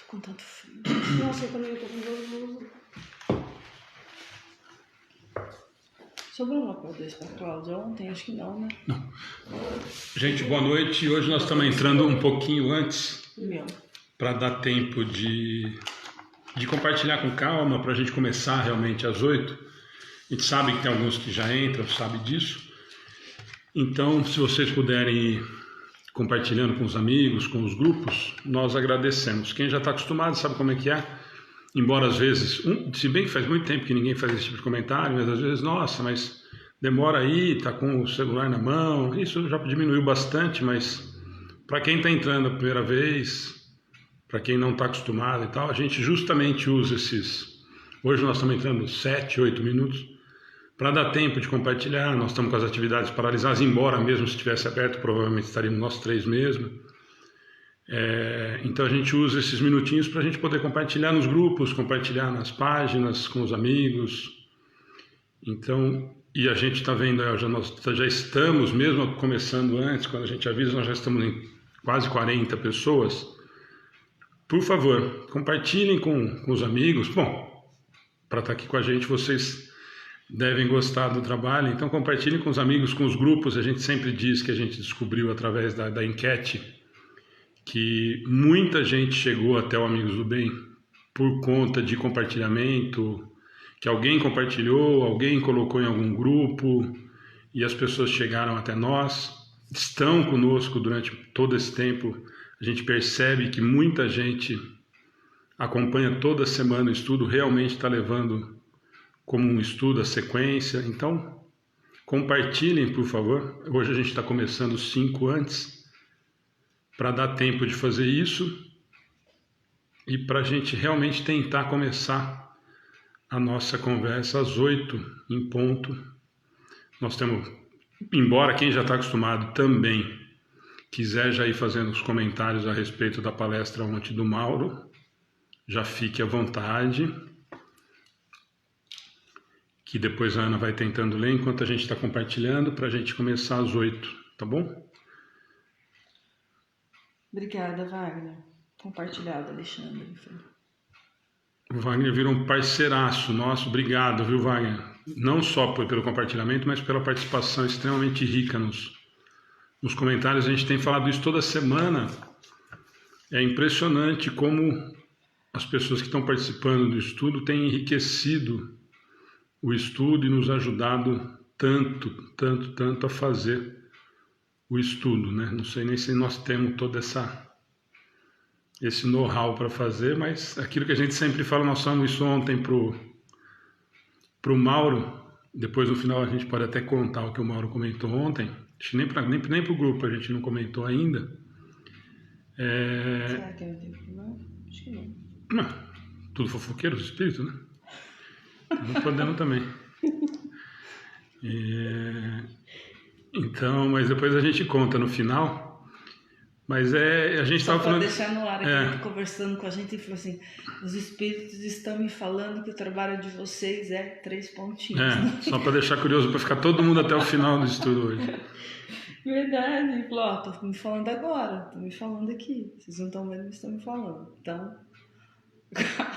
com tanto frio. Nossa, eu também tô com nervoso. Sobrou uma papel desse pra Cláudia ontem? Acho que não, né? Não. Gente, boa noite. Hoje nós estamos entrando um pouquinho antes para dar tempo de compartilhar com calma, para a gente começar realmente às 8. A gente sabe que tem alguns que já entram, sabe disso. Então, se vocês puderem ir compartilhando com os amigos, com os grupos, nós agradecemos. Quem já está acostumado sabe como é que é. Embora às vezes, se bem que faz muito tempo que ninguém faz esse tipo de comentário, mas às vezes, nossa, mas demora aí, tá com o celular na mão. Isso já diminuiu bastante, mas para quem está entrando a primeira vez, para quem não está acostumado e tal, a gente justamente usa esses. Hoje nós estamos entrando 7, 8 minutos para dar tempo de compartilhar. Nós estamos com as atividades paralisadas, embora mesmo se tivesse aberto, provavelmente estaríamos nós três mesmo. Então a gente usa esses minutinhos para a gente poder compartilhar nos grupos, compartilhar nas páginas, com os amigos. Então, e a gente está vendo, nós já estamos, mesmo começando antes, quando a gente avisa, nós já estamos em quase 40 pessoas. Por favor, compartilhem com os amigos. Bom, para estar aqui com a gente, vocês devem gostar do trabalho, então compartilhem com os amigos, com os grupos. A gente sempre diz que a gente descobriu através da enquete que muita gente chegou até o Amigos do Bem por conta de compartilhamento, que alguém compartilhou, alguém colocou em algum grupo e as pessoas chegaram até nós, estão conosco durante todo esse tempo. A gente percebe que muita gente acompanha toda semana o estudo, realmente está levando como um estudo a sequência. Então, compartilhem, por favor. Hoje a gente está começando 5 antes, para dar tempo de fazer isso e para a gente realmente tentar começar a nossa conversa às 8 em ponto. Nós temos, embora quem já está acostumado também quiser já ir fazendo os comentários a respeito da palestra ontem do Mauro, já fique à vontade, que depois a Ana vai tentando ler enquanto a gente está compartilhando, para a gente começar às 8, tá bom? Obrigada, Wagner. Compartilhado, Alexandre. O Wagner virou um parceiraço nosso. Obrigado, viu, Wagner? Não só pelo compartilhamento, mas pela participação extremamente rica nos comentários. A gente tem falado isso toda semana. É impressionante como as pessoas que estão participando do estudo têm enriquecido o estudo e nos ajudado tanto a fazer o estudo, né? Não sei nem se nós temos todo esse know-how para fazer, mas aquilo que a gente sempre fala, nós falamos isso ontem pro Mauro. Depois no final a gente pode até contar o que o Mauro comentou ontem. Acho que nem pro grupo a gente não comentou ainda. Será que eu tenho não? Acho que não. Não, tudo fofoqueiro do espírito, né? Não podemos também. Então, mas depois a gente conta no final. Mas a gente estava falando. Só para deixar no ar, aqui, conversando com a gente, e falou assim: os espíritos estão me falando que o trabalho de vocês é 3 pontinhos. Só para deixar curioso, para ficar todo mundo até o final do estudo hoje. Verdade. Ele falou: ó, tô me falando agora, tô me falando aqui. Vocês não estão vendo, mas estão me falando. Então,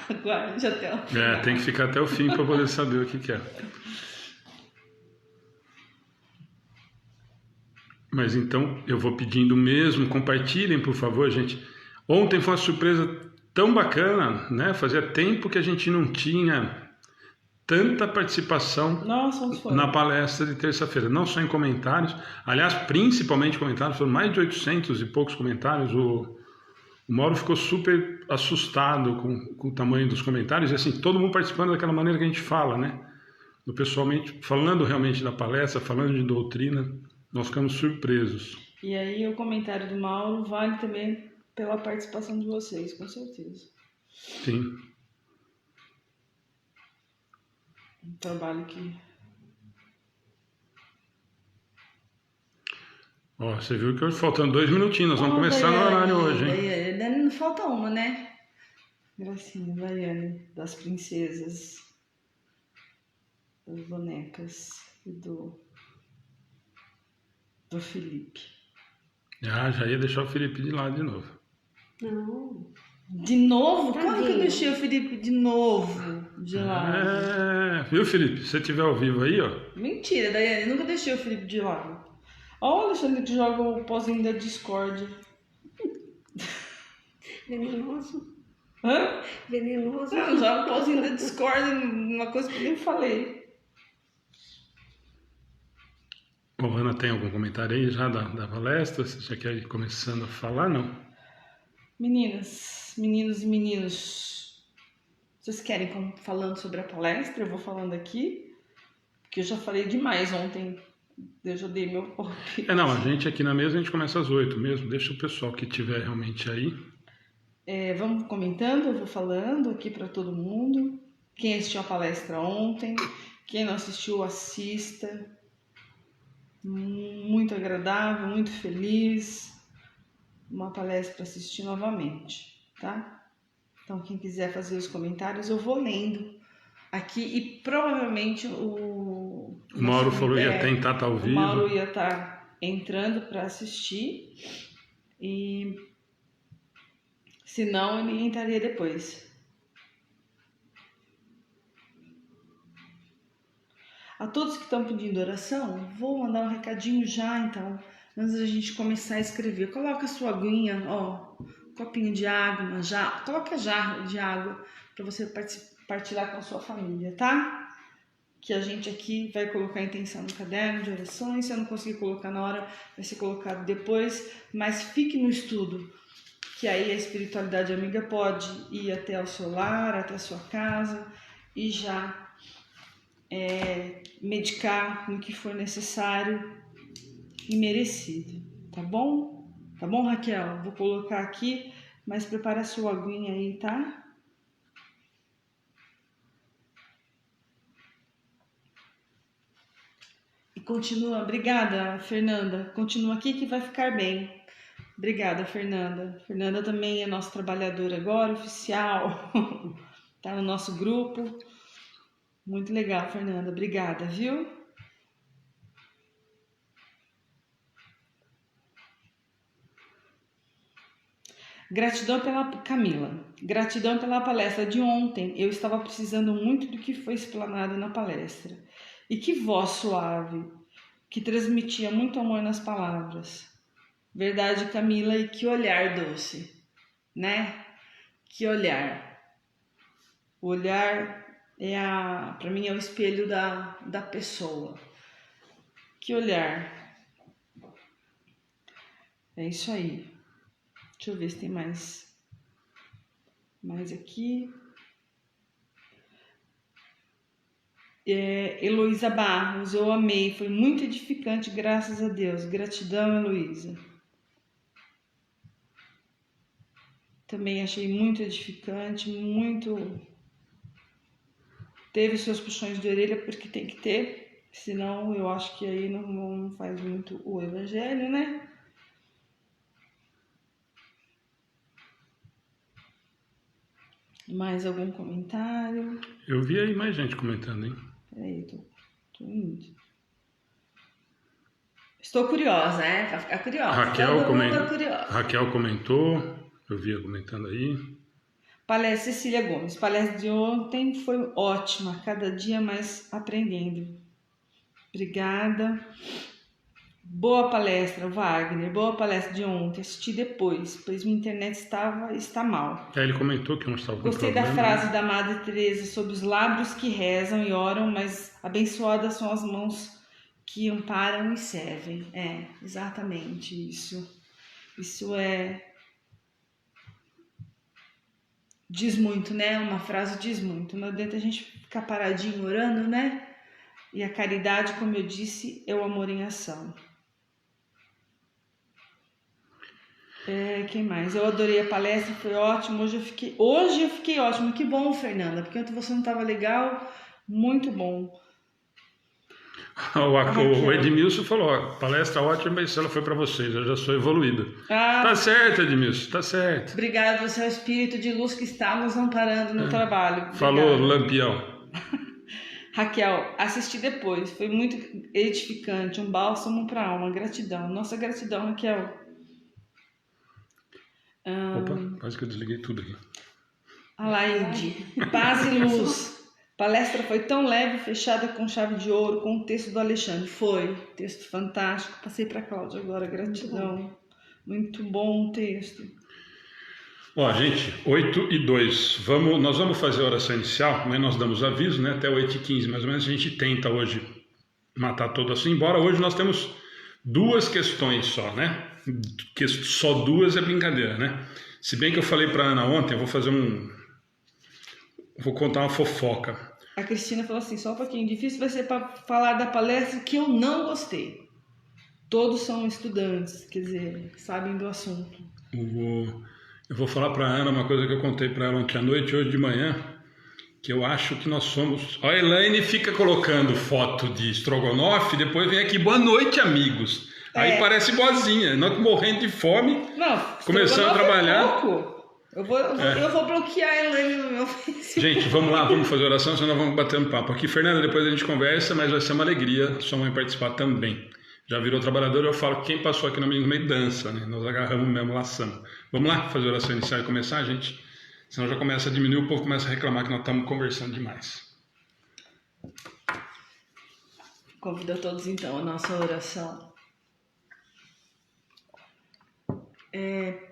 aguarde até o final. Tem que ficar até o fim para poder saber o que é. Mas então, eu vou pedindo mesmo, compartilhem, por favor, gente. Ontem foi uma surpresa tão bacana, né? Fazia tempo que a gente não tinha tanta participação na palestra de terça-feira. Não só em comentários, aliás, principalmente comentários, foram mais de 800 e poucos comentários. O Mauro ficou super assustado com o tamanho dos comentários, e assim, todo mundo participando daquela maneira que a gente fala, né? Pessoalmente, falando realmente da palestra, falando de doutrina. Nós ficamos surpresos. E aí o comentário do Mauro vale também pela participação de vocês, com certeza. Sim. Um trabalho que... Ó, você viu que hoje faltando 2 minutinhos, nós vamos começar no horário hoje, hein? Daiane, não falta uma, né? Gracinha, Daiane, das princesas, das bonecas e do Felipe. Já ia deixar o Felipe de lado de novo. Não. De novo? Quando que eu Tadinho. deixei o Felipe de novo de lado? Viu, Felipe? Se você estiver ao vivo aí, ó. Mentira, Daiane, nunca deixei o Felipe de lado. Olha o Alexandre que joga o pozinho da Discord. Venenoso. Hã? Venenoso. Não, joga o pozinho da Discord, uma coisa que eu nem falei. Ô, Ana, tem algum comentário aí já da palestra? Você já quer ir começando a falar, não? Meninas, meninos e meninos, vocês querem falando sobre a palestra? Eu vou falando aqui, porque eu já falei demais ontem. Eu já dei meu palpite. Não, a gente aqui na mesa a gente começa às 8 mesmo. Deixa o pessoal que estiver realmente aí. Vamos comentando, eu vou falando aqui para todo mundo. Quem assistiu a palestra ontem, quem não assistiu, assista. Muito agradável, muito feliz. Uma palestra para assistir novamente, tá? Então, quem quiser fazer os comentários, eu vou lendo aqui e provavelmente o Mauro falou que ia tentar estar ao vivo. O Mauro ia estar entrando para assistir e se não, ele entraria depois. A todos que estão pedindo oração, vou mandar um recadinho já, então, antes da gente começar a escrever. Coloca a sua aguinha, ó, copinho de água, coloca jarro de água para você partilhar com a sua família, tá? Que a gente aqui vai colocar a intenção no caderno de orações. Se eu não conseguir colocar na hora, vai ser colocado depois, mas fique no estudo, que aí a espiritualidade amiga pode ir até o seu lar, até a sua casa e já medicar no que for necessário e merecido, tá bom? Tá bom, Raquel? Vou colocar aqui, mas prepara a sua aguinha aí, tá? E continua, obrigada, Fernanda. Continua aqui que vai ficar bem. Obrigada, Fernanda. Fernanda também é nossa trabalhadora agora, oficial. Tá no nosso grupo. Muito legal, Fernanda. Obrigada, viu? Gratidão pela Camila. Gratidão pela palestra de ontem. Eu estava precisando muito do que foi explanado na palestra. E que voz suave, que transmitia muito amor nas palavras. Verdade, Camila, e que olhar doce, né? Que olhar. O olhar para mim é o espelho da pessoa. Que olhar. É isso aí. Deixa eu ver se tem mais aqui. Heloísa Barros, eu amei, foi muito edificante, graças a Deus. Gratidão, Heloísa. Também achei muito edificante, muito... Teve seus puxões de orelha, porque tem que ter, senão eu acho que aí não faz muito o evangelho, né? Mais algum comentário? Eu vi aí mais gente comentando, hein? Peraí, tô indo. Estou curiosa, Pra ficar curiosa. Raquel comentou, eu vi ela comentando aí. Palestra Cecília Gomes. Palestra de ontem foi ótima, cada dia mais aprendendo. Obrigada. Boa palestra, Wagner. Boa palestra de ontem. Assisti depois, pois minha internet está mal. Ele comentou que não estava com Gostei problema. da frase da Madre Teresa sobre os lábios que rezam e oram, mas abençoadas são as mãos que amparam e servem. Exatamente isso. Isso diz muito, né? Uma frase diz muito. Não adianta a gente ficar paradinho orando, né? E a caridade, como eu disse, é o amor em ação. Quem mais? Eu adorei a palestra, foi ótimo. Hoje eu fiquei ótimo. Que bom, Fernanda, porque ontem você não estava legal. Muito bom. O Edmilson falou, palestra ótima, mas ela foi para vocês, eu já sou evoluída. Tá certo, Edmilson, tá certo. Obrigada, você é o espírito de luz que está nos amparando no trabalho. Obrigada. Falou, Lampião. Raquel, assisti depois, foi muito edificante, um bálsamo para a alma, gratidão. Nossa gratidão, Raquel. Opa, quase que eu desliguei tudo aqui. Alaide, paz e luz. Palestra foi tão leve, fechada com chave de ouro, com o texto do Alexandre. Foi, texto fantástico. Passei para a Cláudia agora, gratidão. Muito bom o texto. Ó, gente, 8h02. Nós vamos fazer a oração inicial, né? Nós damos aviso, né? Até 8h15, mais ou menos, a gente tenta hoje matar todo assim. Embora hoje nós temos 2 questões só, né? Só 2 é brincadeira, né? Se bem que eu falei para Ana ontem, eu vou contar uma fofoca. A Cristina falou assim, só um pouquinho, difícil vai ser para falar da palestra que eu não gostei. Todos são estudantes, quer dizer, sabem do assunto. Eu vou falar para a Ana uma coisa que eu contei para ela ontem à noite, hoje de manhã, que eu acho que nós somos... A Elaine fica colocando foto de estrogonofe, depois vem aqui, boa noite, amigos. Aí parece boazinha, nós morrendo de fome, começando a trabalhar. Eu vou bloquear a Elaine no meu Facebook. Gente, vamos lá, vamos fazer oração, senão nós vamos bater um papo. Aqui, Fernanda, depois a gente conversa, mas vai ser uma alegria sua mãe participar também. Já virou trabalhador, eu falo que quem passou aqui no meio dança, né? Nós agarramos mesmo laçando. Vamos lá fazer a oração inicial e começar, gente? Senão já começa a diminuir, o povo começa a reclamar que nós estamos conversando demais. Convido a todos então a nossa oração.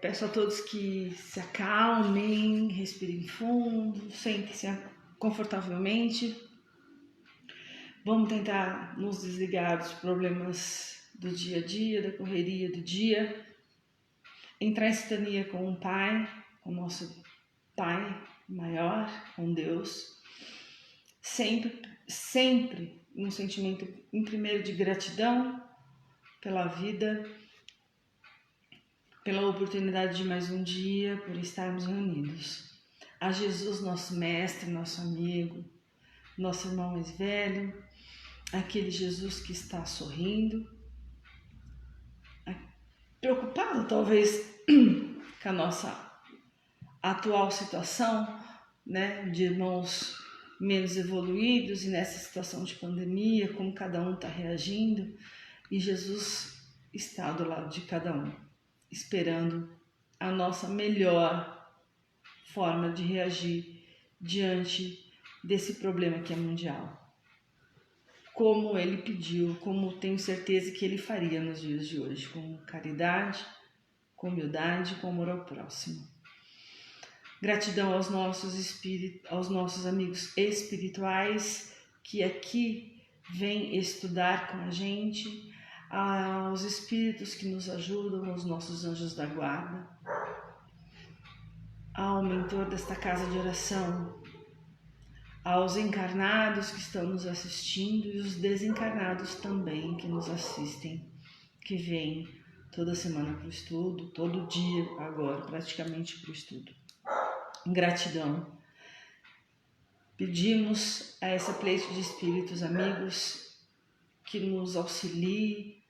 Peço a todos que se acalmem, respirem fundo, sentem-se confortavelmente. Vamos tentar nos desligar dos problemas do dia a dia, da correria do dia. Entrar em sintonia com o Pai, com o nosso Pai maior, com Deus. Sempre um sentimento, em primeiro, de gratidão pela vida, pela oportunidade de mais um dia, por estarmos reunidos. A Jesus, nosso mestre, nosso amigo, nosso irmão mais velho, aquele Jesus que está sorrindo, preocupado talvez com a nossa atual situação, né, de irmãos menos evoluídos e nessa situação de pandemia, como cada um está reagindo, e Jesus está do lado de cada um, esperando a nossa melhor forma de reagir diante desse problema que é mundial. Como ele pediu, como tenho certeza que ele faria nos dias de hoje, com caridade, com humildade, com amor ao próximo. Gratidão aos nossos amigos espirituais que aqui vêm estudar com a gente, aos espíritos que nos ajudam, aos nossos anjos da guarda, ao mentor desta casa de oração, aos encarnados que estão nos assistindo e os desencarnados também que nos assistem, que vêm toda semana para o estudo, todo dia agora praticamente para o estudo. Gratidão. Pedimos a essa pleite de espíritos amigos que nos auxilie,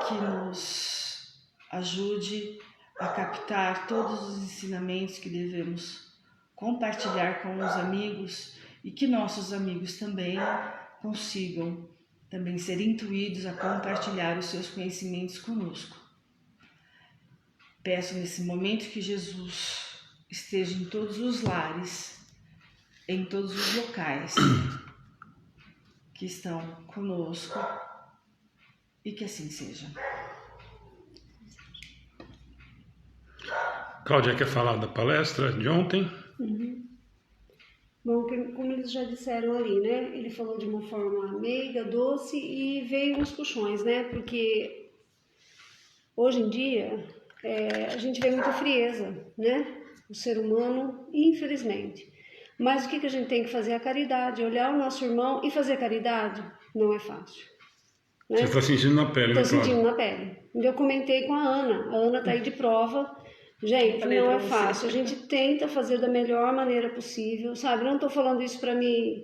que nos ajude a captar todos os ensinamentos que devemos compartilhar com os amigos e que nossos amigos também consigam também ser intuídos a compartilhar os seus conhecimentos conosco. Peço nesse momento que Jesus esteja em todos os lares, em todos os locais que estão conosco e que assim seja. Cláudia, quer falar da palestra de ontem? Bom, como eles já disseram ali, né? Ele falou de uma forma meiga, doce e veio uns puxões, né? Porque hoje em dia a gente vê muita frieza, né? O ser humano, infelizmente. Mas o que a gente tem que fazer? A caridade, olhar o nosso irmão e fazer caridade não é fácil. Né? Você está sentindo na pele, né? Estou sentindo na pele. Eu comentei com a Ana está aí de prova. Gente, não é fácil. A gente tenta fazer da melhor maneira possível, sabe? Não estou falando isso para mim.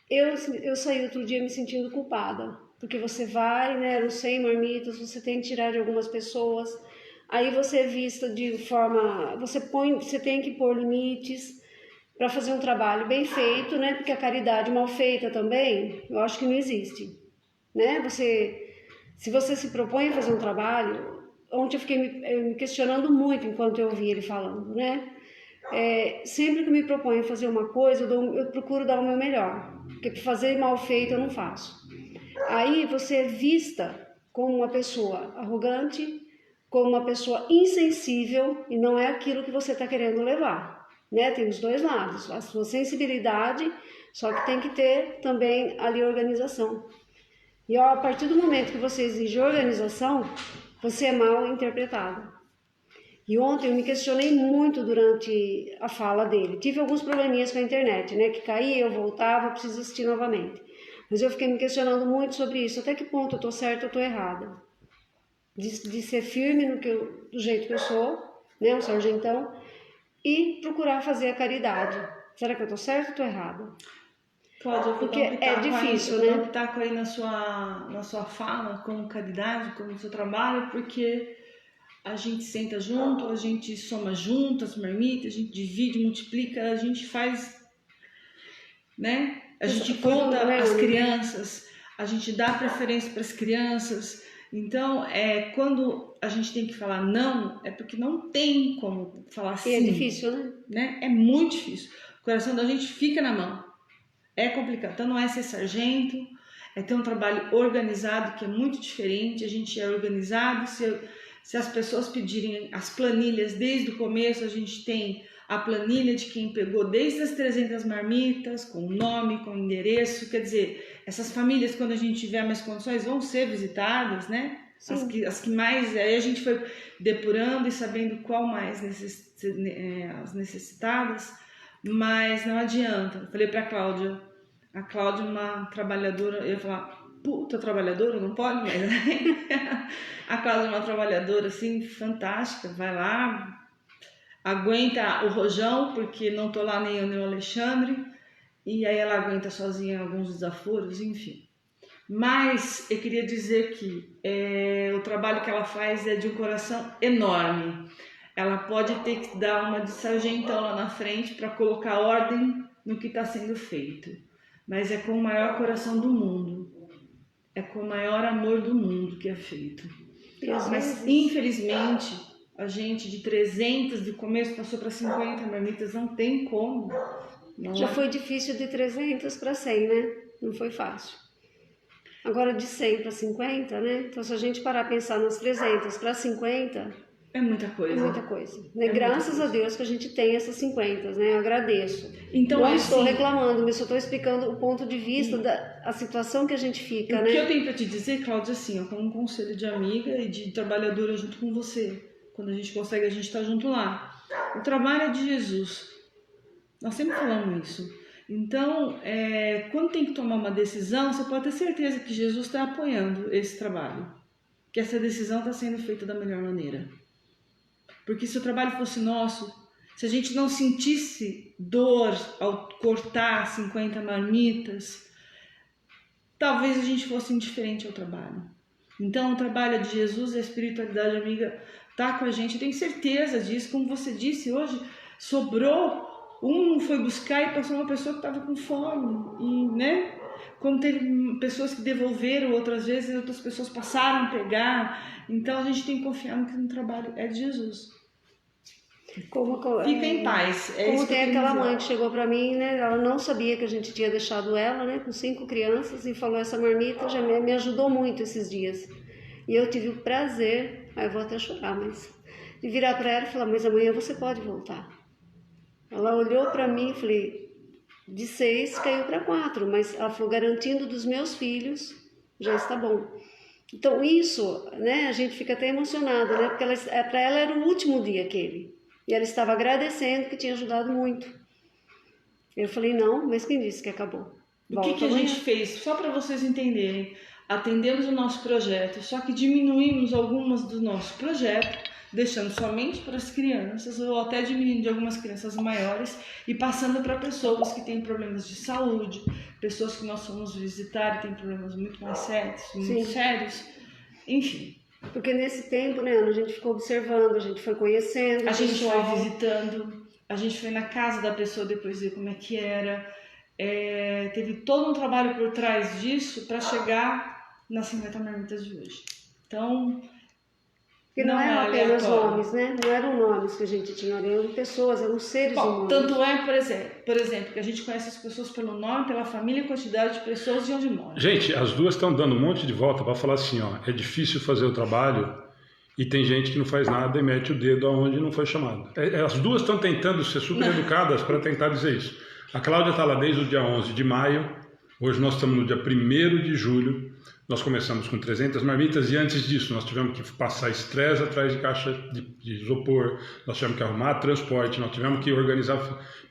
Eu saí outro dia me sentindo culpada, porque você vai, né? Eram 100 marmitas, você tem que tirar de algumas pessoas. Aí você é vista de forma... Você tem que pôr limites para fazer um trabalho bem feito, né? Porque a caridade mal feita também, eu acho que não existe, né? Se você se propõe a fazer um trabalho, ontem eu fiquei me questionando muito enquanto eu ouvi ele falando, né? Sempre que eu me proponho fazer uma coisa, eu procuro dar o meu melhor, porque fazer mal feito eu não faço. Aí você é vista como uma pessoa arrogante, como uma pessoa insensível, e não é aquilo que você está querendo levar, né? Tem os dois lados, a sua sensibilidade, só que tem que ter também ali organização. E ó, a partir do momento que você exige organização, você é mal interpretado. E ontem eu me questionei muito durante a fala dele. Tive alguns probleminhas com a internet, né? Que caía, eu voltava, preciso assistir novamente. Mas eu fiquei me questionando muito sobre isso. Até que ponto eu estou certa ou estou errada? De ser firme do jeito que eu sou, né? Um sargentão. E procurar fazer a caridade. Será que eu estou certa ou estou errada? Cláudia, eu vou Porque dar um pitaco é difícil, aí, né? dar um pitaco aí na sua fala, como caridade, como no seu trabalho, porque a gente senta junto, a gente soma junto as marmitas, a gente divide, multiplica, a gente faz, né? A gente conta as crianças, a gente dá preferência para as crianças. Então, quando a gente tem que falar não, é porque não tem como falar sim. E é difícil, né? É muito difícil. O coração da gente fica na mão. É complicado. Então, não é ser sargento, é ter um trabalho organizado, que é muito diferente. A gente é organizado. Se as pessoas pedirem as planilhas desde o começo, a gente tem a planilha de quem pegou desde as 300 marmitas, com o nome, com o endereço. Quer dizer, essas famílias, quando a gente tiver mais condições, vão ser visitadas, né? As que mais... Aí a gente foi depurando e sabendo qual mais as necessitadas, mas não adianta. Eu falei para a Cláudia é uma trabalhadora, eu ia falar, puta trabalhadora, não pode mais, né? A Cláudia é uma trabalhadora, assim, fantástica, vai lá, aguenta o rojão, porque não tô lá nem eu nem o Alexandre, e aí ela aguenta sozinha alguns desaforos, enfim. Mas eu queria dizer que o trabalho que ela faz é de um coração enorme. Ela pode ter que dar uma de sargentão lá na frente para colocar ordem no que está sendo feito. Mas é com o maior coração do mundo. É com o maior amor do mundo que é feito. Mas, infelizmente, a gente de 300 de começo passou para 50 marmitas, não tem como. Já foi difícil de 300 para 100, né? Não foi fácil. Agora de 100 para 50, né? Então, se a gente parar a pensar nas 300 para 50... É muita coisa. É muita coisa. Né? Graças a Deus que a gente tem essas 50, né? Eu agradeço. Então, não estou reclamando, mas só estou explicando o ponto de vista da situação que a gente fica, né? O que eu tenho para te dizer, Cláudia, assim, ó, como um conselho de amiga e de trabalhadora junto com você. Quando a gente consegue, a gente está junto lá. O trabalho é de Jesus. Nós sempre falamos isso. Então, quando tem que tomar uma decisão, você pode ter certeza que Jesus está apoiando esse trabalho. Que essa decisão está sendo feita da melhor maneira. Porque se o trabalho fosse nosso, se a gente não sentisse dor ao cortar 50 marmitas, talvez a gente fosse indiferente ao trabalho. Então, o trabalho de Jesus e a espiritualidade amiga está com a gente. Eu tenho certeza disso. Como você disse hoje, sobrou. Um foi buscar e passou uma pessoa que estava com fome. E, né? Como teve pessoas que devolveram, outras vezes outras pessoas passaram a pegar. Então, a gente tem que confiar no que no trabalho é de Jesus. Fica em paz. Como tem aquela mãe que chegou para mim, né? Ela não sabia que a gente tinha deixado ela, né? Com 5 crianças e falou: essa marmita já me ajudou muito esses dias. E eu tive o prazer, eu vou até chorar, mas de virar para ela e falar: mas amanhã você pode voltar. Ela olhou para mim e falei: de 6 caiu para 4, mas ela falou: garantindo dos meus filhos, já está bom. Então isso, né? A gente fica até emocionada, né? Porque para ela era o último dia aquele. E ela estava agradecendo, que tinha ajudado muito. Eu falei: não, mas quem disse que acabou? O que a gente fez? Só para vocês entenderem. Atendemos o nosso projeto, só que diminuímos algumas do nosso projeto, deixando somente para as crianças, ou até diminuindo de algumas crianças maiores e passando para pessoas que têm problemas de saúde, pessoas que nós fomos visitar e têm problemas muito mais sérios, enfim. Porque nesse tempo, né, Ana, a gente ficou observando, a gente foi conhecendo. A gente foi visitando, a gente foi na casa da pessoa depois ver como é que era. Teve todo um trabalho por trás disso para chegar nas 50 marmitas de hoje. Então, Porque não eram apenas aleatório. nomes, né? Não eram nomes que a gente tinha, eram pessoas, eram seres Bom, humanos. tanto é, por exemplo, que a gente conhece as pessoas pelo nome, pela família e quantidade de pessoas e onde moram. Gente, as duas estão dando um monte de volta para falar assim, ó, é difícil fazer o trabalho e tem gente que não faz nada e mete o dedo aonde não foi chamado. As duas estão tentando ser super educadas para tentar dizer isso. A Cláudia está lá desde o dia 11 de maio, hoje nós estamos no dia 1º de julho, nós começamos com 300 marmitas e antes disso nós tivemos que passar estresse atrás de caixa de isopor, nós tivemos que arrumar transporte, nós tivemos que organizar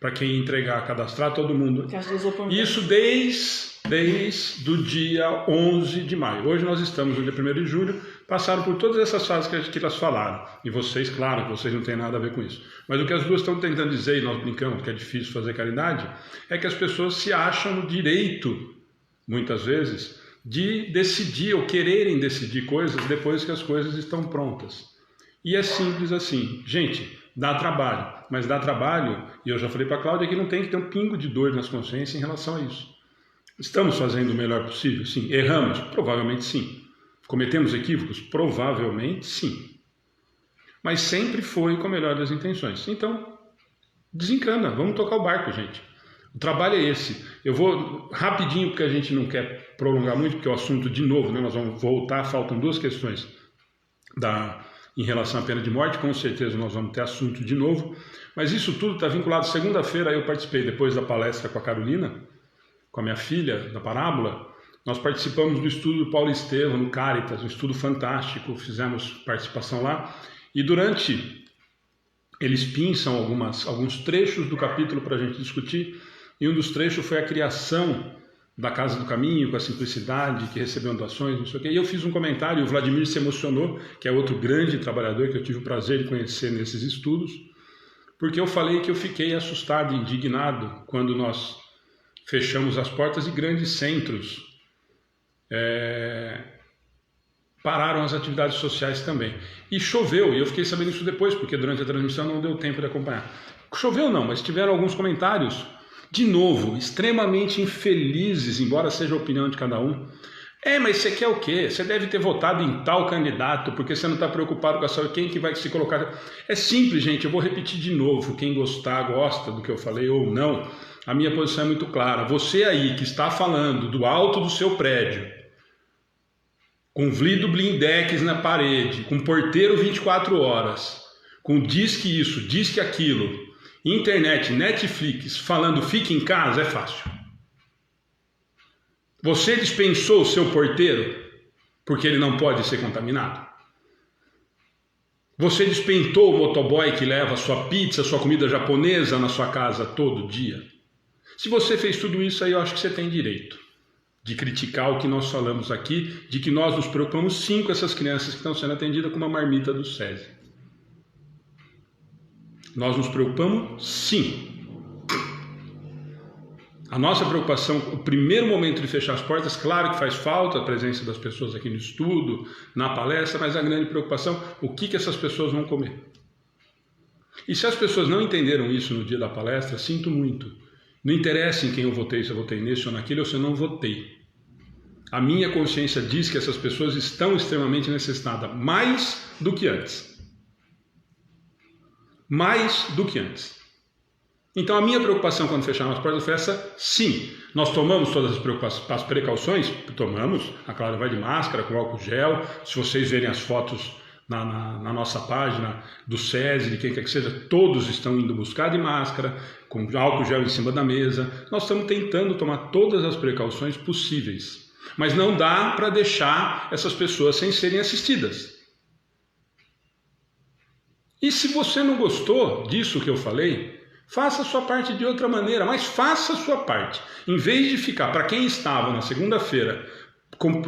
para quem ia entregar, cadastrar todo mundo. Isso desde o dia 11 de maio. Hoje nós estamos no dia 1º de julho, passaram por todas essas fases que elas falaram. E vocês, claro, vocês não têm nada a ver com isso. Mas o que as duas estão tentando dizer, e nós brincamos que é difícil fazer caridade, é que as pessoas se acham no direito, muitas vezes, de decidir ou quererem decidir coisas depois que as coisas estão prontas. E é simples assim. Gente, dá trabalho, mas dá trabalho, e eu já falei para a Cláudia que não tem que ter um pingo de dor nas consciências em relação a isso. Estamos fazendo o melhor possível? Sim. Erramos? Provavelmente sim. Cometemos equívocos? Provavelmente sim. Mas sempre foi com a melhor das intenções. Então, desencana, vamos tocar o barco, gente. O trabalho é esse. Eu vou rapidinho, porque a gente não quer prolongar muito, porque o assunto, de novo, né, nós vamos voltar, faltam duas questões em relação à pena de morte, com certeza nós vamos ter assunto de novo, mas isso tudo está vinculado. Segunda-feira eu participei, depois da palestra com a Carolina, com a minha filha, da Parábola, nós participamos do estudo do Paulo Estevam, no Caritas, um estudo fantástico, fizemos participação lá, e durante, eles pinçam alguns trechos do capítulo para a gente discutir, e um dos trechos foi a criação da Casa do Caminho, com a simplicidade, que recebeu doações, não sei o quê. E eu fiz um comentário, e o Vladimir se emocionou, que é outro grande trabalhador que eu tive o prazer de conhecer nesses estudos, porque eu falei que eu fiquei assustado, indignado, quando nós fechamos as portas e grandes centros pararam as atividades sociais também. E choveu, e eu fiquei sabendo isso depois, porque durante a transmissão não deu tempo de acompanhar. Choveu não, mas tiveram alguns comentários, de novo, extremamente infelizes, embora seja a opinião de cada um. Mas você quer o quê? Você deve ter votado em tal candidato, porque você não está preocupado com a saúde, quem que vai se colocar... É simples, gente, eu vou repetir de novo, quem gostar, gosta do que eu falei ou não, a minha posição é muito clara. Você aí que está falando do alto do seu prédio, com vidro blindex na parede, com porteiro 24 horas, com disque isso, disque aquilo, internet, Netflix, falando fique em casa, é fácil. Você dispensou o seu porteiro porque ele não pode ser contaminado? Você dispensou o motoboy que leva sua pizza, sua comida japonesa na sua casa todo dia? Se você fez tudo isso aí, eu acho que você tem direito de criticar o que nós falamos aqui, de que nós nos preocupamos sim com essas crianças que estão sendo atendidas com uma marmita do SESI. Nós nos preocupamos sim. A nossa preocupação, o primeiro momento de fechar as portas, claro que faz falta a presença das pessoas aqui no estudo, na palestra, mas a grande preocupação, o que essas pessoas vão comer. E se as pessoas não entenderam isso no dia da palestra, sinto muito. Não interessa em quem eu votei, se eu votei nesse ou naquele, ou se eu não votei. A minha consciência diz que essas pessoas estão extremamente necessitadas, mais do que antes. Mais do que antes. Então a minha preocupação quando fecharam as portas foi essa, sim. Nós tomamos todas as precauções, tomamos, a Cláudia vai de máscara, com álcool gel, se vocês verem as fotos na nossa página do SESI, de quem quer que seja, todos estão indo buscar de máscara, com álcool gel em cima da mesa. Nós estamos tentando tomar todas as precauções possíveis, mas não dá para deixar essas pessoas sem serem assistidas. E se você não gostou disso que eu falei, faça a sua parte de outra maneira, mas faça a sua parte. Em vez de ficar, para quem estava na segunda-feira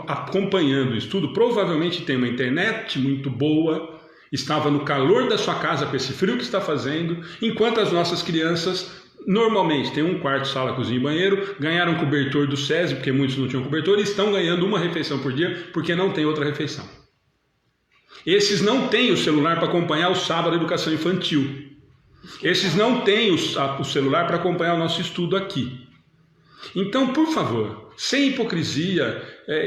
acompanhando o estudo, provavelmente tem uma internet muito boa, estava no calor da sua casa com esse frio que está fazendo, enquanto as nossas crianças normalmente têm um quarto, sala, cozinha e banheiro, ganharam cobertor do SESI, porque muitos não tinham cobertor, e estão ganhando uma refeição por dia, porque não tem outra refeição. Esses não têm o celular para acompanhar o sábado da educação infantil. Esses não têm o celular para acompanhar o nosso estudo aqui. Então, por favor, sem hipocrisia,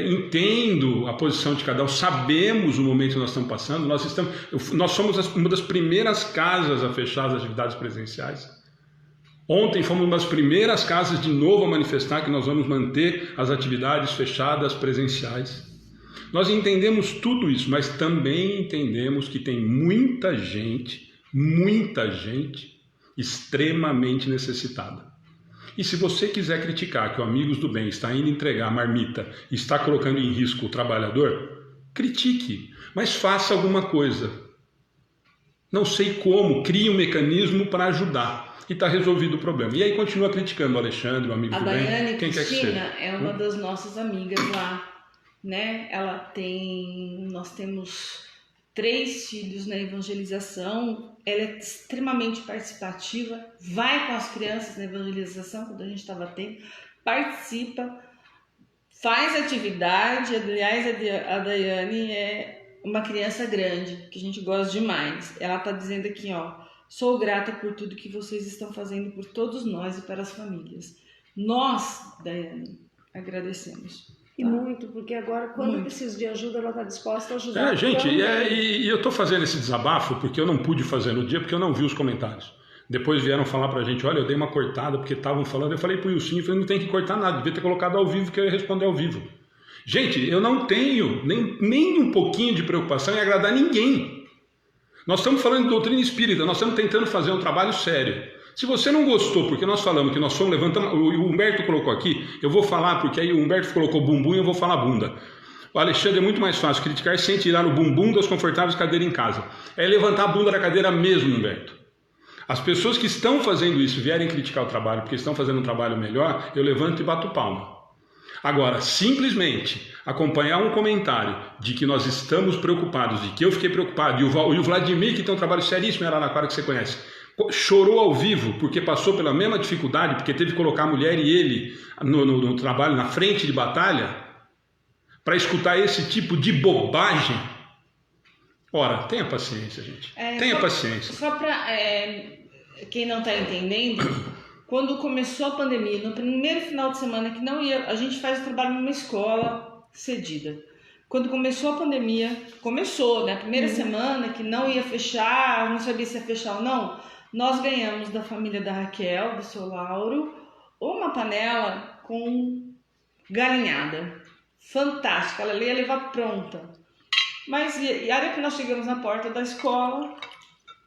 entendo a posição de cada um, sabemos o momento que nós estamos passando, nós somos uma das primeiras casas a fechar as atividades presenciais. Ontem fomos uma das primeiras casas de novo a manifestar que nós vamos manter as atividades fechadas presenciais. Nós entendemos tudo isso, mas também entendemos que tem muita gente extremamente necessitada. E se você quiser criticar que o Amigos do Bem está indo entregar a marmita e está colocando em risco o trabalhador, critique, mas faça alguma coisa. Não sei como, crie um mecanismo para ajudar. E está resolvido o problema. E aí continua criticando o Alexandre, o Amigo do Bem, Daiane quem quer que seja. Cristina é uma das nossas amigas lá, né? Nós temos 3 filhos na evangelização, ela é extremamente participativa, vai com as crianças na evangelização, quando a gente estava tendo, participa, faz atividade. Aliás, a Daiane é uma criança grande, que a gente gosta demais. Ela está dizendo aqui, ó: sou grata por tudo que vocês estão fazendo por todos nós e para as famílias. Nós, Daiane, agradecemos. E muito, porque agora, quando eu preciso de ajuda, ela está disposta a ajudar. Gente, e eu estou fazendo esse desabafo porque eu não pude fazer no dia, porque eu não vi os comentários. Depois vieram falar pra gente: olha, eu dei uma cortada porque estavam falando. Eu falei pro Wilson, não tem que cortar nada, devia ter colocado ao vivo, que eu ia responder ao vivo. Gente, eu não tenho nem um pouquinho de preocupação em agradar ninguém. Nós estamos falando de doutrina espírita, nós estamos tentando fazer um trabalho sério. Se você não gostou, porque nós falamos que nós fomos levantando, o Humberto colocou aqui, eu vou falar, porque aí o Humberto colocou bumbum e eu vou falar bunda. O Alexandre, é muito mais fácil criticar sem tirar o bumbum das confortáveis cadeiras em casa. É levantar a bunda da cadeira mesmo, Humberto. As pessoas que estão fazendo isso vierem criticar o trabalho porque estão fazendo um trabalho melhor, eu levanto e bato palma. Agora, simplesmente acompanhar um comentário de que nós estamos preocupados, de que eu fiquei preocupado, e o Vladimir, que tem um trabalho seríssimo em Araraquara, que você conhece, chorou ao vivo porque passou pela mesma dificuldade, porque teve que colocar a mulher e ele no trabalho, na frente de batalha, para escutar esse tipo de bobagem. Ora, tenha paciência, gente. Tenha paciência. Só para quem não está entendendo, quando começou a pandemia, no primeiro final de semana que não ia, a gente faz o trabalho numa escola cedida. Quando começou a pandemia, né? A primeira semana que não ia fechar, não sabia se ia fechar ou não, nós ganhamos da família da Raquel, do seu Lauro, uma panela com galinhada. Fantástica, ela ia levar pronta. Mas e a hora que nós chegamos na porta da escola,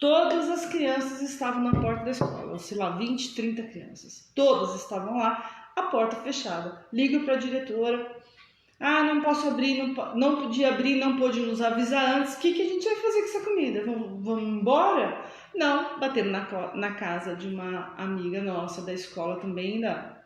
todas as crianças estavam na porta da escola, sei lá, 20, 30 crianças. Todas estavam lá, a porta fechada. Ligo para a diretora: não posso abrir, não podia abrir, não pôde nos avisar antes. O que a gente vai fazer com essa comida? Vamos embora? Não, batemos na casa de uma amiga nossa da escola também,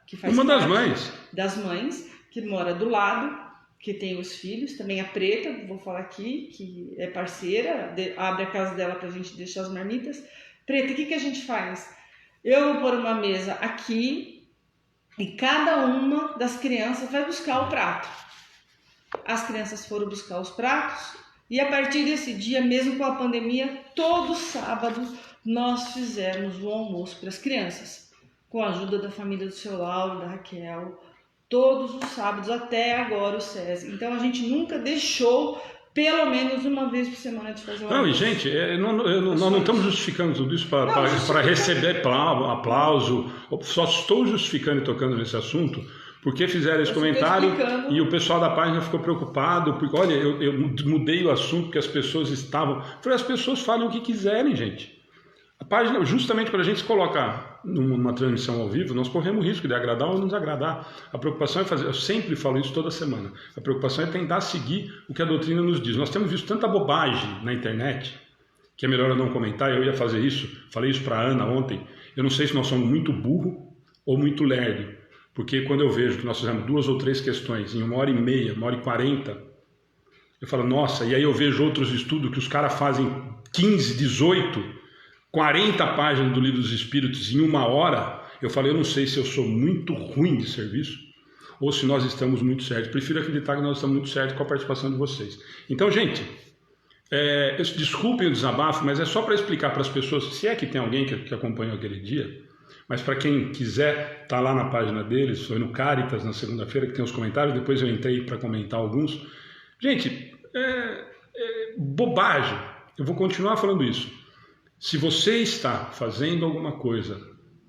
que faz uma parte das mães, que mora do lado, que tem os filhos, também a Preta, vou falar aqui, que é parceira, abre a casa dela pra gente deixar as marmitas. Preta, o que a gente faz? Eu vou pôr uma mesa aqui e cada uma das crianças vai buscar o prato. As crianças foram buscar os pratos e a partir desse dia, mesmo com a pandemia, todo sábado nós fizemos o almoço para as crianças, com a ajuda da família do seu Lauro, da Raquel, todos os sábados, até agora o SESI. Então a gente nunca deixou, pelo menos uma vez por semana, de fazer o almoço. Não, e gente, nós não estamos justificando tudo isso para receber aplauso. Só estou justificando e tocando nesse assunto porque fizeram esse comentário e o pessoal da página ficou preocupado, porque, olha, eu mudei o assunto porque as pessoas estavam... As pessoas falem o que quiserem, gente. A página, justamente quando a gente se coloca numa transmissão ao vivo, nós corremos o risco de agradar ou não desagradar. A preocupação é fazer, eu sempre falo isso toda semana, a preocupação é tentar seguir o que a doutrina nos diz. Nós temos visto tanta bobagem na internet, que é melhor eu não comentar. Eu ia fazer isso, falei isso para a Ana ontem. Eu não sei se nós somos muito burro ou muito lerdo, porque quando eu vejo que nós fizemos 2 ou 3 questões em 1h30, 1h40, eu falo, nossa, e aí eu vejo outros estudos que os caras fazem 15, 18, 40 páginas do Livro dos Espíritos em 1 hora. Eu falei, eu não sei se eu sou muito ruim de serviço ou se nós estamos muito certos. Prefiro acreditar que nós estamos muito certos com a participação de vocês. Então, gente, desculpem o desabafo, mas é só para explicar para as pessoas, se é que tem alguém que acompanhou aquele dia, Mas para quem quiser, tá lá na página deles, foi no Caritas na segunda-feira que tem os comentários, depois eu entrei para comentar alguns. Gente, bobagem, eu vou continuar falando isso. Se você está fazendo alguma coisa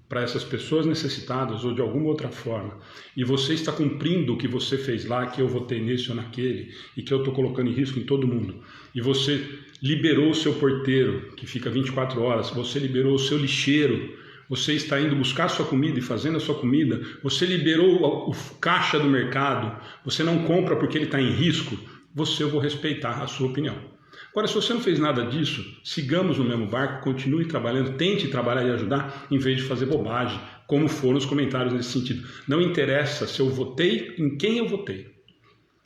para essas pessoas necessitadas ou de alguma outra forma, e você está cumprindo o que você fez lá, que eu votei nesse ou naquele, e que eu estou colocando em risco em todo mundo, e você liberou o seu porteiro, que fica 24 horas, você liberou o seu lixeiro, você está indo buscar a sua comida e fazendo a sua comida, você liberou o caixa do mercado, você não compra porque ele está em risco, eu vou respeitar a sua opinião. Agora, se você não fez nada disso, sigamos no mesmo barco, continue trabalhando, tente trabalhar e ajudar, em vez de fazer bobagem, como foram os comentários nesse sentido. Não interessa se eu votei, em quem eu votei.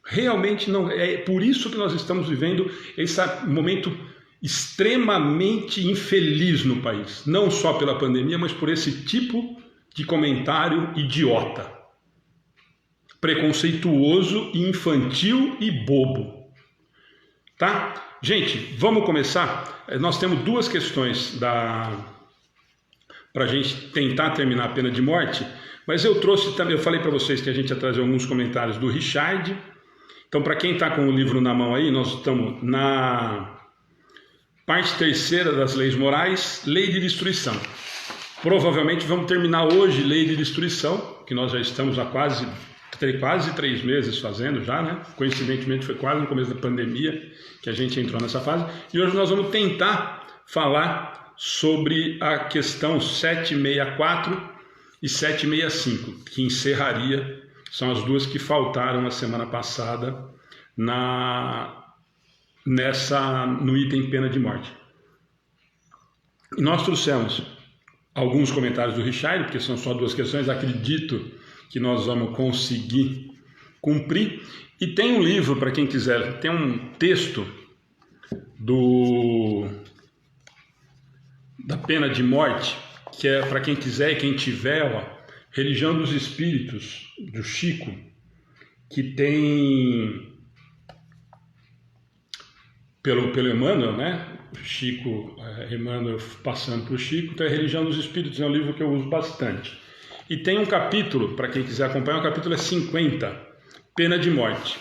Realmente não. É por isso que nós estamos vivendo esse momento extremamente infeliz no país. Não só pela pandemia, mas por esse tipo de comentário idiota. Preconceituoso, infantil e bobo. Tá? Gente, vamos começar? Nós temos duas questões para a gente tentar terminar a pena de morte, mas eu trouxe também, eu falei para vocês que a gente ia trazer alguns comentários do Richard. Então, para quem está com o livro na mão aí, nós estamos na parte terceira das leis morais, lei de destruição. Provavelmente vamos terminar hoje lei de destruição, que nós já estamos há quase 3 meses fazendo já, né? Coincidentemente foi quase no começo da pandemia que a gente entrou nessa fase. E hoje nós vamos tentar falar sobre a questão 764 e 765, que encerraria, são as duas que faltaram a semana passada no item pena de morte. E nós trouxemos alguns comentários do Richard, porque são só 2 questões, acredito que nós vamos conseguir cumprir. E tem um livro, para quem quiser, tem um texto da pena de morte, que é para quem quiser e quem tiver, Religião dos Espíritos, do Chico, que tem pelo Emmanuel, né? Chico, Emmanuel passando para o Chico, então é Religião dos Espíritos, é um livro que eu uso bastante. E tem um capítulo, para quem quiser acompanhar, o capítulo é 50, pena de morte,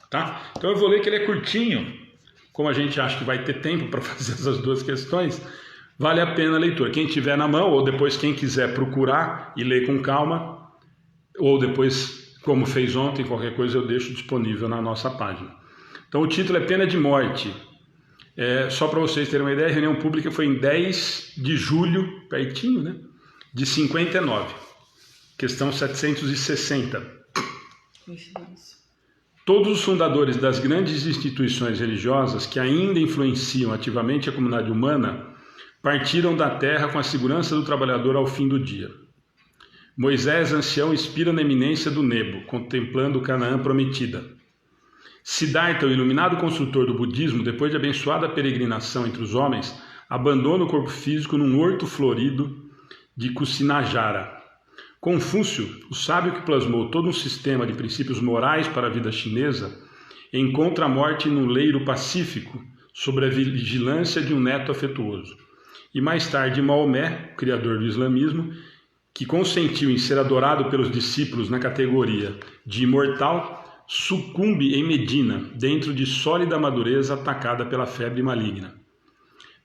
tá? Então eu vou ler que ele é curtinho, como a gente acha que vai ter tempo para fazer essas 2 questões, vale a pena a leitura. Quem tiver na mão, ou depois quem quiser procurar e ler com calma, ou depois, como fez ontem, qualquer coisa eu deixo disponível na nossa página. Então o título é Pena de Morte. Só para vocês terem uma ideia, a reunião pública foi em 10 de julho, pertinho, né? De 59. Questão 760. Todos os fundadores das grandes instituições religiosas que ainda influenciam ativamente a comunidade humana partiram da terra com a segurança do trabalhador ao fim do dia. Moisés, ancião, expira na eminência do Nebo, contemplando Canaã prometida. Siddhartha, o iluminado construtor do budismo, depois de abençoada peregrinação entre os homens, abandona o corpo físico num horto florido de Kusinajara. Confúcio, o sábio que plasmou todo um sistema de princípios morais para a vida chinesa, encontra a morte num leiro pacífico, sob a vigilância de um neto afetuoso. E mais tarde Maomé, o criador do islamismo, que consentiu em ser adorado pelos discípulos na categoria de imortal, sucumbe em Medina, dentro de sólida madureza atacada pela febre maligna.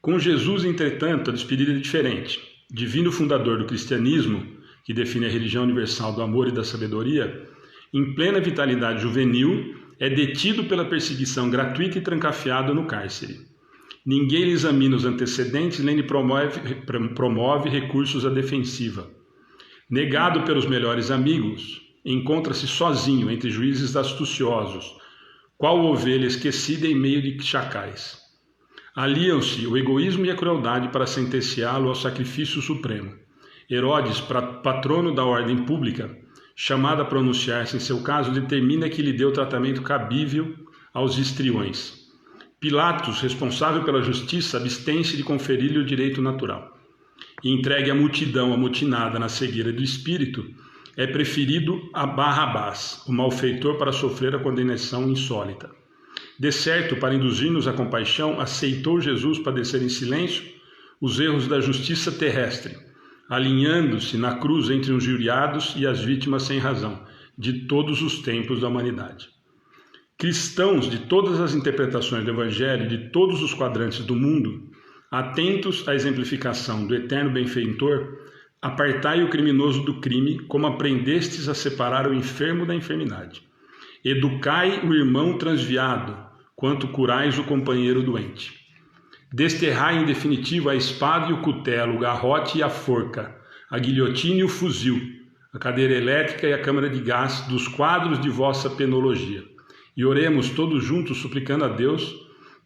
Com Jesus, entretanto, a despedida é diferente. Divino fundador do cristianismo, que define a religião universal do amor e da sabedoria, em plena vitalidade juvenil, é detido pela perseguição gratuita e trancafiado no cárcere. Ninguém lhe examina os antecedentes nem lhe promove recursos à defensiva. Negado pelos melhores amigos, encontra-se sozinho entre juízes astuciosos, qual ovelha esquecida em meio de chacais. Aliam-se o egoísmo e a crueldade para sentenciá-lo ao sacrifício supremo. Herodes, patrono da ordem pública, chamado a pronunciar-se em seu caso, determina que lhe dê o tratamento cabível aos histriões. Pilatos, responsável pela justiça, abstém-se de conferir-lhe o direito natural. E entregue à multidão amotinada na cegueira do espírito, é preferido a Barrabás, o malfeitor, para sofrer a condenação insólita. De certo, para induzir-nos à compaixão, aceitou Jesus padecer em silêncio os erros da justiça terrestre, alinhando-se na cruz entre os injuriados e as vítimas sem razão, de todos os tempos da humanidade. Cristãos de todas as interpretações do Evangelho e de todos os quadrantes do mundo, atentos à exemplificação do eterno benfeitor, apartai o criminoso do crime, como aprendestes a separar o enfermo da enfermidade. Educai o irmão transviado, quanto curais o companheiro doente. Desterrai em definitivo a espada e o cutelo, o garrote e a forca, a guilhotina e o fuzil, a cadeira elétrica e a câmara de gás dos quadros de vossa penologia. E oremos todos juntos suplicando a Deus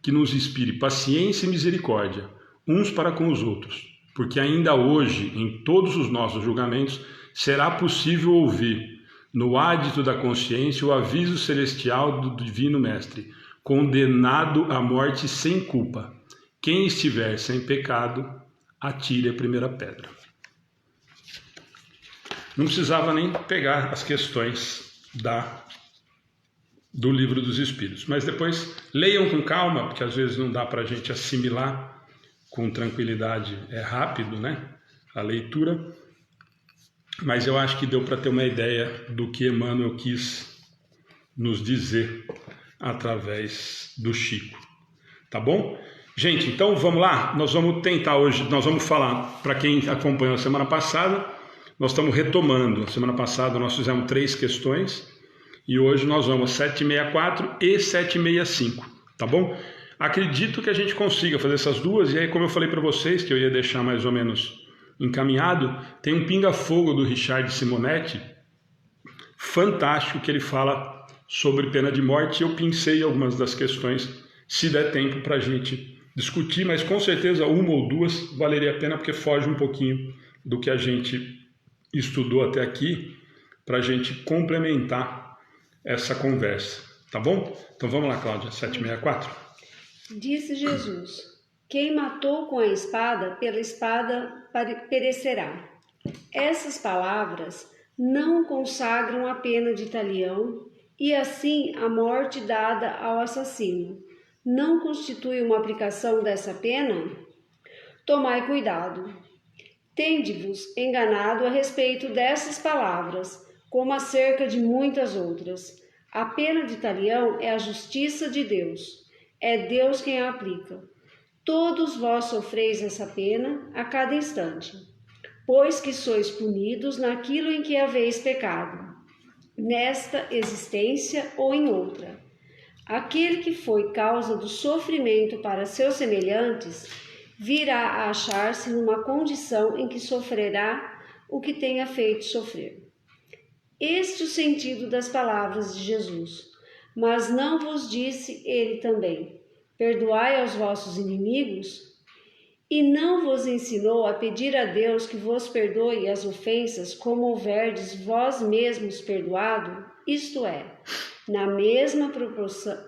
que nos inspire paciência e misericórdia, uns para com os outros, porque ainda hoje, em todos os nossos julgamentos, será possível ouvir, no ádito da consciência, o aviso celestial do Divino Mestre, condenado à morte sem culpa. Quem estiver sem pecado, atire a primeira pedra. Não precisava nem pegar as questões do Livro dos Espíritos, mas depois leiam com calma, porque às vezes não dá para a gente assimilar com tranquilidade, é rápido, né? A leitura, mas eu acho que deu para ter uma ideia do que Emmanuel quis nos dizer através do Chico, tá bom? Gente, então vamos lá, nós vamos tentar hoje, nós vamos falar, para quem acompanhou a semana passada, nós estamos retomando, a semana passada nós fizemos 3 questões, e hoje nós vamos 764 e 765, tá bom? Acredito que a gente consiga fazer essas duas, e aí como eu falei para vocês, que eu ia deixar mais ou menos encaminhado, tem um pinga-fogo do Richard Simonetti, fantástico, que ele fala sobre pena de morte, e eu pincei algumas das questões, se der tempo para a gente discutir, mas com certeza uma ou duas valeria a pena, porque foge um pouquinho do que a gente estudou até aqui, para a gente complementar essa conversa, tá bom? Então vamos lá, Cláudia, 764. Disse Jesus: quem matou com a espada, pela espada perecerá. Essas palavras não consagram a pena de talião e assim a morte dada ao assassino não constitui uma aplicação dessa pena? Tomai cuidado. Tende-vos enganado a respeito dessas palavras, como acerca de muitas outras. A pena de talião é a justiça de Deus. É Deus quem a aplica. Todos vós sofreis essa pena a cada instante, pois que sois punidos naquilo em que haveis pecado, nesta existência ou em outra. Aquele que foi causa do sofrimento para seus semelhantes, virá a achar-se numa condição em que sofrerá o que tenha feito sofrer. Este é o sentido das palavras de Jesus. Mas não vos disse ele também: perdoai aos vossos inimigos? E não vos ensinou a pedir a Deus que vos perdoe as ofensas, como houverdes vós mesmos perdoado? Isto é, na mesma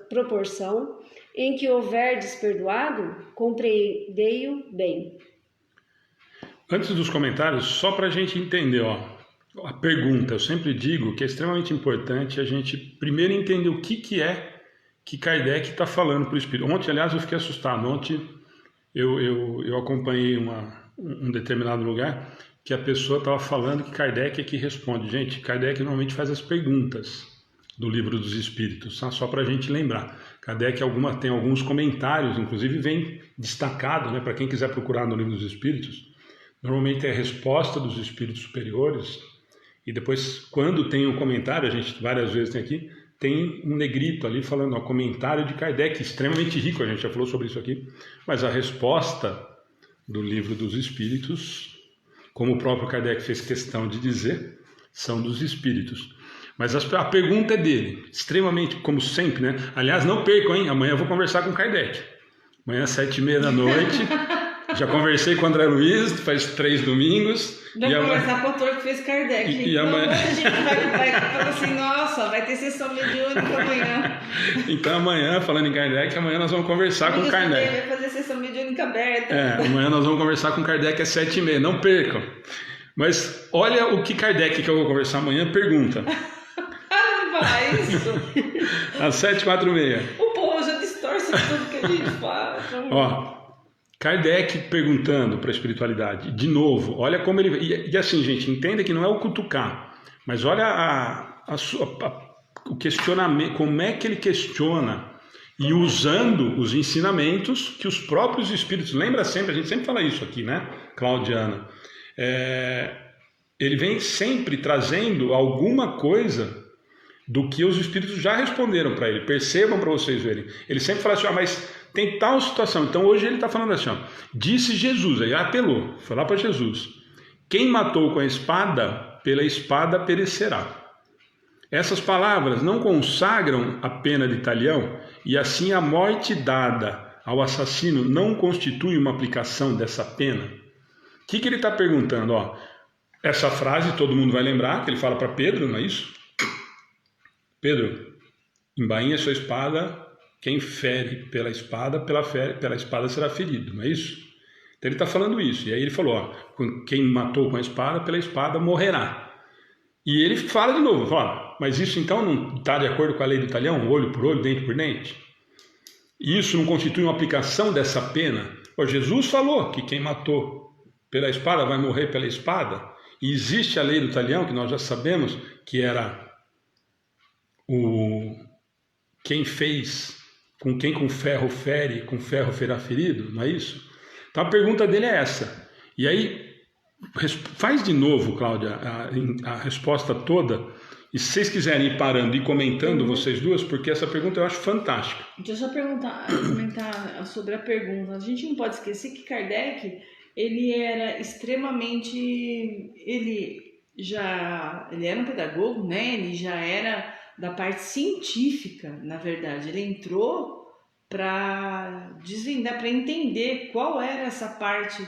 proporção em que houverdes perdoado, compreendei-o bem. Antes dos comentários, só para a gente entender, a pergunta, eu sempre digo que é extremamente importante a gente primeiro entender o que é que Kardec está falando para o Espírito. Ontem, aliás, eu fiquei assustado. Ontem eu acompanhei um determinado lugar que a pessoa estava falando que Kardec é que responde. Gente, Kardec normalmente faz as perguntas do Livro dos Espíritos, tá? Só para a gente lembrar. Kardec tem alguns comentários, inclusive vem destacado, né, para quem quiser procurar no Livro dos Espíritos. Normalmente é a resposta dos espíritos superiores, e depois, quando tem um comentário, a gente várias vezes tem aqui, tem um negrito ali falando, comentário de Kardec, extremamente rico, a gente já falou sobre isso aqui, mas a resposta do Livro dos Espíritos, como o próprio Kardec fez questão de dizer, são dos espíritos. Mas a pergunta é dele, extremamente, como sempre, né? Aliás, não percam, hein? Amanhã eu vou conversar com Kardec. Amanhã, 7h30. Já conversei com o André Luiz, faz 3 domingos. Vamos conversar com o autor que fez Kardec. E amanhã... a gente vai falar assim, nossa, vai ter sessão mediúnica amanhã. Então amanhã, falando em Kardec, amanhã nós vamos conversar com Kardec. Vai fazer sessão mediúnica aberta. Amanhã nós vamos conversar com Kardec às 7h30, não percam. Mas olha o que Kardec, que eu vou conversar amanhã, pergunta. Não fala isso. Às 7h46. O povo já distorce tudo que a gente fala. Kardec perguntando para a espiritualidade, de novo, olha como ele... E assim, gente, entenda que não é o cutucar, mas olha o questionamento, como é que ele questiona, e usando os ensinamentos que os próprios espíritos... Lembra sempre, a gente sempre fala isso aqui, né, Claudiana? Ele vem sempre trazendo alguma coisa do que os espíritos já responderam para ele. Percebam para vocês verem. Ele sempre fala assim, mas tem tal situação. Então hoje ele está falando assim, disse Jesus, aí apelou, foi lá para Jesus. Quem matou com a espada, pela espada perecerá. Essas palavras não consagram a pena de talião, e assim a morte dada ao assassino não constitui uma aplicação dessa pena. O que ele está perguntando? Essa frase todo mundo vai lembrar, que ele fala para Pedro, não é isso? Pedro, embainha sua espada, quem fere pela espada, pela espada será ferido, não é isso? Então ele está falando isso, e aí ele falou, quem matou com a espada, pela espada morrerá. E ele fala de novo, mas isso então não está de acordo com a lei do talião, olho por olho, dente por dente? Isso não constitui uma aplicação dessa pena? Jesus falou que quem matou pela espada vai morrer pela espada, e existe a lei do talião, que nós já sabemos que era quem fez, com quem com ferro fere, com ferro será ferido, não é isso? Então a pergunta dele é essa. E aí, faz de novo, Cláudia, a resposta toda, e se vocês quiserem ir parando e comentando, vocês duas, porque essa pergunta eu acho fantástica. Deixa eu só comentar sobre a pergunta. A gente não pode esquecer que Kardec, ele era extremamente... Ele era um pedagogo, né? Ele já era da parte científica, na verdade. Ele entrou para desvendar, para entender qual era essa parte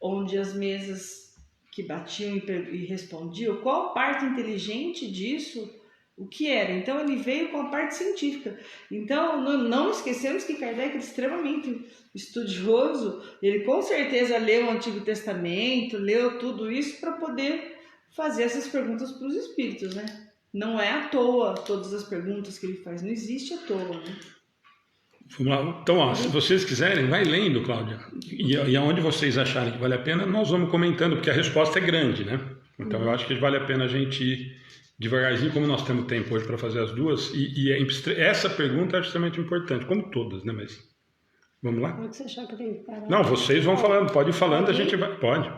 onde as mesas que batiam e respondiam, qual parte inteligente disso, o que era. Então ele veio com a parte científica. Então não esquecemos que Kardec é extremamente estudioso, ele com certeza leu o Antigo Testamento, leu tudo isso para poder fazer essas perguntas para os espíritos, né? Não é à toa todas as perguntas que ele faz, não existe à toa, né? Vamos lá. Então, se vocês quiserem, vai lendo, Cláudia. E aonde vocês acharem que vale a pena, nós vamos comentando, porque a resposta é grande, né? Então, eu acho que vale a pena a gente ir devagarzinho, como nós temos tempo hoje para fazer as duas. Essa pergunta é extremamente importante, como todas, né? Mas vamos lá? Pode você achar que eu tenho que parar? Não, vocês vão falando, pode ir falando, a gente vai. Pode.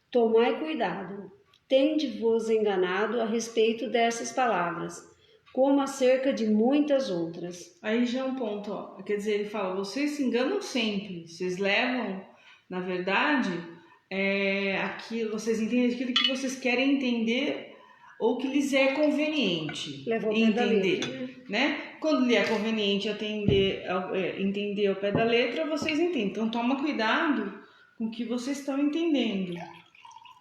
Tomai cuidado. Tende-vos enganado a respeito dessas palavras, como acerca de muitas outras. Aí já é um ponto, quer dizer, ele fala, vocês se enganam sempre, vocês levam, na verdade, aquilo, vocês entendem aquilo que vocês querem entender ou que lhes é conveniente entender, né? Quando lhe é conveniente entender ao pé da letra, vocês entendem. Então toma cuidado com o que vocês estão entendendo.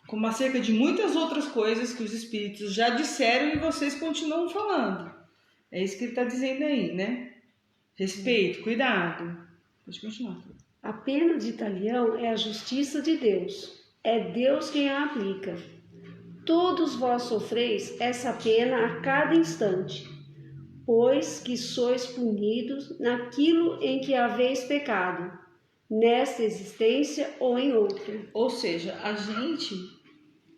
Como acerca de muitas outras coisas que os espíritos já disseram e vocês continuam falando. É isso que ele está dizendo aí, né? Respeito, cuidado. Pode continuar. A pena de talião é a justiça de Deus. É Deus quem a aplica. Todos vós sofreis essa pena a cada instante, pois que sois punidos naquilo em que haveis pecado, nesta existência ou em outra. Ou seja, a gente...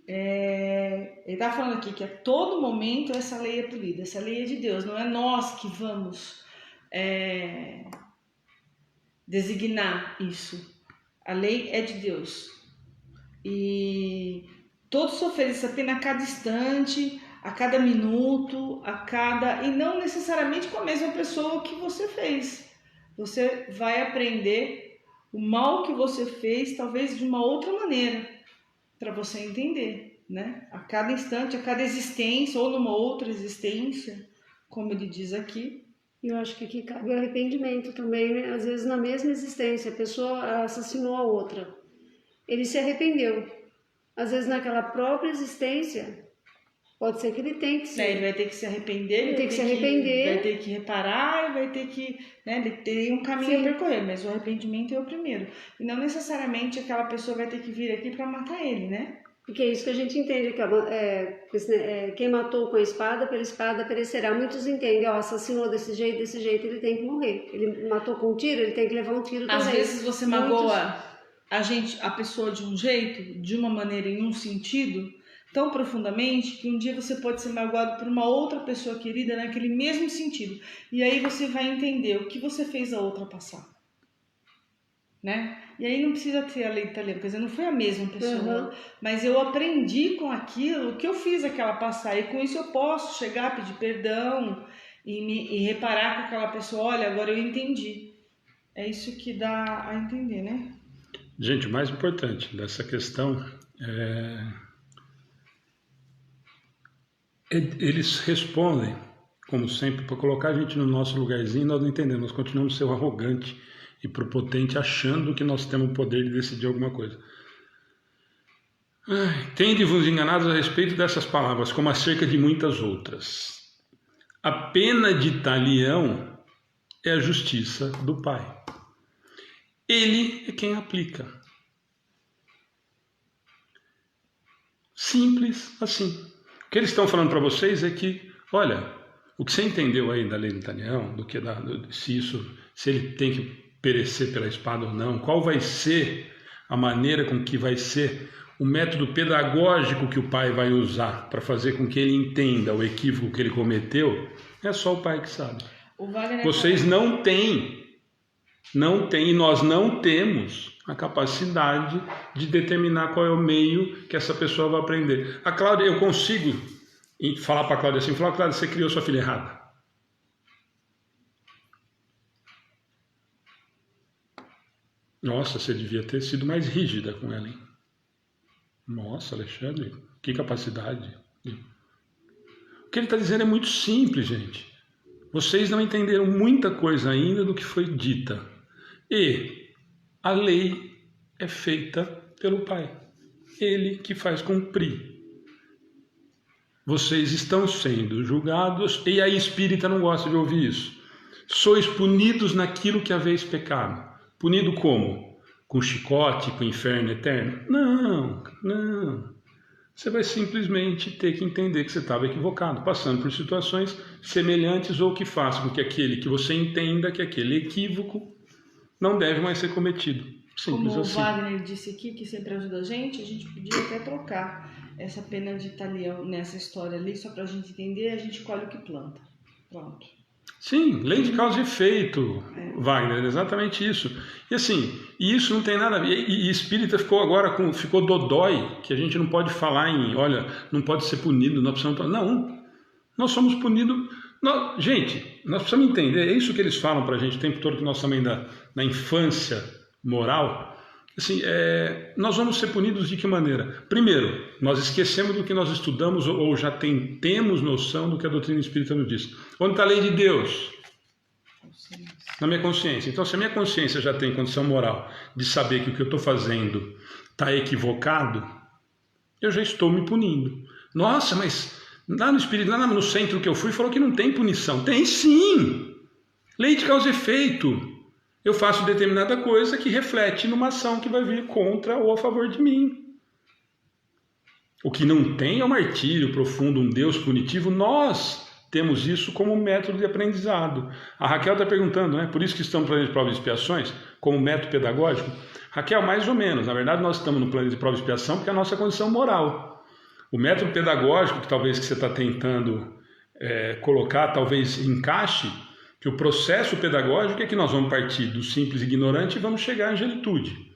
ele está falando aqui que a todo momento essa lei é polida, essa lei é de Deus, não é nós que vamos designar isso. A lei é de Deus. E todos sofrem essa pena a cada instante, a cada minuto, e não necessariamente com a mesma pessoa que você fez. Você vai aprender o mal que você fez, talvez de uma outra maneira, para você entender, né? A cada instante, a cada existência, ou numa outra existência, como ele diz aqui. Eu acho que aqui cabe o arrependimento também, né? Às vezes na mesma existência, a pessoa assassinou a outra. Ele se arrependeu. Às vezes naquela própria existência, pode ser que ele tenha que se... Ele vai ter que se arrepender, ele vai ter que reparar, e vai ter que... Ele tem um caminho a percorrer, mas o arrependimento é o primeiro. E não necessariamente aquela pessoa vai ter que vir aqui para matar ele, né? Porque é isso que a gente entende, que quem matou com a espada, pela espada perecerá. Muitos entendem, assassinou desse jeito, ele tem que morrer. Ele matou com um tiro, ele tem que levar um tiro também. Às vezes você magoa a pessoa de um jeito, de uma maneira, em um sentido, tão profundamente, que um dia você pode ser magoado por uma outra pessoa querida naquele mesmo sentido. E aí você vai entender o que você fez a outra passar. Né? E aí não precisa ter a lei italiana, quer dizer, não foi a mesma pessoa, mas eu aprendi com aquilo que eu fiz aquela passar, e com isso eu posso chegar, pedir perdão e reparar com aquela pessoa, olha, agora eu entendi. É isso que dá a entender, né? Gente, o mais importante dessa questão eles respondem, como sempre, para colocar a gente no nosso lugarzinho, nós não entendemos, nós continuamos sendo arrogantes e prepotente, achando que nós temos o poder de decidir alguma coisa. Tende-vos enganados a respeito dessas palavras, como acerca de muitas outras. A pena de talião é a justiça do Pai. Ele é quem aplica. Simples assim. O que eles estão falando para vocês é que, olha, o que você entendeu aí da lei do talião, se ele tem que perecer pela espada ou não, qual vai ser a maneira com que vai ser o método pedagógico que o pai vai usar para fazer com que ele entenda o equívoco que ele cometeu, é só o pai que sabe. Vocês não têm, e nós não temos a capacidade de determinar qual é o meio que essa pessoa vai aprender. A Cláudia, eu consigo falar para a Cláudia assim, falar, Cláudia, você criou sua filha errada. Nossa, você devia ter sido mais rígida com ela, hein? Nossa, Alexandre, que capacidade. O que ele está dizendo é muito simples, gente. Vocês não entenderam muita coisa ainda do que foi dita. E a lei é feita pelo Pai. Ele que faz cumprir. Vocês estão sendo julgados, e a espírita não gosta de ouvir isso. Sois punidos naquilo que haveis pecado. Punido como? Com chicote, com inferno eterno? Não. Você vai simplesmente ter que entender que você estava equivocado, passando por situações semelhantes ou que façam com que você entenda que aquele equívoco não deve mais ser cometido. Simples assim. Como o Wagner disse aqui, que sempre ajuda a gente podia até trocar essa pena de talião nessa história ali, só para a gente entender, a gente colhe o que planta. Pronto. Sim, lei de causa e efeito, Wagner, exatamente isso. E assim, isso não tem nada a ver. E espírita ficou dodói, que a gente não pode falar olha, não pode ser punido, nós precisamos... Não, nós somos punidos... Gente, nós precisamos entender, é isso que eles falam pra gente o tempo todo, que nós também na infância moral, assim, nós vamos ser punidos de que maneira? Primeiro, nós esquecemos do que nós estudamos ou já temos noção do que a doutrina espírita nos diz. Onde está a lei de Deus? Na minha consciência. Então, se a minha consciência já tem condição moral de saber que o que eu estou fazendo está equivocado, eu já estou me punindo. Nossa, mas lá no Espírito, lá no centro que eu fui, falou que não tem punição. Tem sim! Lei de causa e efeito. Eu faço determinada coisa que reflete numa ação que vai vir contra ou a favor de mim. O que não tem é o martírio profundo, um Deus punitivo. Nós temos isso como método de aprendizado. A Raquel está perguntando, né? Por isso que estamos no plano de provas e expiações, como método pedagógico. Raquel, mais ou menos. Na verdade, nós estamos no plano de prova e expiação porque é a nossa condição moral. O método pedagógico, que talvez que você está tentando colocar, talvez encaixe, que o processo pedagógico é que nós vamos partir do simples ignorante e vamos chegar à angelitude.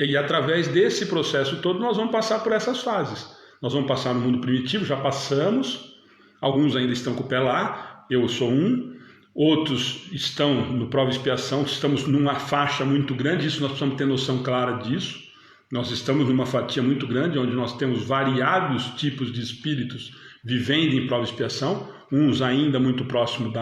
E através desse processo todo nós vamos passar por essas fases. Nós vamos passar no mundo primitivo, já passamos, alguns ainda estão com o pé lá, eu sou um, outros estão no prova e expiação, estamos numa faixa muito grande, isso nós precisamos ter noção clara disso. Nós estamos numa fatia muito grande, onde nós temos variados tipos de espíritos vivendo em prova e expiação, uns ainda muito próximo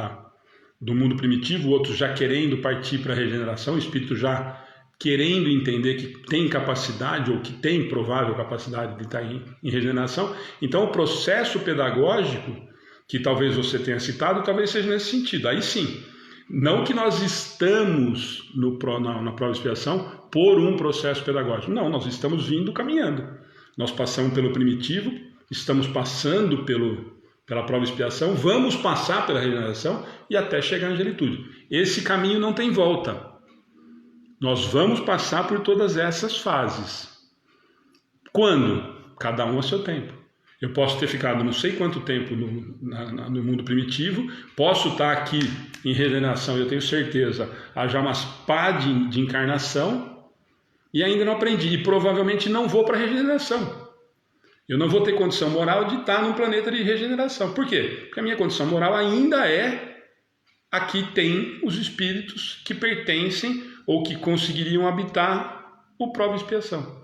do mundo primitivo, outros já querendo partir para a regeneração, o espírito já querendo entender que tem capacidade ou que tem provável capacidade de estar em regeneração. Então, o processo pedagógico, que talvez você tenha citado, talvez seja nesse sentido. Aí sim, não que nós estamos na prova de expiação por um processo pedagógico. Não, nós estamos caminhando. Nós passamos pelo primitivo, estamos passando pela prova de expiação, vamos passar pela regeneração e até chegar à angelitude. Esse caminho não tem volta. Nós vamos passar por todas essas fases. Quando? Cada um a seu tempo. Eu posso ter ficado não sei quanto tempo no mundo primitivo, posso estar aqui em regeneração, eu tenho certeza, há já umas pá de encarnação, e ainda não aprendi, e provavelmente não vou para a regeneração. Eu não vou ter condição moral de estar num planeta de regeneração. Por quê? Porque a minha condição moral ainda é: aqui tem os espíritos que pertencem ou que conseguiriam habitar o prova e expiação.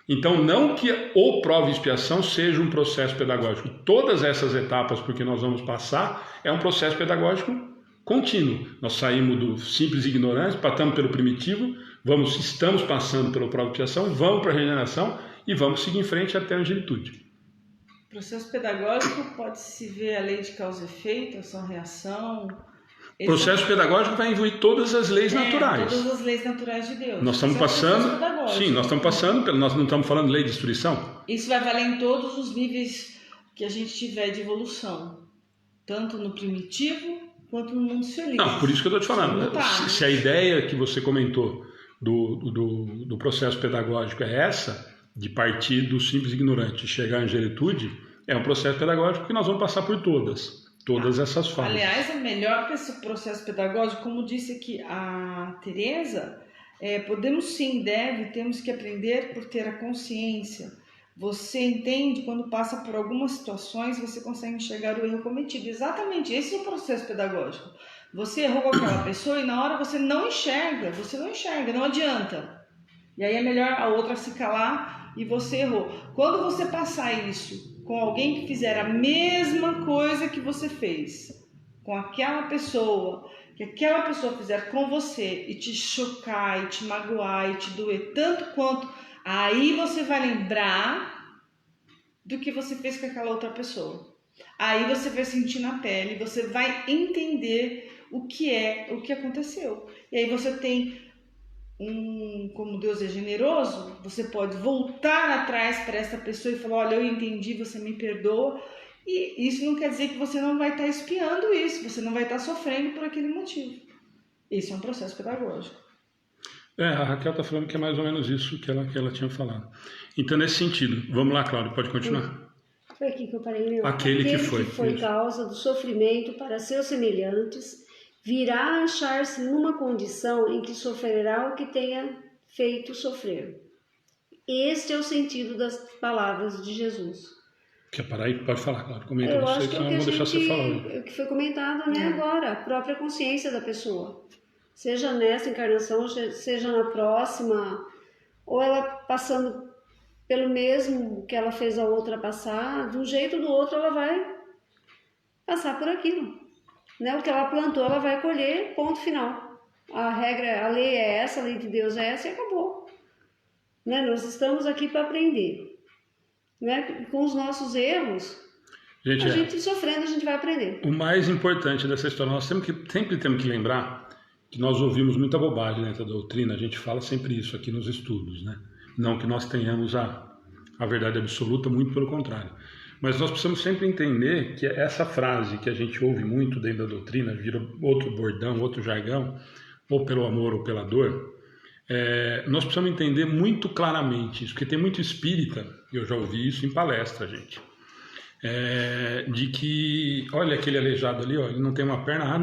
Então, não que o prova e expiação seja um processo pedagógico. Todas essas etapas por que nós vamos passar é um processo pedagógico contínuo. Nós saímos do simples ignorante, passamos pelo primitivo, estamos passando pela prova e expiação, vamos para a regeneração e vamos seguir em frente até a angelitude. Processo pedagógico pode-se ver a lei de causa e efeito, ação-reação. O processo pedagógico vai envolver todas as leis naturais. Todas as leis naturais de Deus. Nós estamos passando. Sim, nós estamos passando. Nós não estamos falando de lei de destruição. Isso vai valer em todos os níveis que a gente tiver de evolução, tanto no primitivo quanto no mundo feliz. Não, por isso que eu estou te falando. Se a ideia que você comentou do processo pedagógico é essa, de partir do simples ignorante e chegar à angelitude, é um processo pedagógico que nós vamos passar por todas essas fases. Aliás, é melhor que esse processo pedagógico, como disse aqui a Tereza, podemos sim, temos que aprender por ter a consciência. Você entende quando passa por algumas situações, você consegue enxergar o erro cometido. Exatamente, esse é o processo pedagógico. Você errou com aquela pessoa e na hora você não enxerga, não adianta. E aí é melhor a outra se calar e você errou. Quando você passar isso com alguém que fizer a mesma coisa que você fez, com aquela pessoa, que aquela pessoa fizer com você e te chocar, e te magoar, e te doer tanto quanto, aí você vai lembrar do que você fez com aquela outra pessoa. Aí você vai sentir na pele, você vai entender o que aconteceu. E aí você tem como Deus é generoso, você pode voltar atrás para essa pessoa e falar: olha, eu entendi, você me perdoa. E isso não quer dizer que você não vai estar espiando isso, você não vai estar sofrendo por aquele motivo. Esse é um processo pedagógico. A Raquel está falando que é mais ou menos isso que ela tinha falado. Então, nesse sentido, vamos lá, Cláudia, pode continuar. Foi aqui que eu parei, meu. Aquele que foi causa do sofrimento para seus semelhantes, virá achar-se numa condição em que sofrerá o que tenha feito sofrer. Este é o sentido das palavras de Jesus. Quer parar aí? Pode falar, claro. Comenta Eu você, acho que senão eu vou deixar você falar. O que foi comentado agora, a própria consciência da pessoa. Seja nessa encarnação, seja na próxima, ou ela passando pelo mesmo que ela fez a outra passar, de um jeito ou do outro ela vai passar por aquilo. Né? O que ela plantou, ela vai colher, ponto final. A lei é essa, a lei de Deus é essa e acabou. Né? Nós estamos aqui para aprender. Né? Com os nossos erros, a gente sofrendo, a gente vai aprender. O mais importante dessa história, nós sempre temos que lembrar que nós ouvimos muita bobagem dentro da doutrina, a gente fala sempre isso aqui nos estudos, né? Não que nós tenhamos a verdade absoluta, muito pelo contrário. Mas nós precisamos sempre entender que essa frase que a gente ouve muito dentro da doutrina, vira outro bordão, outro jargão, ou pelo amor ou pela dor, nós precisamos entender muito claramente isso, porque tem muito espírita, eu já ouvi isso em palestra, gente, de que, olha aquele aleijado ali, ó, ele não tem uma perna,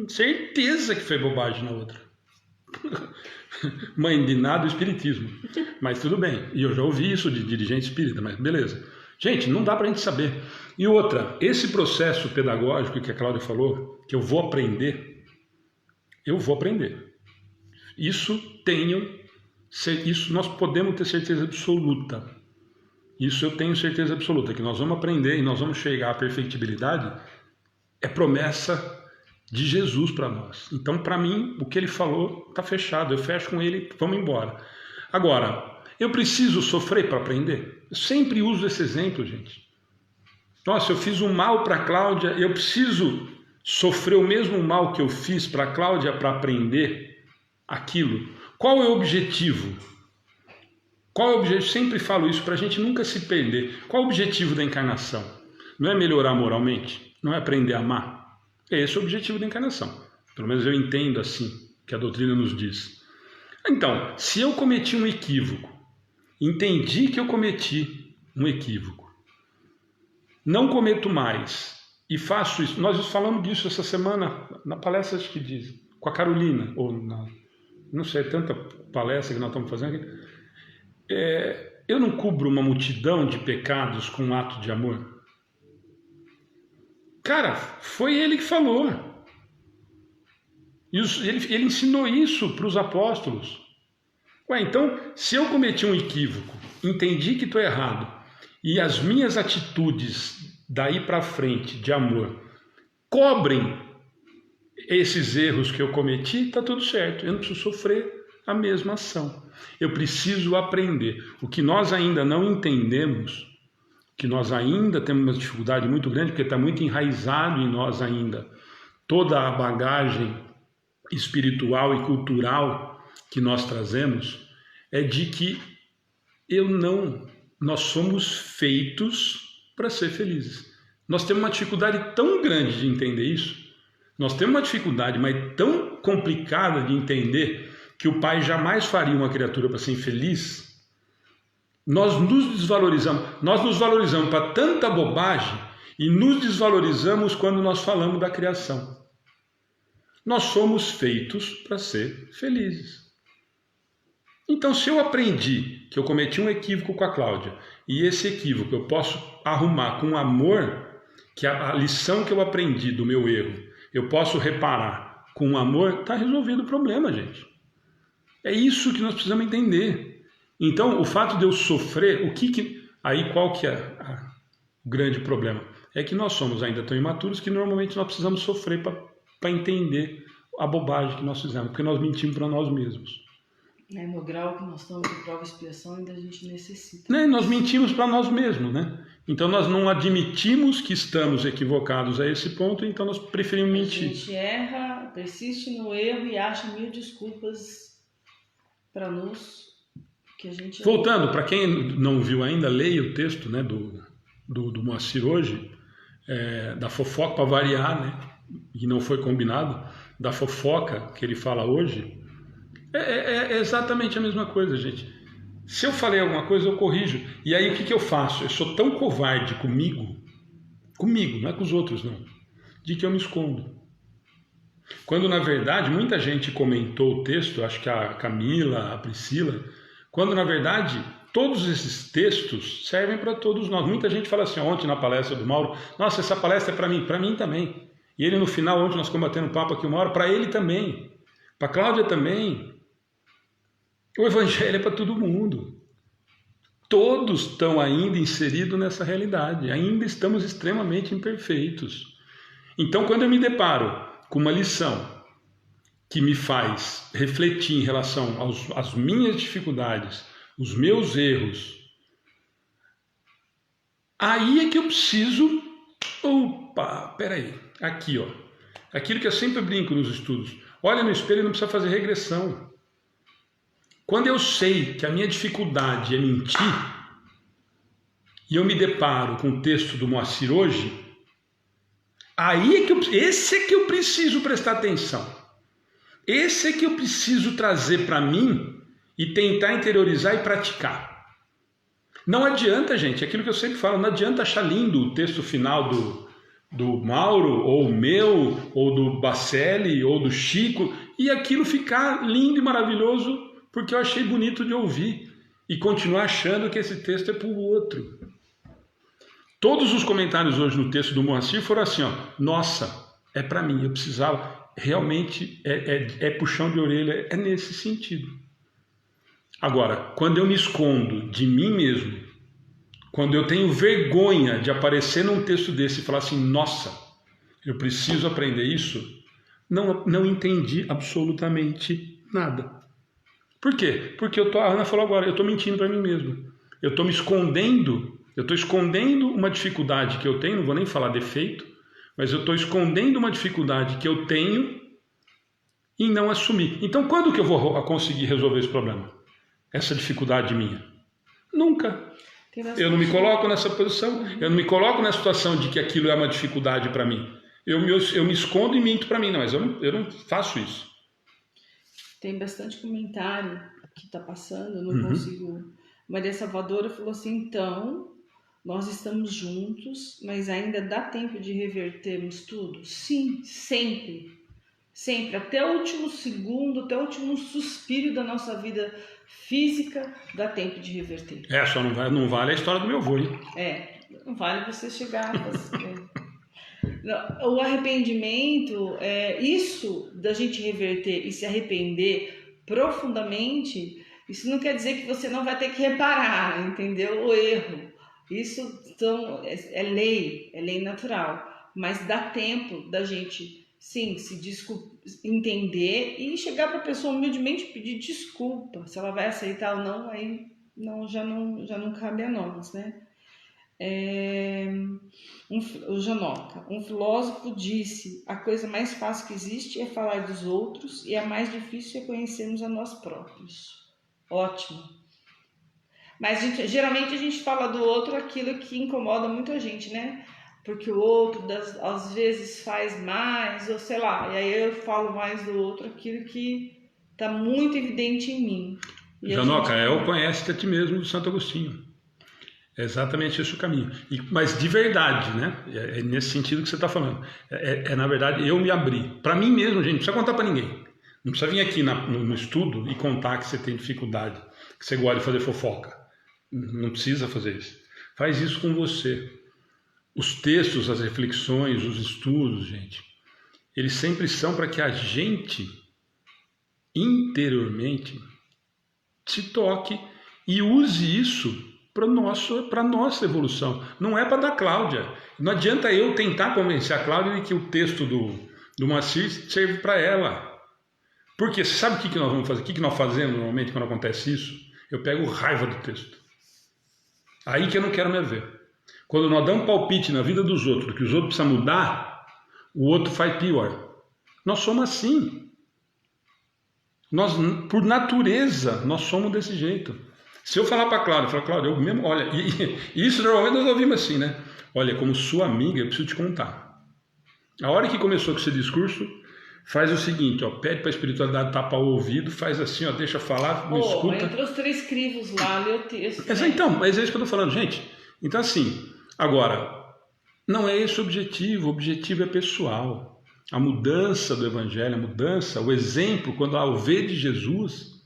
certeza que foi bobagem na outra. Mãe de nada o espiritismo, mas tudo bem, e eu já ouvi isso de dirigente espírita, mas beleza. Gente, não dá pra gente saber. E outra, esse processo pedagógico que a Cláudia falou, que eu vou aprender. Isso nós podemos ter certeza absoluta. Isso eu tenho certeza absoluta, que nós vamos aprender e nós vamos chegar à perfectibilidade, é promessa de Jesus para nós. Então, para mim, o que ele falou está fechado. Eu fecho com ele, vamos embora. Agora, eu preciso sofrer para aprender? Eu sempre uso esse exemplo, gente. Nossa, eu fiz um mal para a Cláudia, eu preciso sofrer o mesmo mal que eu fiz para a Cláudia para aprender aquilo. Qual é o objetivo? Sempre falo isso para a gente nunca se perder. Qual é o objetivo da encarnação? Não é melhorar moralmente? Não é aprender a amar? Esse é o objetivo da encarnação. Pelo menos eu entendo assim, que a doutrina nos diz. Então, se eu cometi um equívoco, entendi que eu cometi um equívoco, não cometo mais e faço isso. Nós falamos disso essa semana na palestra, acho que diz, com a Carolina, ou não sei, tanta palestra que nós estamos fazendo aqui. Eu não cubro uma multidão de pecados com um ato de amor. Cara, foi ele que falou. E ele ensinou isso para os apóstolos. Então, se eu cometi um equívoco, entendi que estou errado, e as minhas atitudes daí para frente de amor cobrem esses erros que eu cometi, está tudo certo. Eu não preciso sofrer a mesma ação. Eu preciso aprender. O que nós ainda não entendemos, que nós ainda temos uma dificuldade muito grande, porque está muito enraizado em nós ainda, toda a bagagem espiritual e cultural que nós trazemos, é de que nós somos feitos para ser felizes. Nós temos uma dificuldade tão grande de entender isso, nós temos uma dificuldade, mas tão complicada de entender que o Pai jamais faria uma criatura para ser infeliz. Nós nos valorizamos para tanta bobagem e nos desvalorizamos quando nós falamos da criação. Nós somos feitos para ser felizes. Então, se eu aprendi que eu cometi um equívoco com a Cláudia, e esse equívoco eu posso arrumar com amor, que a lição que eu aprendi do meu erro, eu posso reparar com amor, está resolvido o problema, gente. É isso que nós precisamos entender. Então, o fato de eu sofrer, aí qual que é o grande problema? É que nós somos ainda tão imaturos que normalmente nós precisamos sofrer para entender a bobagem que nós fizemos, porque nós mentimos para nós mesmos. No grau que nós estamos de prova e expiação, ainda a gente necessita. Nós mentimos para nós mesmos, né? Então nós não admitimos que estamos equivocados a esse ponto, então nós preferimos mentir. A gente erra, persiste no erro e acha 1000 desculpas para nos... que a gente... Voltando, para quem não viu ainda, leia o texto, né, do Moacir hoje, da fofoca, para variar, né? E não foi combinado, da fofoca que ele fala hoje. É exatamente a mesma coisa, gente. Se eu falei alguma coisa, eu corrijo. E aí o que eu faço? Eu sou tão covarde comigo, não é com os outros não, de que eu me escondo. Quando na verdade muita gente comentou o texto, acho que a Camila, a Priscila, quando na verdade todos esses textos servem para todos nós. Muita gente fala assim, ontem na palestra do Mauro, nossa, essa palestra é para mim também. E ele no final, ontem nós ficamos batendo papo aqui uma hora, para ele também, para a Cláudia também. O Evangelho é para todo mundo. Todos estão ainda inseridos nessa realidade. Ainda estamos extremamente imperfeitos. Então, quando eu me deparo com uma lição que me faz refletir em relação às minhas dificuldades, os meus erros, aí é que eu preciso... Opa, peraí. Aqui, ó. Aquilo que eu sempre brinco nos estudos. Olha no espelho e não precisa fazer regressão. Quando eu sei que a minha dificuldade é mentir, e eu me deparo com o texto do Moacir hoje, aí é que esse é que eu preciso prestar atenção. Esse é que eu preciso trazer para mim e tentar interiorizar e praticar. Não adianta, gente, aquilo que eu sempre falo, não adianta achar lindo o texto final do Mauro, ou o meu, ou do Bacelli, ou do Chico, e aquilo ficar lindo e maravilhoso porque eu achei bonito de ouvir e continuar achando que esse texto é para o outro. Todos os comentários hoje no texto do Moacir foram assim, ó, nossa, é para mim, eu precisava, realmente é puxão de orelha, é nesse sentido. Agora, quando eu me escondo de mim mesmo, quando eu tenho vergonha de aparecer num texto desse e falar assim, nossa, eu preciso aprender isso, não entendi absolutamente nada. Por quê? Porque a Ana falou agora, eu estou mentindo para mim mesmo. Eu estou me escondendo, eu estou escondendo uma dificuldade que eu tenho, não vou nem falar defeito, mas eu estou escondendo uma dificuldade que eu tenho e não assumir. Então, quando que eu vou conseguir resolver esse problema? Essa dificuldade minha? Nunca. Eu não me coloco nessa posição, eu não me coloco na situação de que aquilo é uma dificuldade para mim. Eu me escondo e minto para mim, não, mas eu não faço isso. Tem bastante comentário que está passando, eu não consigo. Maria Salvadora falou assim, então, nós estamos juntos, mas ainda dá tempo de revertermos tudo? Sim, sempre. Sempre, até o último segundo, até o último suspiro da nossa vida física, dá tempo de reverter. Só não vale a história do meu avô, hein? Não vale você chegar... O arrependimento, isso da gente reverter e se arrepender profundamente, isso não quer dizer que você não vai ter que reparar, entendeu? O erro. Isso então, é lei natural. Mas dá tempo da gente... Sim, entender e chegar para a pessoa humildemente pedir desculpa. Se ela vai aceitar ou não, aí já não cabe a nós, né? O Janoca, um filósofo disse: a coisa mais fácil que existe é falar dos outros e a mais difícil é conhecermos a nós próprios. Ótimo. Mas geralmente a gente fala do outro aquilo que incomoda muito a gente, né? Porque o outro às vezes faz mais, ou sei lá, e aí eu falo mais do outro aquilo que está muito evidente em mim. Janoca, eu conheço a ti mesmo do Santo Agostinho. É exatamente esse o caminho. Mas de verdade, né? É nesse sentido que você está falando. Na verdade, eu me abri. Para mim mesmo, gente, não precisa contar para ninguém. Não precisa vir aqui no estudo e contar que você tem dificuldade, que você gosta de fazer fofoca. Não precisa fazer isso. Faz isso com você. Os textos, as reflexões, os estudos, gente, eles sempre são para que a gente, interiormente, se toque e use isso para a nossa evolução. Não é para da Cláudia. Não adianta eu tentar convencer a Cláudia de que o texto do Moacir serve para ela. Porque você sabe o que nós vamos fazer? O que nós fazemos normalmente quando acontece isso? Eu pego raiva do texto. Aí que eu não quero me ver. Quando nós damos palpite na vida dos outros, que os outros precisam mudar, o outro faz pior. Nós somos assim. Nós, por natureza, nós somos desse jeito. Se eu falar para a Cláudia, eu mesmo, olha, e isso normalmente nós ouvimos assim, né? Olha, como sua amiga, eu preciso te contar. A hora que começou com esse discurso, faz o seguinte, pede para a espiritualidade tapar o ouvido, faz assim, deixa falar, me escuta. Entre os 3 crivos lá, lê o texto. Então, mas é isso que eu estou falando, gente. Então, assim, agora, não é esse o objetivo é pessoal. A mudança do Evangelho, o exemplo, quando há o ver de Jesus,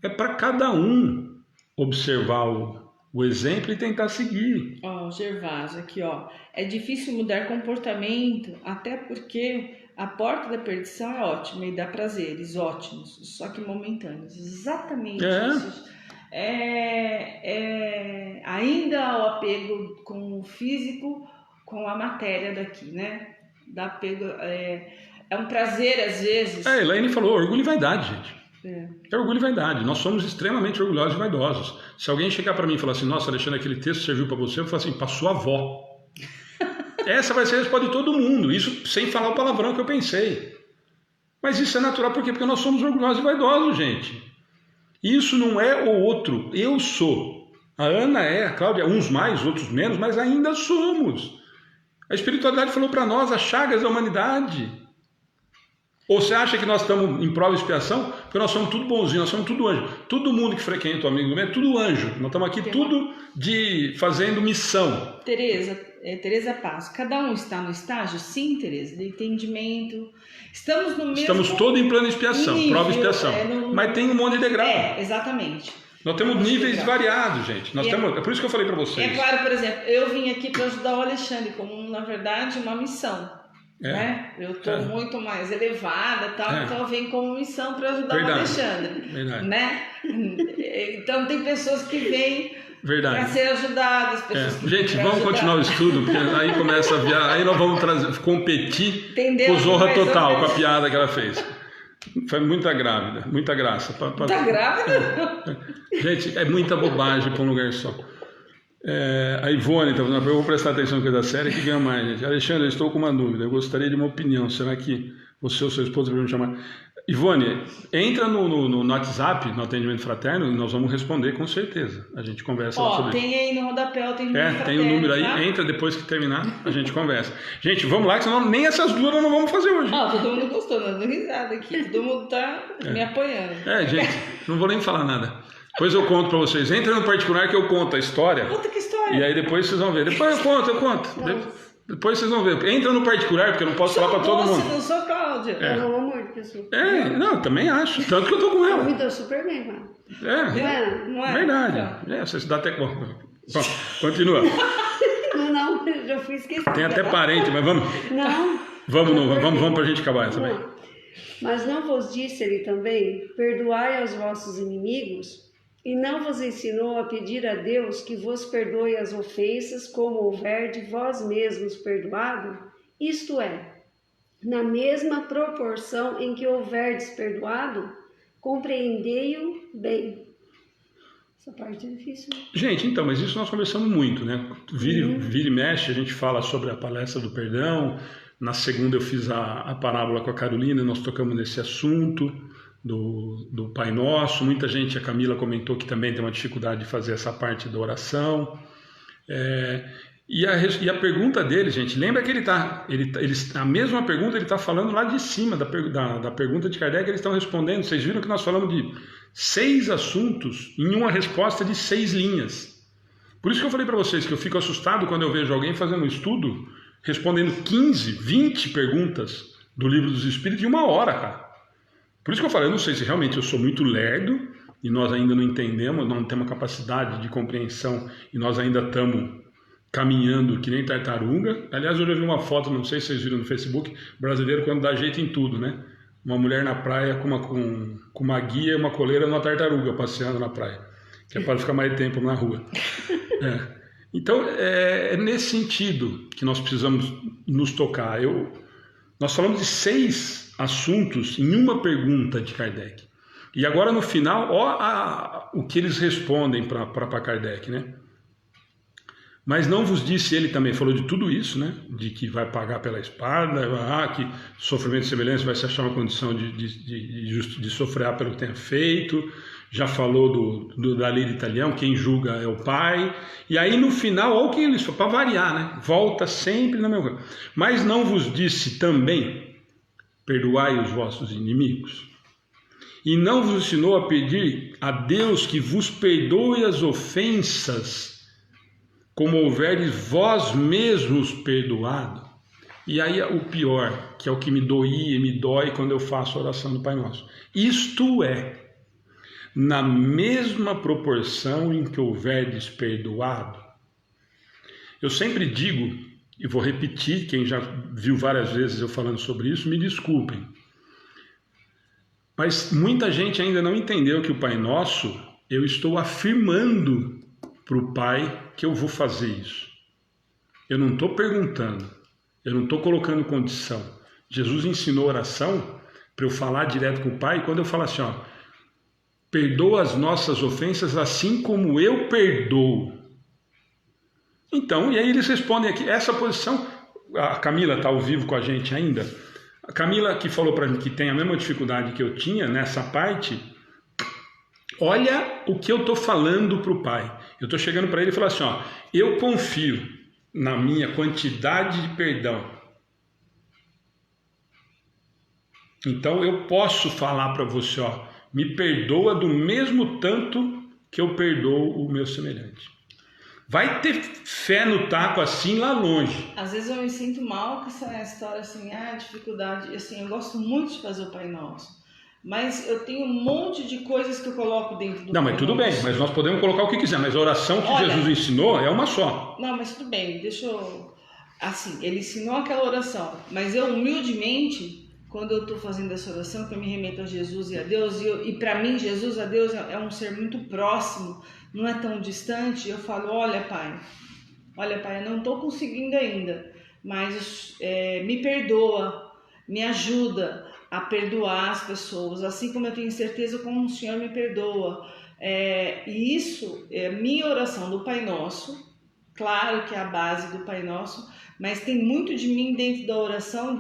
é para cada um observar o exemplo e tentar seguir. Gervásio, aqui, é difícil mudar comportamento, até porque a porta da perdição é ótima e dá prazeres ótimos, só que momentâneos. Exatamente isso. Ainda o apego com o físico, com a matéria daqui, né? Dá apego, é um prazer às vezes. Elaine falou, orgulho e vaidade, gente. É orgulho e vaidade. Nós somos extremamente orgulhosos e vaidosos. Se alguém chegar para mim e falar assim, nossa, Alexandre, aquele texto serviu para você, eu vou falar assim, para sua avó. Essa vai ser a resposta de todo mundo. Isso sem falar o palavrão que eu pensei. Mas isso é natural, por quê? Porque nós somos orgulhosos e vaidosos, gente. Isso não é o outro. Eu sou. A Ana a Cláudia, uns mais, outros menos, mas ainda somos. A espiritualidade falou para nós as chagas da humanidade. Ou você acha que nós estamos em prova e expiação? Porque nós somos tudo bonzinho, nós somos tudo anjo. Todo mundo que frequenta o amigo do meio é tudo anjo. Nós estamos aqui tudo fazendo missão. Tereza Paz, cada um está no estágio? Sim, Tereza, de entendimento. Estamos no mesmo... Estamos todos em plano de expiação, nível, prova e expiação. Mas tem um monte de degrau. Exatamente. Nós temos níveis variados, gente. É por isso que eu falei para vocês. É claro, por exemplo, eu vim aqui para ajudar o Alexandre, como, na verdade, uma missão. Né? Eu estou muito mais elevada, então eu venho como missão para ajudar o Alexandre. Né? Então tem pessoas que vêm para ser ajudadas. Gente, vamos continuar o estudo, porque aí começa a viajar, aí nós vamos competir com o Zorra Total, com a piada que ela fez. Foi muita grávida, muita graça. Muita grávida? Gente, é muita bobagem para um lugar só. A Ivone está falando, eu vou prestar atenção em coisa séria que ganha mais, gente. Alexandre, eu estou com uma dúvida, eu gostaria de uma opinião. Será que você ou seu esposo deveriam me chamar? Ivone, entra no WhatsApp, no atendimento fraterno, e nós vamos responder com certeza. A gente conversa lá sobre isso. Tem aí no rodapé, tem número tem o número aí, tá? entra depois que terminar, a gente conversa. Gente, vamos lá, que senão nem essas duas nós não vamos fazer hoje. Todo mundo gostou, nós dando risada aqui, todo mundo tá me apoiando. Gente, não vou nem falar nada. Depois eu conto pra vocês. Entra no particular que eu conto a história. Conta que história? E aí depois vocês vão ver. Depois eu conto. Depois vocês vão ver. Entra no particular, porque eu não posso falar pra todo mundo. Não sou Cláudia. Eu não amor de pessoa. Não, também acho. Tanto que eu tô com ela. Eu me dou super bem, mano. Não é? Verdade. Você se dá até... Bom, continua. Não, já fui esquecida. Tem até parente, mas vamos... Não. Vamos pra gente acabar essa, Não. Mas não vos disse ele também, perdoai aos vossos inimigos, e não vos ensinou a pedir a Deus que vos perdoe as ofensas, como houverdes vós mesmos perdoado? Isto é, na mesma proporção em que houverdes perdoado, compreendei-o bem. Essa parte é difícil, né? Gente, então, mas isso nós conversamos muito, né? Vira e mexe, a gente fala sobre a palestra do perdão. Na segunda eu fiz a parábola com a Carolina, nós tocamos nesse assunto do Pai Nosso. Muita gente, a Camila comentou que também tem uma dificuldade de fazer essa parte da oração. E a pergunta dele, gente, lembra que a mesma pergunta ele está falando lá de cima da pergunta de Kardec, eles estão respondendo. Vocês viram que nós falamos de 6 assuntos em uma resposta de 6 linhas. Por isso que eu falei para vocês que eu fico assustado quando eu vejo alguém fazendo um estudo respondendo 15, 20 perguntas do Livro dos Espíritos em 1 hora, cara. Por isso que eu falei, eu não sei se realmente eu sou muito lerdo e nós ainda não entendemos, não temos capacidade de compreensão e nós ainda estamos caminhando que nem tartaruga. Aliás, hoje eu vi uma foto, não sei se vocês viram no Facebook, brasileiro quando dá jeito em tudo, né? Uma mulher na praia com uma guia e uma coleira numa tartaruga passeando na praia, que é para ficar mais tempo na rua. Então, é nesse sentido que nós precisamos nos tocar. Nós falamos de 6 assuntos em uma pergunta de Kardec. E agora, no final, o que eles respondem para Kardec, né? Mas não vos disse, ele também falou de tudo isso, né? De que vai pagar pela espada, que sofrimento e semelhança vai se achar uma condição de sofrer pelo que tenha feito. Já falou da lei de Italião, quem julga é o Pai. E aí no final, olha o que eles falam, para variar, né? Volta sempre na mesma coisa. Mas não vos disse também, perdoai os vossos inimigos? E não vos ensinou a pedir a Deus que vos perdoe as ofensas, como houverdes vós mesmos perdoado? E aí o pior, que é o que me dói quando eu faço a oração do Pai Nosso. Isto é, na mesma proporção em que houverdes perdoado. Eu sempre digo, e vou repetir, quem já viu várias vezes eu falando sobre isso, me desculpem. Mas muita gente ainda não entendeu que o Pai Nosso, eu estou afirmando para o Pai que eu vou fazer isso. Eu não estou perguntando, eu não estou colocando condição. Jesus ensinou oração para eu falar direto com o Pai, e quando eu falo assim, perdoa as nossas ofensas assim como eu perdoo. Então, e aí eles respondem aqui, essa posição, a Camila está ao vivo com a gente ainda, a Camila que falou para mim que tem a mesma dificuldade que eu tinha nessa parte, olha o que eu estou falando para o Pai. Eu estou chegando para ele e falando assim, eu confio na minha quantidade de perdão. Então eu posso falar para você, me perdoa do mesmo tanto que eu perdoo o meu semelhante. Vai ter fé no taco assim lá longe. Às vezes eu me sinto mal com essa história assim, dificuldade. Assim, eu gosto muito de fazer o Pai Nosso, mas eu tenho um monte de coisas que eu coloco dentro do Pai Nosso. Não, mas tudo bem, mas nós podemos colocar o que quiser, mas a oração que Jesus ensinou é uma só. Não, mas tudo bem, deixa eu... Assim, ele ensinou aquela oração, mas eu humildemente... Quando eu estou fazendo essa oração, que eu me remeto a Jesus e a Deus, e para mim Jesus, a Deus, é um ser muito próximo, não é tão distante, eu falo, olha Pai, eu não estou conseguindo ainda, mas me perdoa, me ajuda a perdoar as pessoas, assim como eu tenho certeza como o Senhor me perdoa. E isso é minha oração do Pai Nosso, claro que é a base do Pai Nosso, mas tem muito de mim dentro da oração,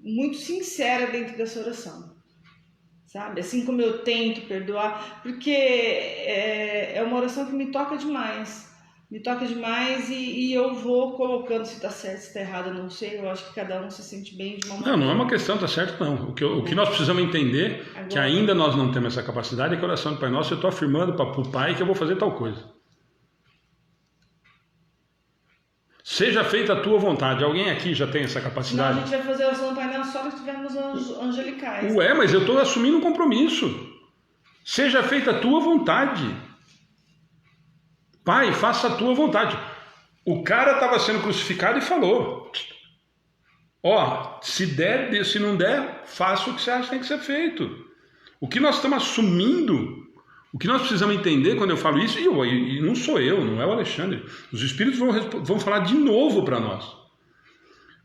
muito sincera dentro dessa oração. sabe? Assim como eu tento perdoar, porque é uma oração que me toca demais. Me toca demais e eu vou colocando se está certo, se está errado, eu não sei. Eu acho que cada um se sente bem de uma maneira. Não é uma questão tá certo, não. O que nós precisamos entender, agora, que ainda nós não temos essa capacidade, é que a oração do Pai Nosso, eu estou afirmando para o Pai que eu vou fazer tal coisa. Seja feita a tua vontade. Alguém aqui já tem essa capacidade? Não, a gente vai fazer a oração do Pai Nosso só que tivermos angelicais. Ué, mas eu estou assumindo um compromisso. Seja feita a tua vontade. Pai, faça a tua vontade. O cara estava sendo crucificado e falou: ó, se der, se não der, faça o que você acha que tem que ser feito. O que nós estamos assumindo, o que nós precisamos entender quando eu falo isso, e não sou eu, não é o Alexandre, os Espíritos vão falar de novo para nós.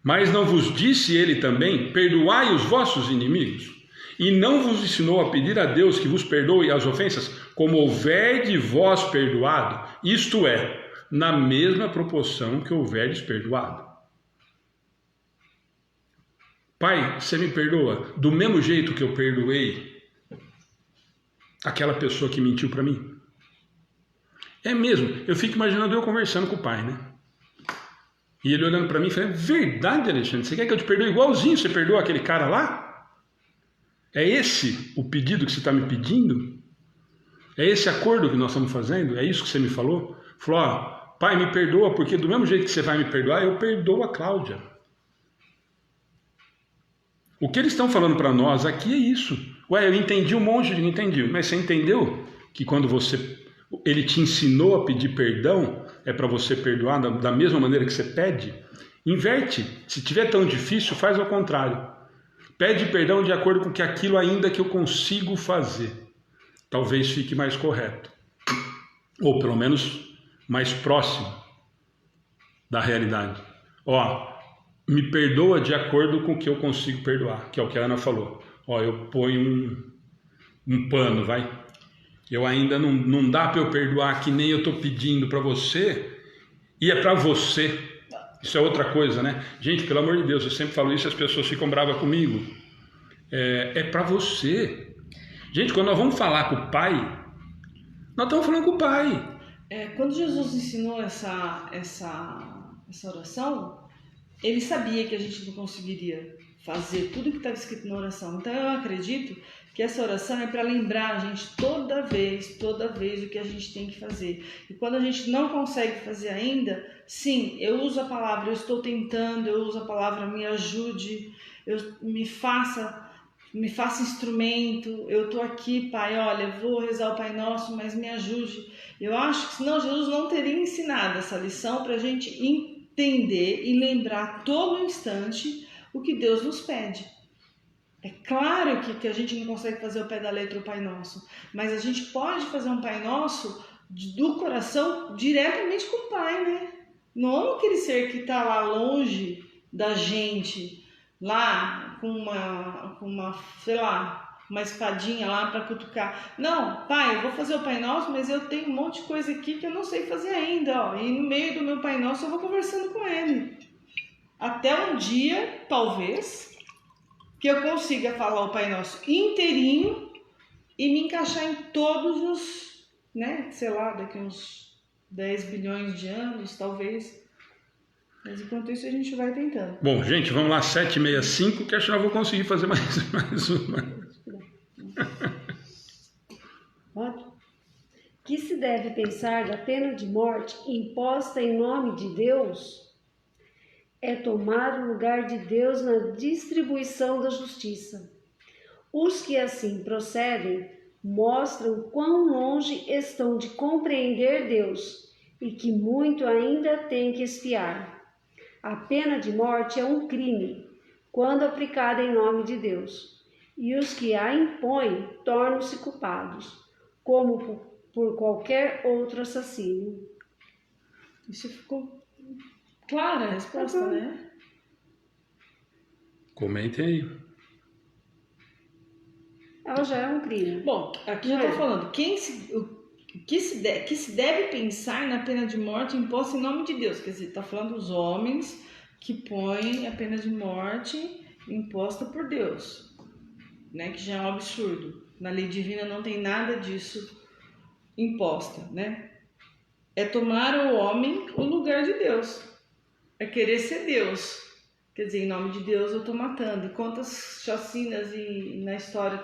Mas não vos disse ele também: perdoai os vossos inimigos? E não vos ensinou a pedir a Deus que vos perdoe as ofensas, como houverdes vós perdoado? Isto é, na mesma proporção que houverdes perdoado. Pai, você me perdoa do mesmo jeito que eu perdoei aquela pessoa que mentiu para mim? É mesmo, eu fico imaginando eu conversando com o pai, né? E ele olhando para mim e falando: verdade, Alexandre, você quer que eu te perdoe igualzinho você perdoou aquele cara lá? É esse o pedido que você está me pedindo? É esse acordo que nós estamos fazendo? É isso que você me falou? Falou: ó, pai, me perdoa, porque do mesmo jeito que você vai me perdoar, eu perdoo a Cláudia. O que eles estão falando para nós aqui é isso. Ué, eu entendi um monte de... Não entendi. Mas você entendeu que quando ele te ensinou a pedir perdão, é para você perdoar da mesma maneira que você pede? Inverte. Se tiver tão difícil, faz ao contrário. Pede perdão de acordo com aquilo ainda que eu consigo fazer. Talvez fique mais correto. Ou pelo menos mais próximo da realidade. Ó, me perdoa de acordo com o que eu consigo perdoar, que é o que a Ana falou. Ó, eu ponho um pano, vai. Eu ainda não dá para eu perdoar que nem eu estou pedindo para você, e é para você. Isso é outra coisa, né? Gente, pelo amor de Deus, eu sempre falo isso e as pessoas ficam bravas comigo. É para você. Gente, quando nós vamos falar com o Pai, nós estamos falando com o Pai. Quando Jesus ensinou essa oração, ele sabia que a gente não conseguiria fazer tudo que estava escrito na oração. Então eu acredito que essa oração é para lembrar a gente toda vez o que a gente tem que fazer. E quando a gente não consegue fazer ainda, sim, eu uso a palavra, eu estou tentando, eu uso a palavra me ajude, me faça instrumento, eu estou aqui, Pai, olha, vou rezar o Pai Nosso, mas me ajude. Eu acho que senão Jesus não teria ensinado essa lição para a gente entender e lembrar todo instante o que Deus nos pede. É claro que a gente não consegue fazer o pé da letra o Pai Nosso, mas a gente pode fazer um Pai Nosso do coração diretamente com o Pai, né? Não é aquele ser que está lá longe da gente, lá com uma, sei lá, uma espadinha lá para cutucar. Não, Pai, eu vou fazer o Pai Nosso, mas eu tenho um monte de coisa aqui que eu não sei fazer ainda, ó. E no meio do meu Pai Nosso eu vou conversando com Ele. Até um dia, talvez, que eu consiga falar o Pai Nosso inteirinho e me encaixar em todos os, né, sei lá, daqui uns 10 bilhões de anos, talvez. Mas enquanto isso a gente vai tentando. Bom, gente, vamos lá, 7h65, que acho que eu vou conseguir fazer mais uma. Ótimo. Que se deve pensar da pena de morte imposta em nome de Deus? É tomar o lugar de Deus na distribuição da justiça. Os que assim procedem mostram quão longe estão de compreender Deus e que muito ainda têm que expiar. A pena de morte é um crime, quando aplicada em nome de Deus, e os que a impõem tornam-se culpados, como por qualquer outro assassino. Isso ficou clara a resposta, né? Comentem aí. Ela já é um crime. Bom, aqui já está falando, que se deve pensar na pena de morte imposta em nome de Deus. Quer dizer, está falando dos homens que põem a pena de morte imposta por Deus. né? Que já é um absurdo. Na lei divina não tem nada disso imposta, né? É tomar o homem o lugar de Deus. É querer ser Deus. Quer dizer, em nome de Deus eu estou matando. E quantas chacinas na história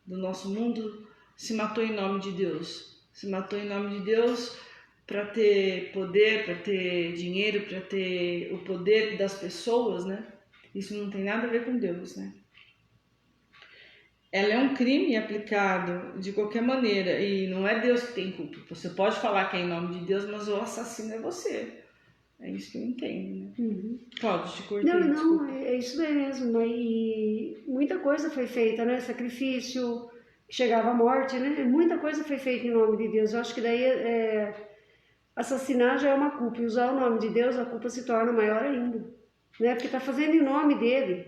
do nosso mundo se matou em nome de Deus. Se matou em nome de Deus para ter poder, para ter dinheiro, para ter o poder das pessoas, né? Isso não tem nada a ver com Deus, né? Ela é um crime aplicado de qualquer maneira e não é Deus que tem culpa. Você pode falar que é em nome de Deus, mas o assassino é você. É isso que eu entendo, né? Uhum. Pode, te cortei. Não, é isso mesmo. E muita coisa foi feita, né? Sacrifício, chegava a morte, né? Muita coisa foi feita em nome de Deus. Eu acho que daí assassinar já é uma culpa. E usar o nome de Deus, a culpa se torna maior ainda. Né? Porque está fazendo em nome dele.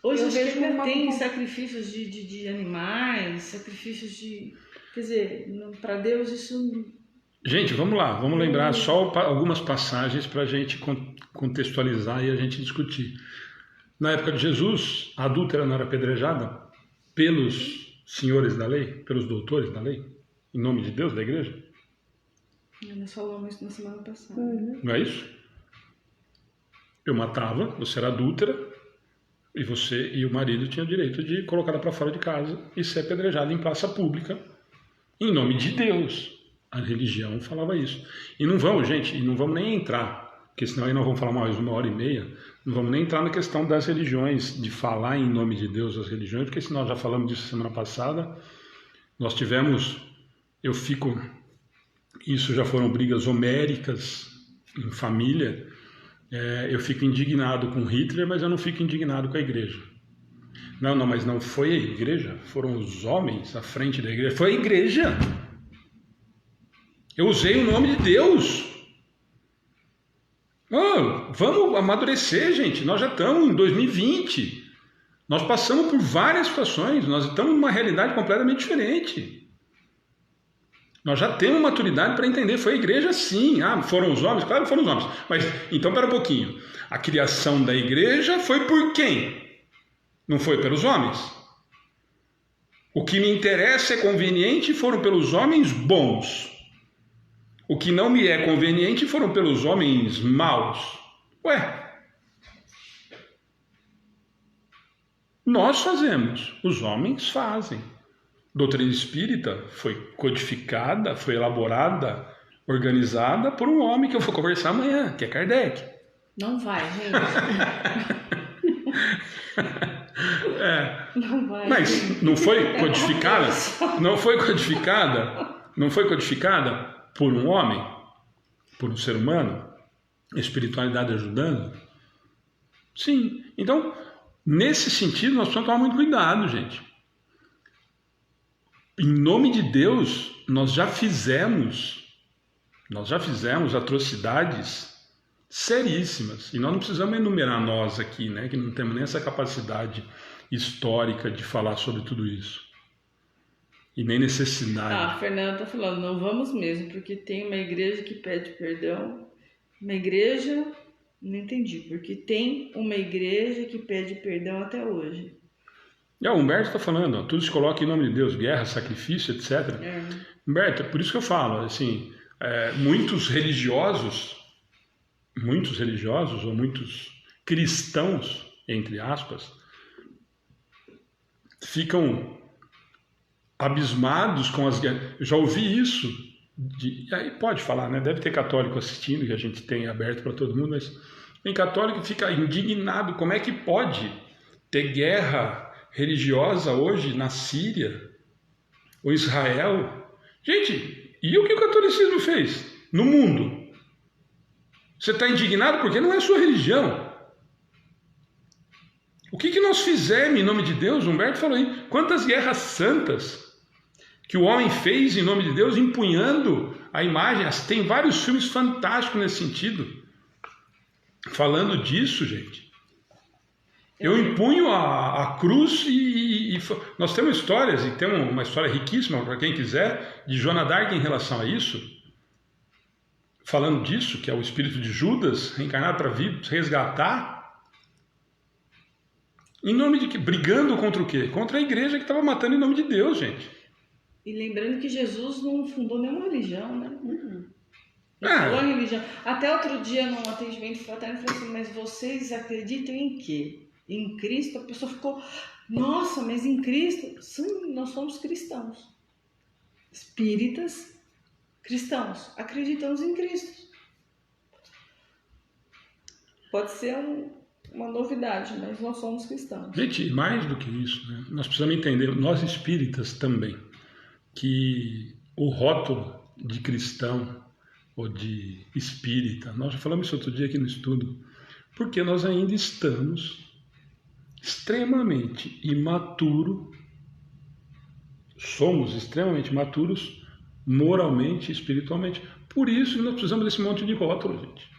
Hoje eu vejo que tem sacrifícios de animais, sacrifícios de... Quer dizer, para Deus isso... Gente, vamos lá, vamos lembrar só algumas passagens para a gente contextualizar e a gente discutir. Na época de Jesus, a adúltera não era apedrejada pelos senhores da lei, pelos doutores da lei, em nome de Deus, da igreja? Nós falamos isso na semana passada. Não é isso? Eu matava, você era adúltera, e você e o marido tinham o direito de colocá-la para fora de casa e ser apedrejada em praça pública, em nome de Deus. A religião falava isso. E não vamos, gente, e não vamos nem entrar, porque senão aí nós vamos falar mais 1h30, não vamos nem entrar na questão das religiões, de falar em nome de Deus as religiões, porque se nós já falamos disso semana passada, nós tivemos, isso já foram brigas homéricas em família, eu fico indignado com Hitler, mas eu não fico indignado com a igreja. Não, mas não foi a igreja, foram os homens à frente da igreja, foi a igreja. Eu usei o nome de Deus. Vamos amadurecer, gente. Nós já estamos em 2020. Nós passamos por várias situações. Nós estamos numa realidade completamente diferente. Nós já temos maturidade para entender. Foi a igreja, sim. Foram os homens? Claro que foram os homens. Mas, então, espera um pouquinho. A criação da igreja foi por quem? Não foi pelos homens? O que me interessa é conveniente foram pelos homens bons. O que não me é conveniente foram pelos homens maus. Nós fazemos, os homens fazem. Doutrina espírita foi codificada, foi elaborada, organizada por um homem que eu vou conversar amanhã, que é Kardec. Não vai, gente. Não vai. Mas não foi codificada? Não foi codificada por um homem, por um ser humano, espiritualidade ajudando? Sim. Então, nesse sentido, nós precisamos tomar muito cuidado, gente. Em nome de Deus, nós já fizemos atrocidades seríssimas. E nós não precisamos enumerar nós aqui, né, que não temos nem essa capacidade histórica de falar sobre tudo isso. E nem necessidade. A Fernanda está falando, não vamos mesmo, porque tem uma igreja que pede perdão. Uma igreja, não entendi, porque tem uma igreja que pede perdão até hoje. O Humberto está falando, tudo se coloca em nome de Deus, guerra, sacrifício, etc. Humberto, por isso que eu falo, assim, muitos religiosos ou muitos cristãos, entre aspas, ficam abismados com as guerras. Eu já ouvi isso, aí pode falar, né? Deve ter católico assistindo, que a gente tem aberto para todo mundo, mas tem católico que fica indignado. Como é que pode ter guerra religiosa hoje na Síria ou Israel? Gente, e o que o catolicismo fez no mundo? Você está indignado porque não é a sua religião. O que nós fizemos em nome de Deus? Humberto falou aí, quantas guerras santas que o homem fez em nome de Deus, empunhando a imagem. Tem vários filmes fantásticos nesse sentido, falando disso, gente. Eu empunho a cruz e nós temos histórias, e tem uma história riquíssima para quem quiser, de Joana d'Arc em relação a isso, falando disso, que é o espírito de Judas, reencarnado para vir resgatar Em nome de quê? Brigando contra o quê? Contra a igreja que estava matando em nome de Deus, gente. E lembrando que Jesus não fundou nenhuma religião, né? Ele falou em religião. Até outro dia, num atendimento fraterno, eu falei assim, mas vocês acreditam em quê? Em Cristo? A pessoa ficou, nossa, mas em Cristo? Sim, nós somos cristãos. Espíritas cristãos. Acreditamos em Cristo. Pode ser uma novidade, mas nós somos cristãos. Gente, mais do que isso, né? Nós precisamos entender, nós espíritas também, que o rótulo de cristão ou de espírita, nós já falamos isso outro dia aqui no estudo, porque nós ainda estamos extremamente imaturos, somos extremamente maturos moralmente e espiritualmente. Por isso que nós precisamos desse monte de rótulo, gente.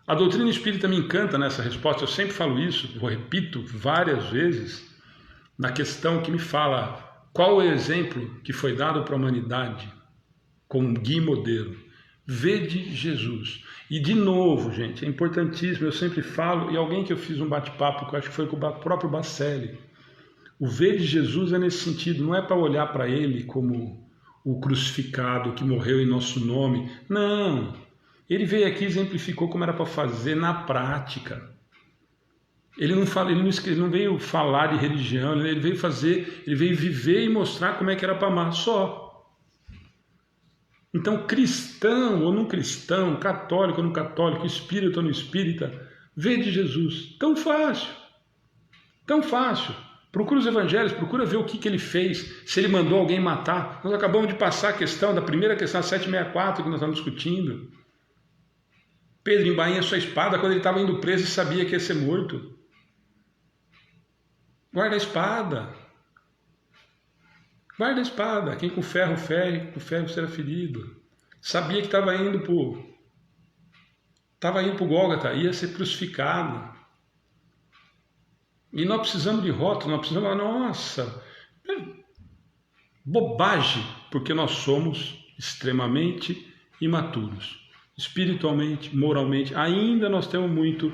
A doutrina espírita me encanta nessa resposta, eu sempre falo isso, eu repito várias vezes, na questão que me fala qual o exemplo que foi dado para a humanidade como guia e modelo. Vede Jesus. E de novo, gente, é importantíssimo, eu sempre falo, e alguém que eu fiz um bate-papo, que eu acho que foi com o próprio Bacelli, o vede Jesus é nesse sentido, não é para olhar para ele como o crucificado que morreu em nosso nome, não. Ele veio aqui e exemplificou como era para fazer na prática. Ele não veio falar de religião, ele veio viver e mostrar como é que era para amar, só. Então, cristão ou não cristão, católico ou não católico, espírita ou não espírita, vede Jesus. Tão fácil. Tão fácil. Procura os evangelhos, procura ver o que ele fez, se ele mandou alguém matar. Nós acabamos de passar a questão, da primeira questão, a 764, que nós estamos discutindo. Pedro embainha sua espada quando ele estava indo preso e sabia que ia ser morto. Guarda a espada. Guarda a espada. Quem com ferro fere, com ferro será ferido. Sabia que estava indo para o Gólgota, ia ser crucificado. E nós precisamos de rótulo, nós precisamos falar, nossa, bobagem, porque nós somos extremamente imaturos. Espiritualmente, moralmente, ainda nós temos muito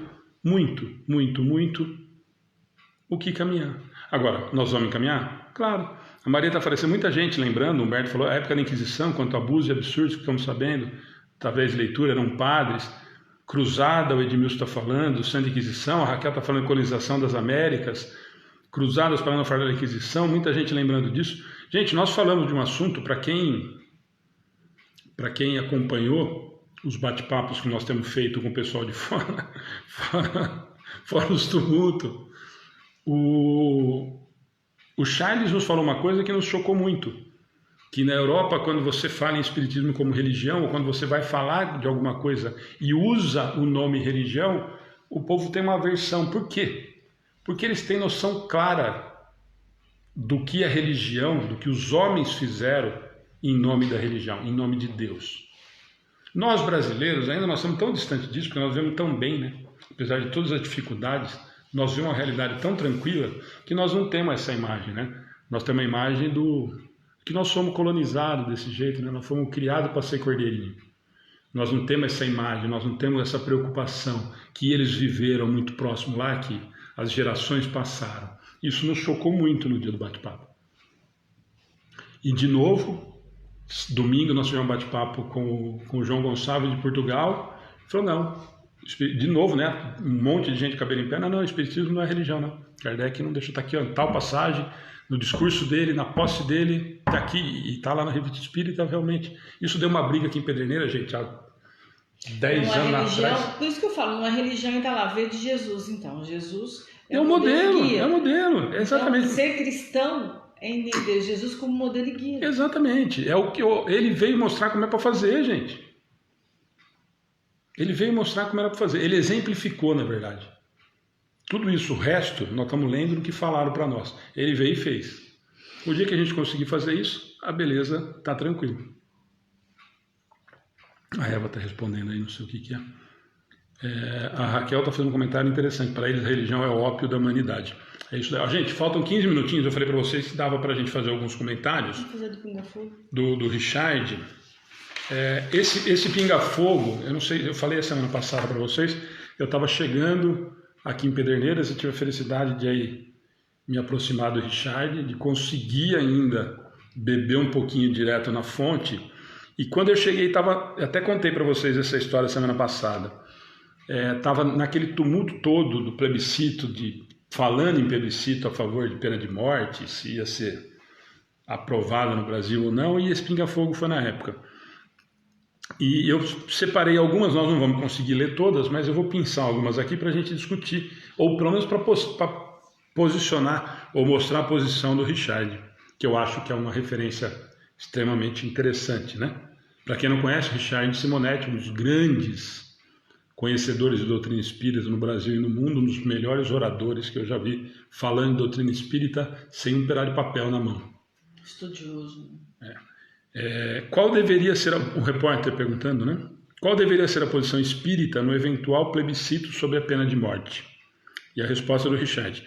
o que caminhar. Agora, nós vamos caminhar? Claro. A Maria está aparecendo muita gente lembrando, o Humberto falou, a época da Inquisição, quanto abusos e absurdos que estamos sabendo, através de leitura, eram padres, cruzada, o Edmilson está falando, Santa Inquisição, a Raquel está falando de colonização das Américas, cruzadas para não falar da Inquisição, muita gente lembrando disso. Gente, nós falamos de um assunto, para quem acompanhou os bate-papos que nós temos feito com o pessoal de fora, fora os tumultos. O Charles nos falou uma coisa que nos chocou muito, que na Europa, quando você fala em espiritismo como religião, ou quando você vai falar de alguma coisa e usa o nome religião, o povo tem uma aversão. Por quê? Porque eles têm noção clara do que a religião, do que os homens fizeram em nome da religião, em nome de Deus. Nós brasileiros ainda nós estamos tão distantes disso, porque nós vemos tão bem, né? Apesar de todas as dificuldades, nós vemos uma realidade tão tranquila que nós não temos essa imagem, né? Nós temos a imagem que nós somos colonizados desse jeito, né? Nós fomos criados para ser cordeirinho. Nós não temos essa imagem, nós não temos essa preocupação que eles viveram muito próximo lá, que as gerações passaram. Isso nos chocou muito no dia do bate-papo. E de novo, domingo nós tivemos um bate-papo com o João Gonçalves de Portugal. Ele falou, não, de novo, né? Um monte de gente de cabelo em pé, não, o espiritismo não é religião, não. Kardec não deixou, está aqui, ó, tal passagem, no discurso dele, na posse dele, está aqui, e está lá na Revista Espírita, realmente. Isso deu uma briga aqui em Pedreneira, gente, há 10 anos atrás. Por isso que eu falo, uma religião está lá, vê de Jesus, então. Jesus é o modelo, é o modelo, exatamente. Então, ser cristão é entender Jesus como modelo e guia. Exatamente, é o que ele veio mostrar como é para fazer, gente. Ele veio mostrar como era para fazer, ele exemplificou, na verdade. Tudo isso, o resto, nós estamos lendo do que falaram para nós. Ele veio e fez. O dia que a gente conseguir fazer isso, a beleza está tranquila. A Eva está respondendo aí, não sei o que é. A Raquel está fazendo um comentário interessante. Para eles, a religião é o ópio da humanidade. É isso daí. Gente, faltam 15 minutinhos. Eu falei para vocês que dava para a gente fazer alguns comentários. Vamos fazer do pinga-fogo. Do Richard. Esse pinga-fogo, eu não sei, eu falei a semana passada para vocês, eu estava chegando aqui em Pederneiras. Eu tive a felicidade de aí me aproximar do Richard, de conseguir ainda beber um pouquinho direto na fonte. E quando eu cheguei, até contei para vocês essa história semana passada, estava naquele tumulto todo do plebiscito, falando em plebiscito a favor de pena de morte, se ia ser aprovado no Brasil ou não, e esse pinga-fogo foi na época. E eu separei algumas, nós não vamos conseguir ler todas, mas eu vou pensar algumas aqui para a gente discutir, ou pelo menos para posicionar ou mostrar a posição do Richard, que eu acho que é uma referência extremamente interessante, né? Para quem não conhece, Richard Simonetti, um dos grandes conhecedores de doutrina espírita no Brasil e no mundo, um dos melhores oradores que eu já vi falando de doutrina espírita sem um pedaço de papel na mão. Estudioso. Qual deveria ser, o repórter perguntando, né? Qual deveria ser a posição espírita no eventual plebiscito sobre a pena de morte? E a resposta do Richard.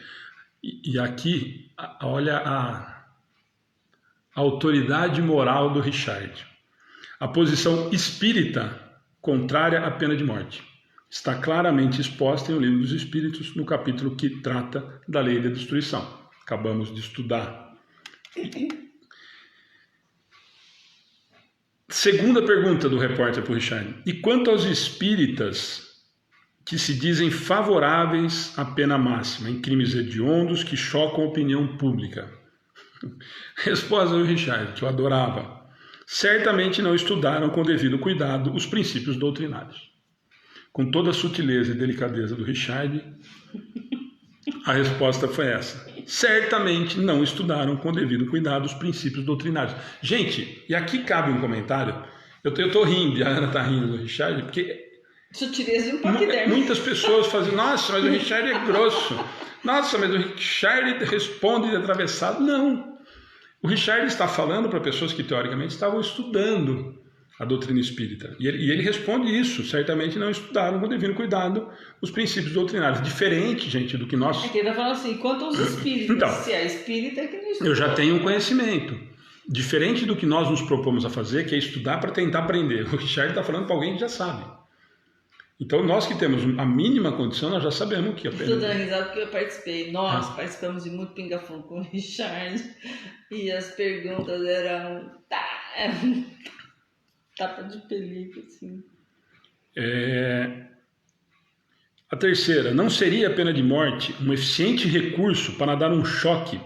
E aqui, olha a autoridade moral do Richard. A posição espírita contrária à pena de morte está claramente exposta em O Livro dos Espíritos, no capítulo que trata da lei da destruição. Acabamos de estudar. Segunda pergunta do repórter para o Richard. E quanto aos espíritas que se dizem favoráveis à pena máxima em crimes hediondos que chocam a opinião pública? Resposta do Richard, que eu adorava. Certamente não estudaram com devido cuidado os princípios doutrinários. Com toda a sutileza e delicadeza do Richard, a resposta foi essa. Certamente não estudaram com devido cuidado os princípios doutrinários. Gente, e aqui cabe um comentário. Eu estou rindo, e a Ana está rindo do Richard, porque sutileza e um paquiderme. Muitas pessoas fazem, nossa, mas o Richard é grosso. Nossa, mas o Richard responde de atravessado. Não. O Richard está falando para pessoas que teoricamente estavam estudando a doutrina espírita. E ele responde isso. Certamente não estudaram com devido cuidado os princípios doutrinários. Diferente, gente, do que nós... É que ele está falando assim, quanto aos espíritos, então, se é espírita é que não estuda. Eu já tenho um conhecimento. Diferente do que nós nos propomos a fazer, que é estudar para tentar aprender. O Richard está falando para alguém que já sabe. Então, nós que temos a mínima condição, nós já sabemos o que aprender. Estou dando risada porque eu participei. Nós participamos de muito pinga-fogo com o Richard. E as perguntas eram... tapa de pelica, assim. A terceira, não seria a pena de morte um eficiente recurso para dar um choque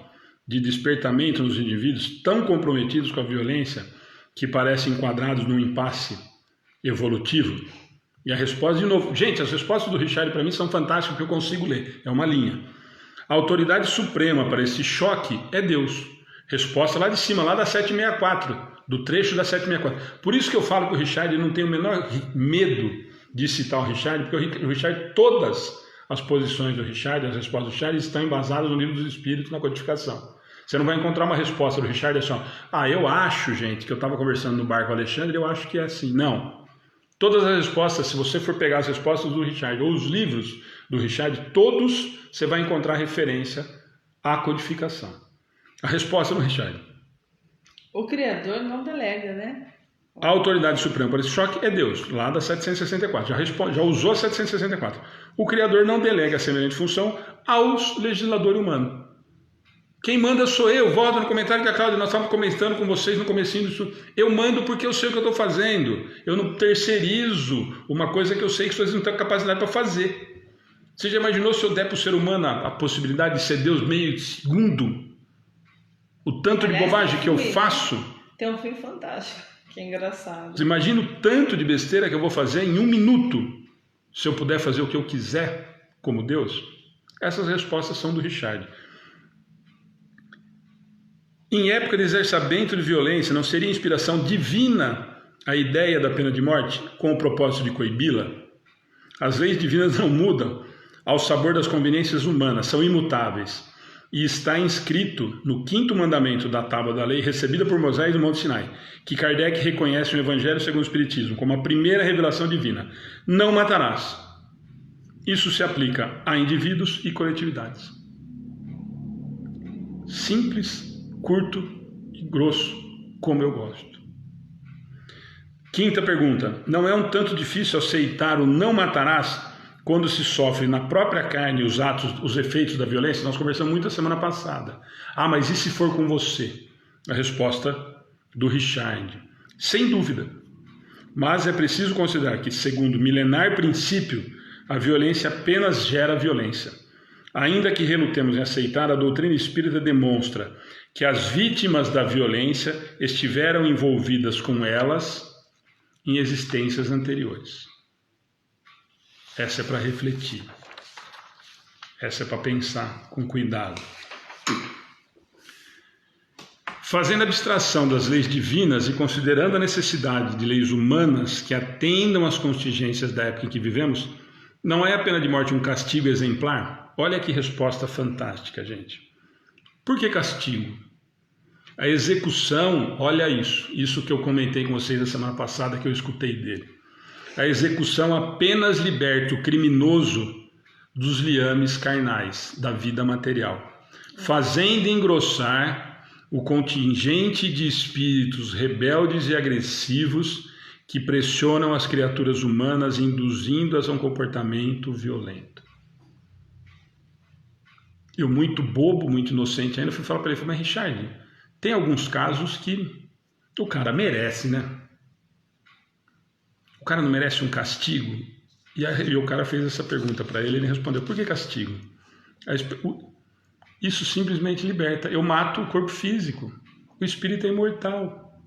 de despertamento nos indivíduos tão comprometidos com a violência que parecem enquadrados num impasse evolutivo? E a resposta, de novo, gente, as respostas do Richard para mim são fantásticas porque eu consigo ler, é uma linha. A autoridade suprema para esse choque é Deus. Resposta lá de cima, lá da 764, do trecho da 764. Por isso que eu falo que o Richard não tem o menor medo de citar o Richard, porque o Richard, todas as posições do Richard, as respostas do Richard estão embasadas no Livro dos Espíritos, na codificação. Você não vai encontrar uma resposta do Richard assim, eu acho, gente, que eu estava conversando no bar com o Alexandre, eu acho que é assim. Não. Todas as respostas, se você for pegar as respostas do Richard ou os livros do Richard, todos você vai encontrar referência à codificação. A resposta do Richard. O Criador não delega, né? A autoridade suprema para esse choque é Deus, lá da 764. Já usou a 764. O Criador não delega a semelhante função aos legisladores humanos. Quem manda sou eu. Volta no comentário que a Cláudia, nós estávamos comentando com vocês no comecinho disso. Eu mando porque eu sei o que eu estou fazendo. Eu não terceirizo uma coisa que eu sei que vocês não têm capacidade para fazer. Você já imaginou se eu der para o ser humano a possibilidade de ser Deus meio segundo? O tanto de bobagem que eu faço. Tem um filme fantástico, que é engraçado. Você imagina o tanto de besteira que eu vou fazer em 1 minuto, se eu puder fazer o que eu quiser como Deus? Essas respostas são do Richard. Em época de exercício de violência, não seria inspiração divina a ideia da pena de morte com o propósito de coibi-la? As leis divinas não mudam ao sabor das conveniências humanas, são imutáveis. E está inscrito no 5º mandamento da Tábua da Lei, recebida por Moisés no Monte Sinai, que Kardec reconhece no Evangelho segundo o Espiritismo como a primeira revelação divina. Não matarás. Isso se aplica a indivíduos e coletividades. Simples, curto e grosso, como eu gosto. 5ª pergunta. Não é um tanto difícil aceitar o não matarás quando se sofre na própria carne os atos, os efeitos da violência? Nós conversamos muito a semana passada. Ah, mas e se for com você? A resposta do Richard: sem dúvida. Mas é preciso considerar que, segundo o milenar princípio, a violência apenas gera violência. Ainda que relutemos em aceitar, a doutrina espírita demonstra que as vítimas da violência estiveram envolvidas com elas em existências anteriores. Essa é para refletir. Essa é para pensar com cuidado. Fazendo abstração das leis divinas e considerando a necessidade de leis humanas que atendam às contingências da época em que vivemos, não é a pena de morte um castigo exemplar? Olha que resposta fantástica, gente. Por que castigo? A execução, olha isso que eu comentei com vocês na semana passada, que eu escutei dele. A execução apenas liberta o criminoso dos liames carnais da vida material, fazendo engrossar o contingente de espíritos rebeldes e agressivos que pressionam as criaturas humanas, induzindo-as a um comportamento violento. Eu, muito bobo, muito inocente ainda, fui falar para ele, mas Richard, tem alguns casos que o cara merece, né? O cara não merece um castigo? E o cara fez essa pergunta para ele, ele respondeu, por que castigo? Isso simplesmente liberta. Eu mato o corpo físico. O espírito é imortal.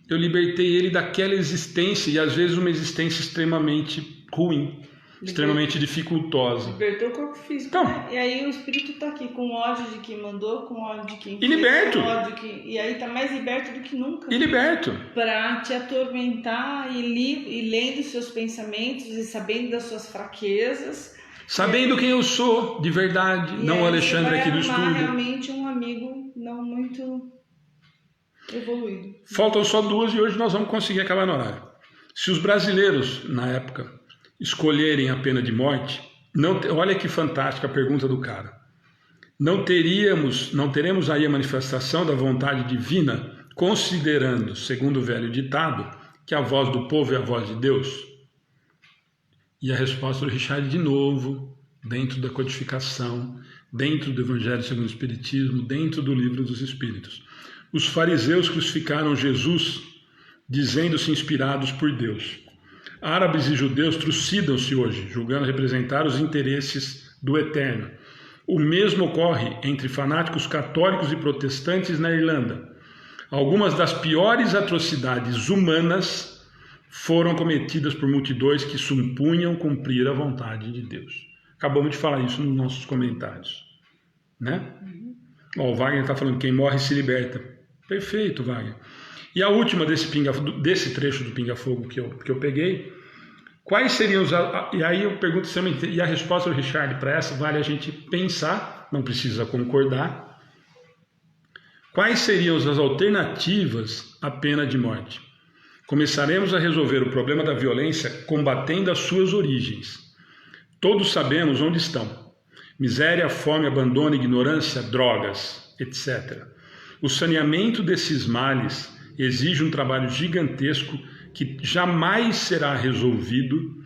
Eu libertei ele daquela existência, e às vezes uma existência extremamente ruim, extremamente dificultosa. Libertou o corpo físico. Então, né? E aí o espírito está aqui com ódio de quem mandou, com ódio de quem fez, liberto. com ódio e aí está mais liberto do que nunca. E liberto. Para te atormentar e lendo seus pensamentos e sabendo das suas fraquezas. Sabendo quem eu sou, de verdade, não o Alexandre aqui do estúdio. Realmente um amigo não muito evoluído. Faltam só 2 e hoje nós vamos conseguir acabar no horário. Se os brasileiros, na época, escolherem a pena de morte, olha que fantástica a pergunta do cara. Não teremos aí a manifestação da vontade divina, considerando, segundo o velho ditado, que a voz do povo é a voz de Deus? E a resposta do Richard, de novo, dentro da codificação, dentro do Evangelho segundo o Espiritismo, dentro do Livro dos Espíritos. Os fariseus crucificaram Jesus, dizendo-se inspirados por Deus. Árabes e judeus trucidam-se hoje, julgando representar os interesses do Eterno. O mesmo ocorre entre fanáticos católicos e protestantes na Irlanda. Algumas das piores atrocidades humanas foram cometidas por multidões que supunham cumprir a vontade de Deus. Acabamos de falar isso nos nossos comentários, né? O Wagner está falando, quem morre se liberta. Perfeito, Wagner. E a última desse trecho do Pinga Fogo que eu peguei, quais seriam os... E aí eu pergunto, e a resposta do Richard para essa vale a gente pensar, não precisa concordar. Quais seriam as alternativas à pena de morte? Começaremos a resolver o problema da violência combatendo as suas origens. Todos sabemos onde estão. Miséria, fome, abandono, ignorância, drogas, etc. O saneamento desses males exige um trabalho gigantesco que jamais será resolvido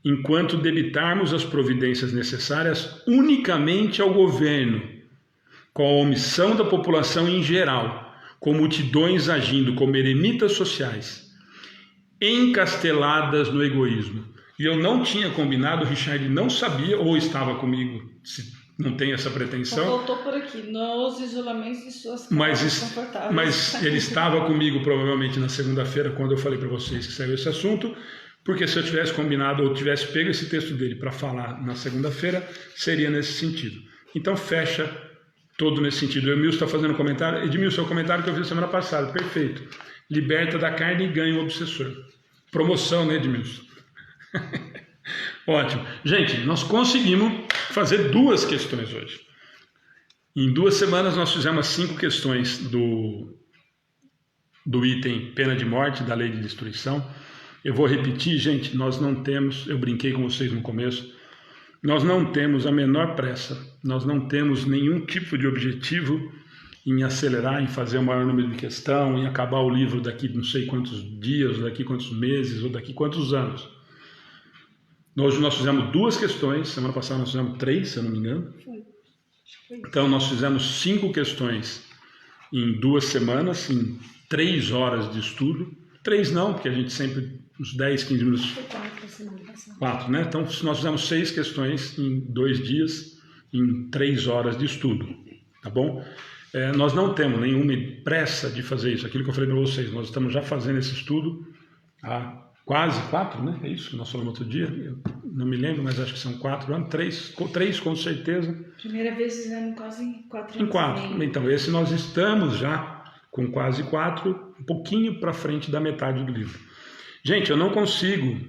enquanto debitarmos as providências necessárias unicamente ao governo, com a omissão da população em geral, com multidões agindo como eremitas sociais, encasteladas no egoísmo. E eu não tinha combinado, o Richard não sabia, ou estava comigo, se não tem essa pretensão. Voltou por aqui, nos isolamentos de suas casas confortáveis. Mas ele estava comigo provavelmente na segunda-feira, quando eu falei para vocês que saiu esse assunto, porque se eu tivesse combinado ou tivesse pego esse texto dele para falar na segunda-feira, seria nesse sentido. Então fecha todo nesse sentido. O Emilson está fazendo um comentário. Edmilson, é o comentário que eu vi semana passada. Perfeito. Liberta da carne e ganha o obsessor. Promoção, né, Edmilson? Ótimo. Gente, nós conseguimos fazer 2 questões hoje. Em 2 semanas nós fizemos 5 questões do item pena de morte, da lei de destruição. Eu vou repetir, gente, nós não temos, eu brinquei com vocês no começo, nós não temos a menor pressa, nós não temos nenhum tipo de objetivo em acelerar, em fazer o maior número de questão, em acabar o livro daqui não sei quantos dias, daqui quantos meses, ou daqui quantos anos. Hoje nós fizemos 2 questões, semana passada nós fizemos 3, se eu não me engano. Então nós fizemos 5 questões em 2 semanas, em 3 horas de estudo. 3 não, porque a gente sempre, uns 10, 15 minutos. Foi 4 semana passada. 4, né? Então nós fizemos 6 questões em 2 dias, em 3 horas de estudo, tá bom? Nós não temos nenhuma pressa de fazer isso, aquilo que eu falei para vocês, nós estamos já fazendo esse estudo há quase 4, né? É isso que nós falamos outro dia, eu não me lembro, mas acho que são 4 anos, 3 com certeza. Primeira vez fizemos quase 4 anos. Em 4, então esse nós estamos já com quase 4, um pouquinho para frente da metade do livro. Gente, eu não consigo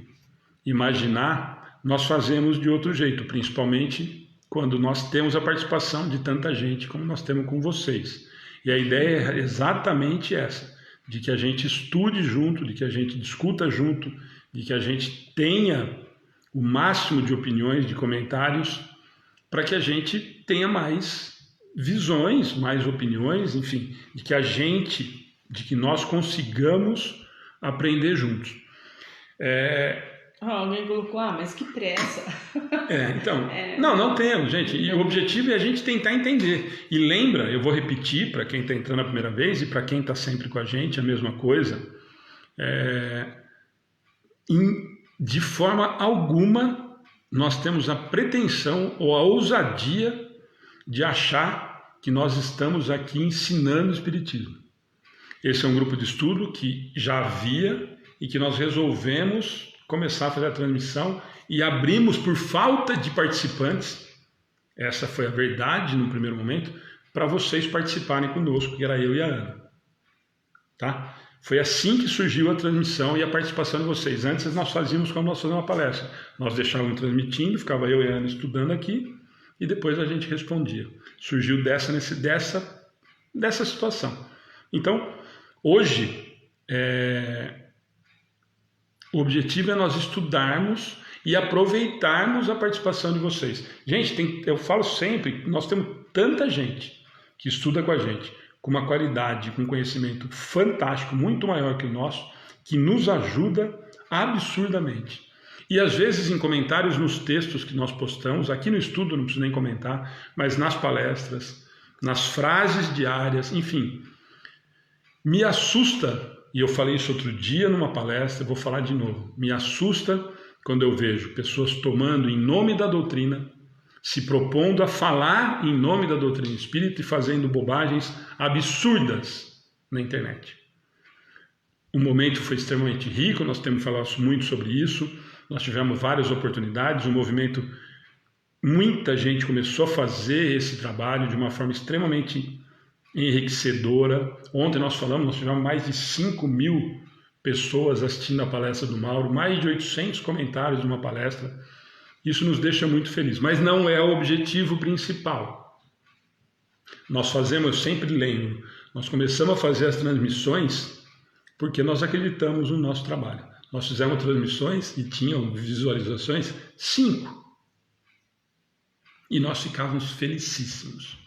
imaginar nós fazemos de outro jeito, principalmente quando nós temos a participação de tanta gente como nós temos com vocês. E a ideia é exatamente essa, de que a gente estude junto, de que a gente discuta junto, de que a gente tenha o máximo de opiniões, de comentários, para que a gente tenha mais visões, mais opiniões, enfim, de que nós consigamos aprender juntos. Alguém colocou, mas que pressa. Não temos, gente. E o objetivo é a gente tentar entender. E lembra, eu vou repetir para quem está entrando a primeira vez e para quem está sempre com a gente, a mesma coisa. De forma alguma, nós temos a pretensão ou a ousadia de achar que nós estamos aqui ensinando o Espiritismo. Esse é um grupo de estudo que já havia e que nós resolvemos começar a fazer a transmissão e abrimos por falta de participantes, essa foi a verdade no primeiro momento, para vocês participarem conosco, que era eu e a Ana. Tá? Foi assim que surgiu a transmissão e a participação de vocês. Antes nós fazíamos como nós fazíamos uma palestra. Nós deixávamos transmitindo, ficava eu e a Ana estudando aqui e depois a gente respondia. Surgiu dessa situação. Então, hoje, o objetivo é nós estudarmos e aproveitarmos a participação de vocês. Gente, eu falo sempre, nós temos tanta gente que estuda com a gente, com uma qualidade, com um conhecimento fantástico, muito maior que o nosso, que nos ajuda absurdamente. E às vezes em comentários nos textos que nós postamos, aqui no estudo não preciso nem comentar, mas nas palestras, nas frases diárias, enfim, me assusta. E eu falei isso outro dia numa palestra, vou falar de novo. Me assusta quando eu vejo pessoas tomando em nome da doutrina, se propondo a falar em nome da doutrina espírita e fazendo bobagens absurdas na internet. O momento foi extremamente rico, nós temos falado muito sobre isso, nós tivemos várias oportunidades, o movimento, muita gente começou a fazer esse trabalho de uma forma extremamente enriquecedora. Ontem nós tivemos mais de 5.000 pessoas assistindo a palestra do Mauro, mais de 800 comentários de uma palestra. Isso nos deixa muito felizes, mas não é o objetivo principal. Nós fazemos, eu sempre lembro, nós começamos a fazer as transmissões porque nós acreditamos no nosso trabalho. Nós fizemos transmissões e tinham visualizações 5. E nós ficávamos felicíssimos.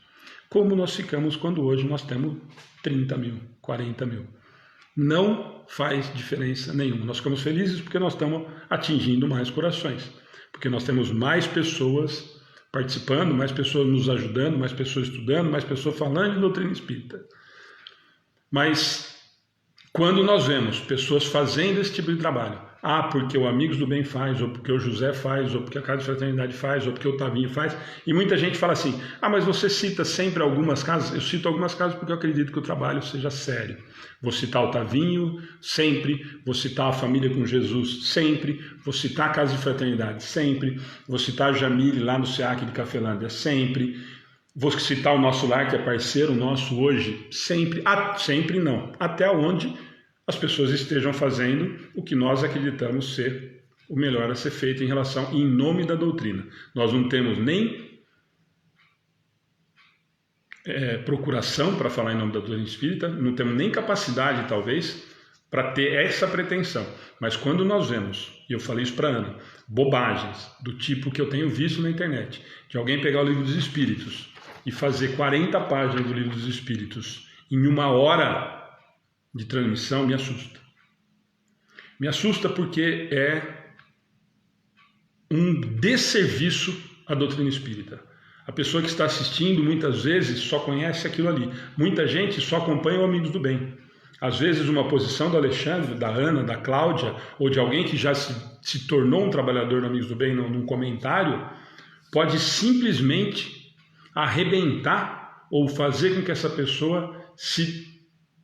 Como nós ficamos quando hoje nós temos 30.000, 40.000. Não faz diferença nenhuma. Nós ficamos felizes porque nós estamos atingindo mais corações. Porque nós temos mais pessoas participando, mais pessoas nos ajudando, mais pessoas estudando, mais pessoas falando de doutrina espírita. Mas quando nós vemos pessoas fazendo esse tipo de trabalho, porque o Amigos do Bem faz, ou porque o José faz, ou porque a Casa de Fraternidade faz, ou porque o Tavinho faz, e muita gente fala assim, mas você cita sempre algumas casas? Eu cito algumas casas porque eu acredito que o trabalho seja sério. Vou citar o Tavinho, sempre. Vou citar a Família com Jesus, sempre. Vou citar a Casa de Fraternidade, sempre. Vou citar a Jamile lá no SEAC de Cafelândia, sempre. Vou citar o Nosso Lar, que é parceiro nosso hoje, sempre. Sempre não. Até onde as pessoas estejam fazendo o que nós acreditamos ser o melhor a ser feito em nome da doutrina. Nós não temos nem procuração para falar em nome da doutrina espírita, não temos nem capacidade, talvez, para ter essa pretensão. Mas quando nós vemos, e eu falei isso para a Ana, bobagens do tipo que eu tenho visto na internet, de alguém pegar o Livro dos Espíritos e fazer 40 páginas do Livro dos Espíritos em 1 hora de transmissão, me assusta. Me assusta porque é um desserviço à doutrina espírita. A pessoa que está assistindo muitas vezes só conhece aquilo ali. Muita gente só acompanha o Amigos do Bem. Às vezes uma posição do Alexandre, da Ana, da Cláudia, ou de alguém que já se tornou um trabalhador do Amigos do Bem num comentário, pode simplesmente arrebentar ou fazer com que essa pessoa se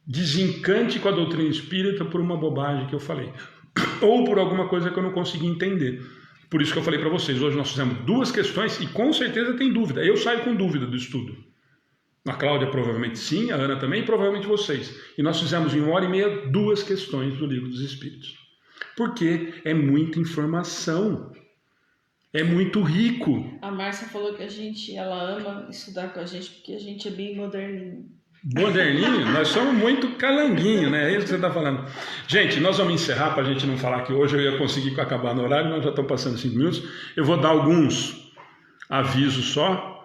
desencante com a doutrina espírita por uma bobagem que eu falei. Ou por alguma coisa que eu não consegui entender. Por isso que eu falei para vocês, hoje nós fizemos 2 questões e com certeza tem dúvida. Eu saio com dúvida do estudo. A Cláudia provavelmente sim, a Ana também e provavelmente vocês. E nós fizemos em 1h30 2 questões do Livro dos Espíritos. Porque é muita informação. É muito rico. A Márcia falou que ela ama estudar com a gente porque a gente é bem moderninho. Moderninho? Nós somos muito calanguinho, né? É isso que você está falando. Gente, nós vamos encerrar para a gente não falar que hoje eu ia conseguir acabar no horário, nós já estamos passando 5 minutos. Eu vou dar alguns avisos só.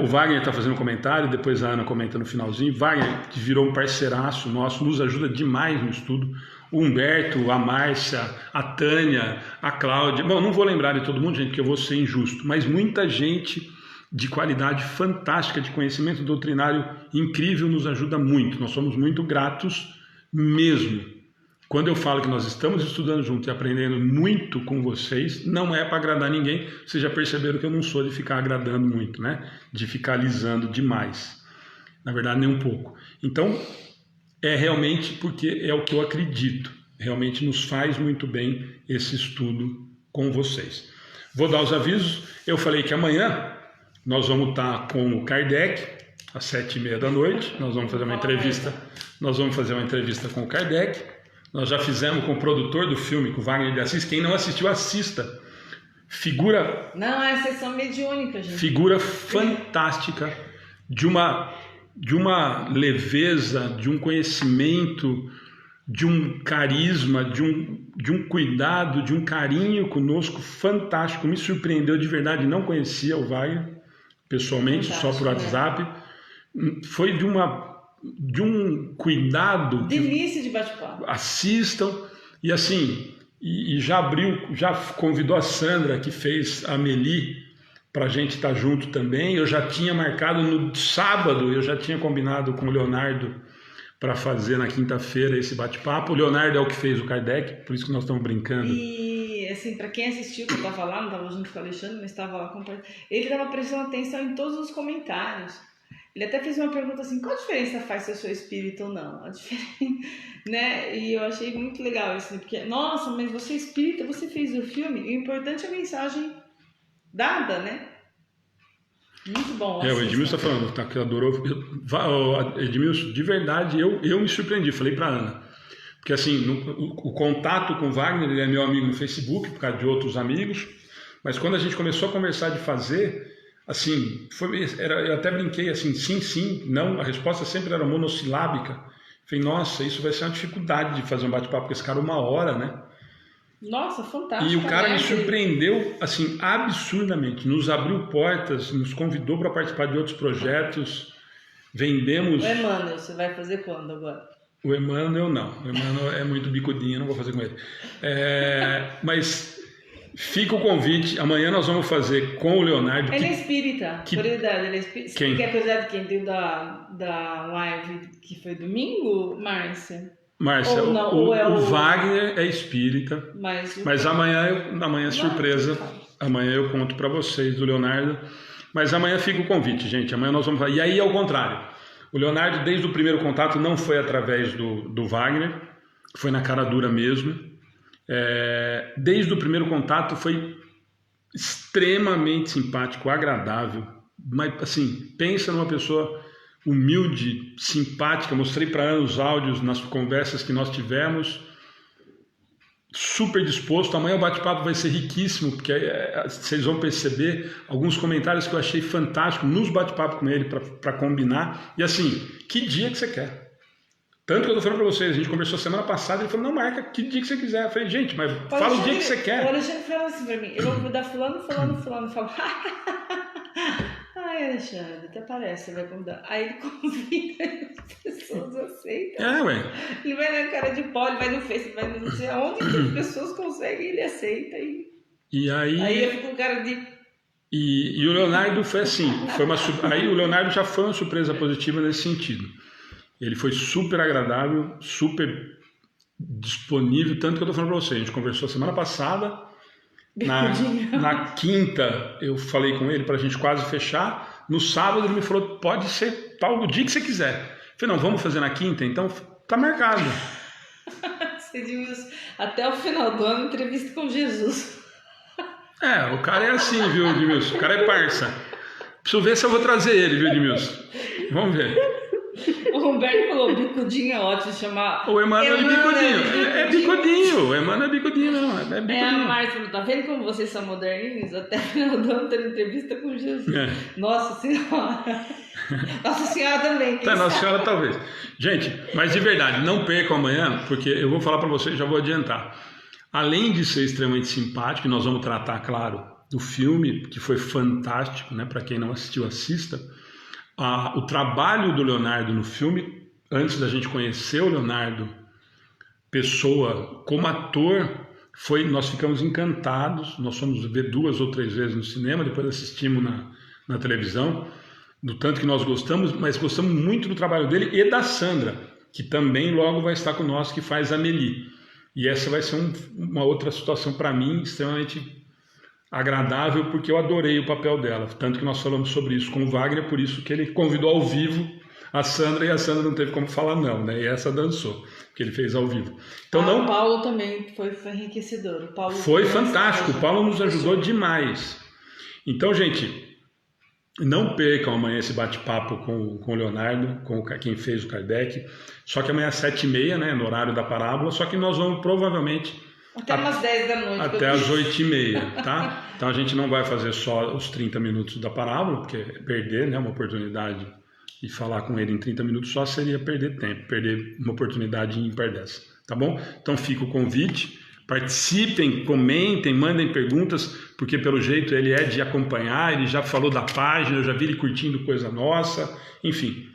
O Wagner está fazendo um comentário, depois a Ana comenta no finalzinho. Wagner, que virou um parceiraço nosso, nos ajuda demais no estudo. O Humberto, a Márcia, a Tânia, a Cláudia. Bom, não vou lembrar de todo mundo, gente, porque eu vou ser injusto, mas muita gente de qualidade fantástica, de conhecimento doutrinário incrível, nos ajuda muito. Nós somos muito gratos mesmo. Quando eu falo que nós estamos estudando junto e aprendendo muito com vocês, não é para agradar ninguém. Vocês já perceberam que eu não sou de ficar agradando muito, né? De ficar alisando demais. Na verdade, nem um pouco. Então, é realmente porque é o que eu acredito. Realmente nos faz muito bem esse estudo com vocês. Vou dar os avisos. Eu falei que amanhã nós vamos estar com o Kardec, às 7h30 da noite. Nós vamos fazer uma entrevista. Nós vamos fazer uma entrevista com o Kardec. Nós já fizemos com o produtor do filme, com o Wagner de Assis. Quem não assistiu, assista. Figura... Não, é sessão mediúnica, gente. Figura fantástica, de uma leveza, de um conhecimento, de um carisma, de um cuidado, de um carinho conosco fantástico. Me surpreendeu de verdade, não conhecia o Wagner pessoalmente, fantástico, só por WhatsApp. Né? Foi de um cuidado. Delícia de bate-papo. Assistam. E assim, e já convidou a Sandra, que fez a Amélie, para a gente estar junto também. Eu já tinha marcado no sábado, eu já tinha combinado com o Leonardo para fazer na quinta-feira esse bate-papo. O Leonardo é o que fez o Kardec, por isso que nós estamos brincando. E assim, para quem assistiu, que eu estava lá, não estava junto com o Alexandre, mas estava lá compartilhando, ele estava prestando atenção em todos os comentários. Ele até fez uma pergunta assim, qual a diferença faz se eu sou espírita ou não? A diferença, né? E eu achei muito legal isso, porque, nossa, mas você é espírita, você fez o filme, e o importante é a mensagem dada, né? Muito bom. O Edmilson está falando, tá, que adorou. Edmilson, de verdade, eu me surpreendi, falei para Ana. Porque assim, o contato com o Wagner, ele é meu amigo no Facebook, por causa de outros amigos, mas quando a gente começou a conversar de fazer, assim, eu até brinquei assim, sim, não, a resposta sempre era monossilábica. Falei, nossa, isso vai ser uma dificuldade de fazer um bate-papo com esse cara 1 hora, né? Nossa, fantástico. E o cara me surpreendeu, assim, absurdamente. Nos abriu portas, nos convidou para participar de outros projetos. Vendemos... O Emmanuel, você vai fazer quando agora? O Emmanuel, não. O Emmanuel é muito bicudinho, não vou fazer com ele. Mas fica o convite. Amanhã nós vamos fazer com o Leonardo. Ele é espírita, curiosidade. Ele é espírita. Quem? Você quer curiosidade de quem deu da live que foi domingo, Márcia? Márcia, o Wagner é espírita, mas amanhã é surpresa, amanhã eu conto para vocês do Leonardo, mas amanhã fica o convite, gente, amanhã nós vamos... E aí, ao contrário, o Leonardo, desde o primeiro contato, não foi através do Wagner, foi na cara dura mesmo, desde o primeiro contato foi extremamente simpático, agradável, mas assim, pensa numa pessoa... humilde, simpática, mostrei para Ana os áudios nas conversas que nós tivemos, super disposto. Amanhã o bate-papo vai ser riquíssimo, porque vocês vão perceber alguns comentários que eu achei fantástico nos bate-papos com ele para combinar. E assim, que dia que você quer? Tanto que eu estou falando para vocês, a gente conversou semana passada, ele falou, não, marca que dia que você quiser. Eu falei, gente, mas fala o dia que você quer. O Alexandre falou assim para mim, eu vou convidar fulano. Falo, ai, Alexandre, até parece, você vai convidar. Aí ele convida e as pessoas aceitam. Ué. Ele vai na cara de pau, ele vai no Face, ele vai no não sei aonde que as pessoas conseguem, ele aceita e... E Aí eu fico com cara de... E o Leonardo foi assim, aí o Leonardo já foi uma surpresa positiva nesse sentido. Ele foi super agradável, super disponível, tanto que eu tô falando para você, a gente conversou semana passada, na quinta eu falei com ele para a gente quase fechar, no sábado ele me falou, pode ser tal o dia que você quiser. Eu falei, não, vamos fazer na quinta, então tá marcado. Até o final do ano, entrevista com Jesus. O cara é assim, viu, Edmilson? O cara é parça. Preciso ver se eu vou trazer ele, viu, Edmilson? Vamos ver. O Humberto falou, bicudinho é ótimo, chamar... O Emmanuel é bicudinho. É bicudinho. O Emmanuel é bicudinho, não. É bicudinho. A Márcia, tá vendo como vocês são moderninhos? Até o final do ano ter entrevista com Jesus. Nossa Senhora. Nossa Senhora também. Nossa Senhora talvez. Gente, mas de verdade, não percam amanhã, porque eu vou falar para vocês, já vou adiantar. Além de ser extremamente simpático, nós vamos tratar, claro, do filme, que foi fantástico, né? Para quem não assistiu, assista. O trabalho do Leonardo no filme, antes da gente conhecer o Leonardo pessoa como ator, nós ficamos encantados. Nós fomos ver 2 ou 3 vezes no cinema, depois assistimos na televisão, do tanto que nós gostamos, mas gostamos muito do trabalho dele e da Sandra, que também logo vai estar conosco, que faz a Meli. E essa vai ser uma outra situação para mim extremamente agradável, porque eu adorei o papel dela. Tanto que nós falamos sobre isso com o Wagner, por isso que ele convidou ao vivo a Sandra, e a Sandra não teve como falar não, né? E essa dançou, que ele fez ao vivo. Então, o Paulo também foi enriquecedor. O Paulo foi fantástico, o Paulo nos ajudou demais. Então, gente, não percam amanhã esse bate-papo com o Leonardo, com quem fez o Kardec. Só que amanhã às 7h30, né, no horário da parábola, só que nós vamos provavelmente... Até umas 10 da noite. Até às 8h30, tá? Então a gente não vai fazer só os 30 minutos da parábola, porque perder, né, uma oportunidade e falar com ele em 30 minutos só seria perder tempo, perder uma oportunidade ímpar dessa, tá bom? Então fica o convite, participem, comentem, mandem perguntas, porque pelo jeito ele é de acompanhar, ele já falou da página, eu já vi ele curtindo coisa nossa, enfim,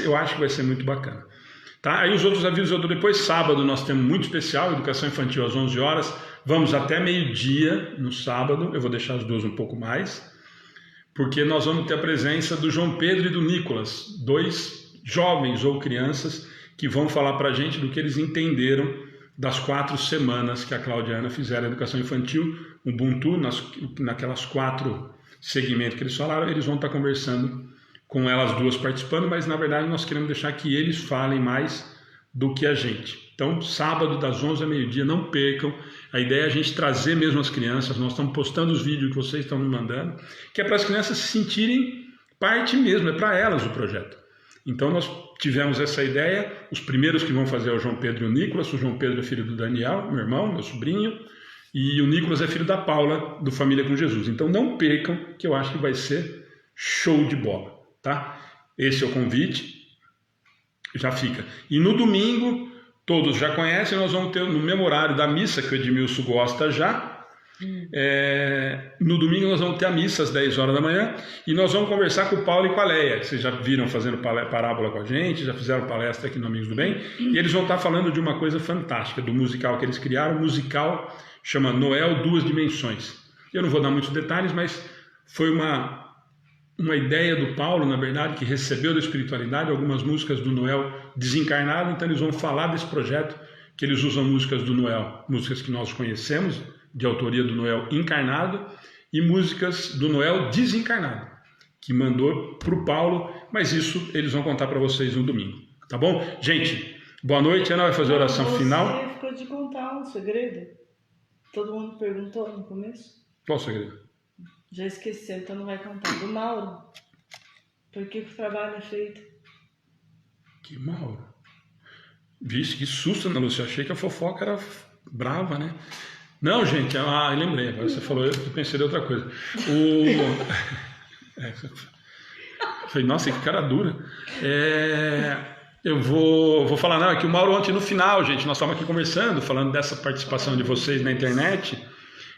eu acho que vai ser muito bacana. Tá? Aí os outros avisos eu dou depois. Sábado nós temos muito especial, educação infantil às 11 horas, vamos até meio-dia no sábado, eu vou deixar as 2 um pouco mais, porque nós vamos ter a presença do João Pedro e do Nicolas, 2 jovens ou crianças que vão falar para a gente do que eles entenderam das 4 semanas que a Cláudia e a Ana fizeram a educação infantil, Ubuntu, naquelas 4 segmentos que eles falaram, eles vão estar conversando com elas 2 participando, mas na verdade nós queremos deixar que eles falem mais do que a gente. Então, sábado das 11 a meio-dia, não percam. A ideia é a gente trazer mesmo as crianças, nós estamos postando os vídeos que vocês estão me mandando, que é para as crianças se sentirem parte mesmo, é para elas o projeto. Então nós tivemos essa ideia, os primeiros que vão fazer é o João Pedro e o Nicolas. O João Pedro é filho do Daniel, meu irmão, meu sobrinho, e o Nicolas é filho da Paula, do Família com Jesus. Então não percam, que eu acho que vai ser show de bola. Tá? Esse é o convite, já fica. E no domingo, todos já conhecem, nós vamos ter no mesmo horário da missa, que o Edmilson gosta já. No domingo nós vamos ter a missa às 10 horas da manhã e nós vamos conversar com o Paulo e com a Leia, que vocês já viram fazendo parábola com a gente, já fizeram palestra aqui no Amigos do Bem, e eles vão estar falando de uma coisa fantástica, do musical que eles criaram. O musical chama Noel 2 Dimensões. Eu não vou dar muitos detalhes, mas foi uma ideia do Paulo, na verdade, que recebeu da espiritualidade algumas músicas do Noel desencarnado. Então eles vão falar desse projeto, que eles usam músicas do Noel, músicas que nós conhecemos, de autoria do Noel encarnado, e músicas do Noel desencarnado, que mandou para o Paulo, mas isso eles vão contar para vocês no domingo, tá bom? Gente, boa noite, Ana vai fazer a oração final. Você ficou de contar um segredo? Todo mundo perguntou no começo? Qual o segredo? Já esqueceu, então não vai contar. Do Mauro. Por que o trabalho é feito? Que Mauro? Vixe, que susto, Ana Lúcia. Achei que a fofoca era brava, né? Não, gente, eu lembrei. Agora você falou, eu pensei de outra coisa. Falei, nossa, que cara dura. Eu vou falar, não, é que o Mauro ontem no final, gente, nós estávamos aqui conversando, falando dessa participação de vocês na internet.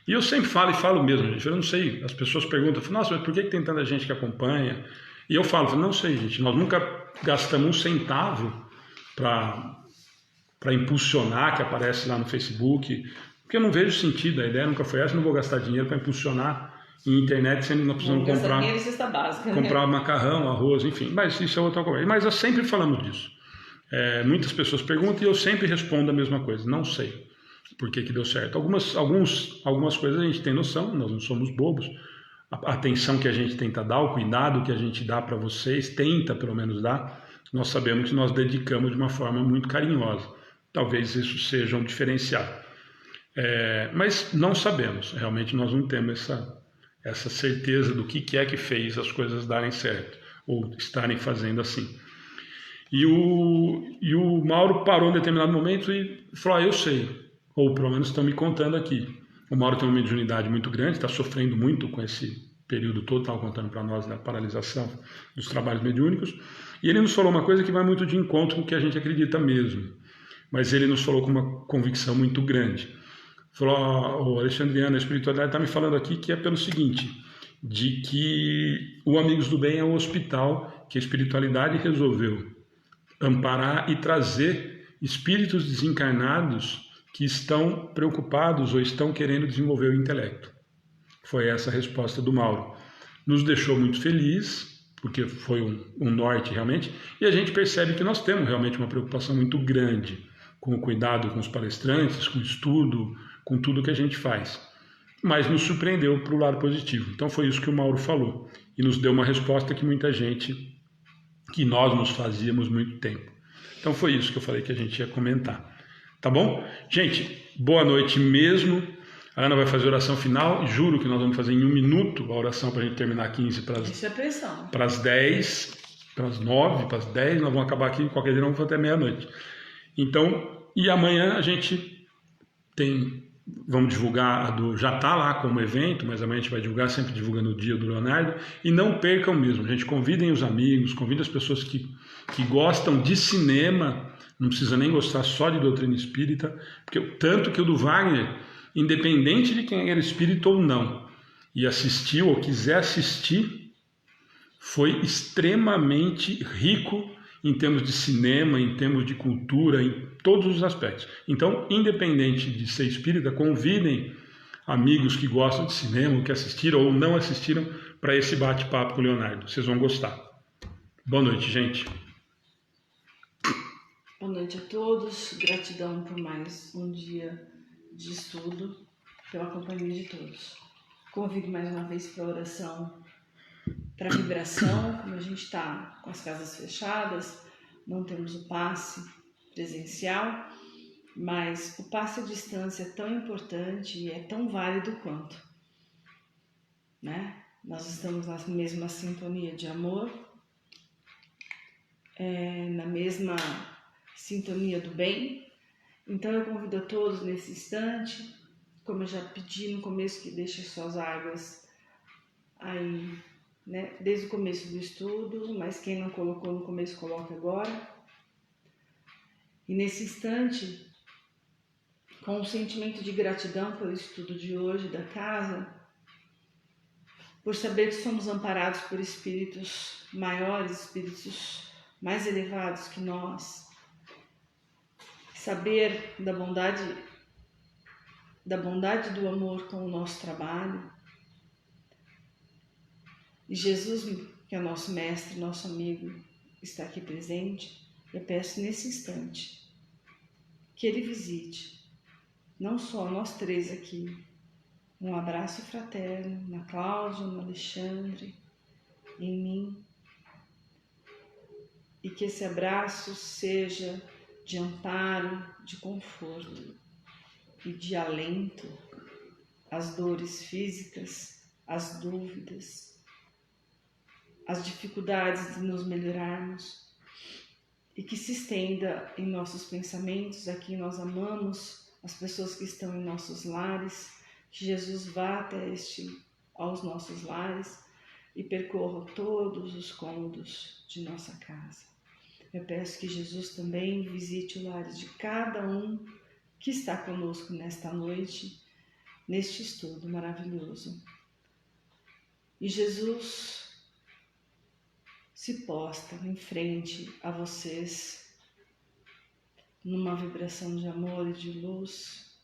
E eu sempre falo e falo mesmo, gente, eu não sei, as pessoas perguntam, nossa, mas por que tem tanta gente que acompanha? E eu falo, não sei, gente, nós nunca gastamos um centavo para impulsionar, que aparece lá no Facebook, Porque eu não vejo sentido, a ideia nunca foi essa, não vou gastar dinheiro para impulsionar em internet, sendo que nós precisamos comprar macarrão, arroz, enfim, mas isso é outra coisa. Mas nós sempre falamos disso. Muitas pessoas perguntam e eu sempre respondo a mesma coisa, não sei por que deu certo. Algumas coisas a gente tem noção, nós não somos bobos, a atenção que a gente tenta dar, o cuidado que a gente dá para vocês, tenta pelo menos dar, nós sabemos que nós dedicamos de uma forma muito carinhosa. Talvez isso seja um diferencial. Mas não sabemos, realmente nós não temos essa certeza do que é que fez as coisas darem certo, ou estarem fazendo assim. E o Mauro parou em determinado momento e falou, eu sei, ou pelo menos estão me contando aqui. O Mauro tem uma mediunidade muito grande, está sofrendo muito com esse período todo, estava contando para nós da paralisação dos trabalhos mediúnicos, e ele nos falou uma coisa que vai muito de encontro com o que a gente acredita mesmo, mas ele nos falou com uma convicção muito grande. Falou, o Alexandriano, a espiritualidade está me falando aqui que é pelo seguinte, de que o Amigos do Bem é um hospital que a espiritualidade resolveu amparar e trazer espíritos desencarnados que estão preocupados ou estão querendo desenvolver o intelecto. Foi essa a resposta do Mauro. Nos deixou muito feliz, porque foi um norte realmente, e a gente percebe que nós temos realmente uma preocupação muito grande com o cuidado com os palestrantes, com o estudo, com tudo que a gente faz. Mas nos surpreendeu para o lado positivo. Então foi isso que o Mauro falou. E nos deu uma resposta que muita gente, que nós nos fazíamos muito tempo. Então foi isso que eu falei que a gente ia comentar. Tá bom? Gente, boa noite mesmo. A Ana vai fazer a oração final. Juro que nós vamos fazer em 1 minuto a oração para a gente terminar 15 para as 10, para as 9, para as 10. Nós vamos acabar aqui, qualquer dia não vamos até meia-noite. Então, e amanhã a gente vamos divulgar já está lá como evento, mas amanhã a gente vai divulgar, sempre divulgando o dia do Leonardo, e não percam mesmo, gente, convidem os amigos, convidem as pessoas que gostam de cinema, não precisa nem gostar só de doutrina espírita, porque tanto que o do Wagner, independente de quem era espírita ou não, e assistiu ou quiser assistir, foi extremamente rico em termos de cinema, em termos de cultura, em todos os aspectos. Então, independente de ser espírita, convidem amigos que gostam de cinema, que assistiram ou não assistiram, para esse bate-papo com o Leonardo. Vocês vão gostar. Boa noite, gente. Boa noite a todos. Gratidão por mais um dia de estudo, pela companhia de todos. Convido mais uma vez para a oração, para a vibração, como a gente está com as casas fechadas, não temos o passe presencial, mas o passe à distância é tão importante e é tão válido quanto, né? Nós estamos na mesma sintonia de amor, na mesma sintonia do bem, então eu convido a todos nesse instante, como eu já pedi no começo, que deixem suas águas aí, né, desde o começo do estudo, mas quem não colocou no começo, coloca agora. E nesse instante, com um sentimento de gratidão pelo estudo de hoje da casa, por saber que somos amparados por espíritos maiores, espíritos mais elevados que nós, saber da bondade do amor com o nosso trabalho, e Jesus, que é nosso mestre, nosso amigo, está aqui presente. Eu peço nesse instante que Ele visite, não só nós três aqui, um abraço fraterno na Cláudia, no Alexandre, em mim, e que esse abraço seja de amparo, de conforto e de alento às dores físicas, às dúvidas, as dificuldades de nos melhorarmos, e que se estenda em nossos pensamentos, a quem nós amamos, as pessoas que estão em nossos lares, que Jesus vá até aos nossos lares e percorra todos os cômodos de nossa casa. Eu peço que Jesus também visite o lar de cada um que está conosco nesta noite, neste estudo maravilhoso. E Jesus se posta em frente a vocês, numa vibração de amor e de luz,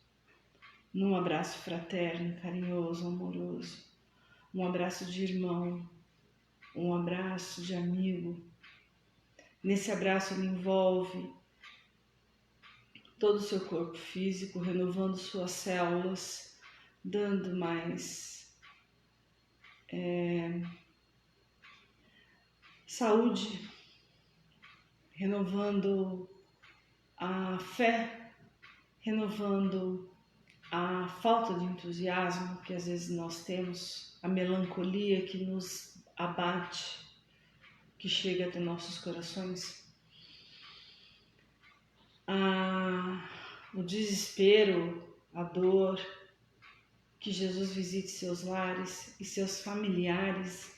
num abraço fraterno, carinhoso, amoroso, um abraço de irmão, um abraço de amigo. Nesse abraço ele envolve todo o seu corpo físico, renovando suas células, dando mais saúde, renovando a fé, renovando a falta de entusiasmo que às vezes nós temos, a melancolia que nos abate, que chega até nossos corações, o desespero, a dor, que Jesus visite seus lares e seus familiares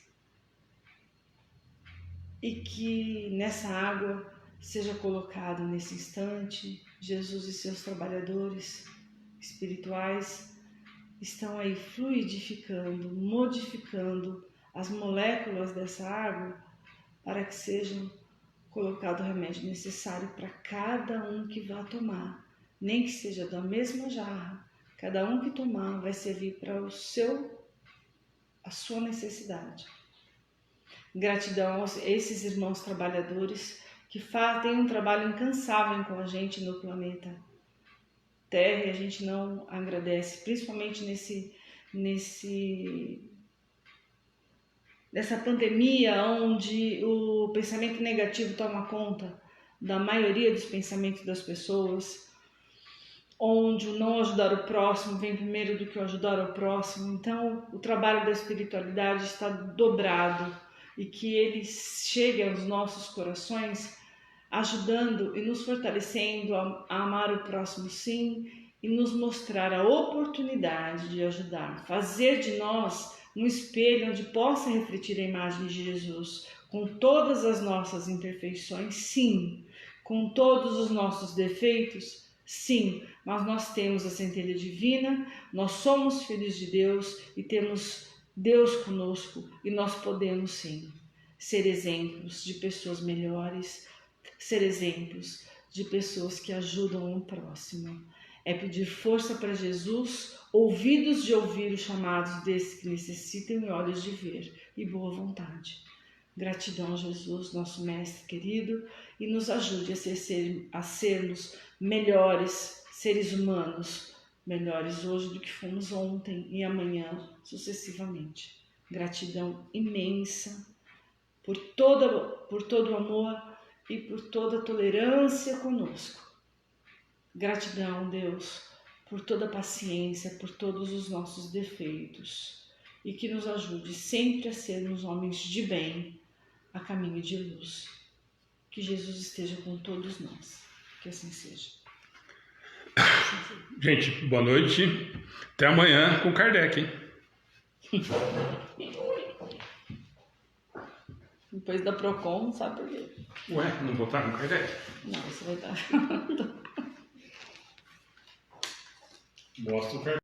e que nessa água seja colocado nesse instante. Jesus e seus trabalhadores espirituais estão aí fluidificando, modificando as moléculas dessa água para que sejam colocado o remédio necessário para cada um que vá tomar, nem que seja da mesma jarra. Cada um que tomar vai servir para a sua necessidade. Gratidão a esses irmãos trabalhadores que têm um trabalho incansável com a gente no planeta Terra, e a gente não agradece, principalmente nessa pandemia onde o pensamento negativo toma conta da maioria dos pensamentos das pessoas, onde o não ajudar o próximo vem primeiro do que o ajudar o próximo. Então, o trabalho da espiritualidade está dobrado e que ele chegue aos nossos corações, ajudando e nos fortalecendo a amar o próximo sim e nos mostrar a oportunidade de ajudar, fazer de nós um espelho onde possa refletir a imagem de Jesus, com todas as nossas imperfeições, sim, com todos os nossos defeitos, sim, mas nós temos a centelha divina, nós somos filhos de Deus e temos Deus conosco e nós podemos sim ser exemplos de pessoas melhores, ser exemplos de pessoas que ajudam o próximo. É pedir força para Jesus, ouvidos de ouvir os chamados desses que necessitam e olhos de ver e boa vontade. Gratidão a Jesus, nosso Mestre querido, e nos ajude a sermos melhores seres humanos, melhores hoje do que fomos ontem e amanhã sucessivamente. Gratidão imensa por todo o amor e por toda a tolerância conosco. Gratidão, Deus, por toda a paciência, por todos os nossos defeitos e que nos ajude sempre a sermos homens de bem, a caminho de luz. Que Jesus esteja com todos nós. Que assim seja. Gente, boa noite. Até amanhã com Kardec, hein? Depois da Procon, não sabe por quê. Ué, não botar com Kardec? Não, você vai dar. Mostra o Kardec.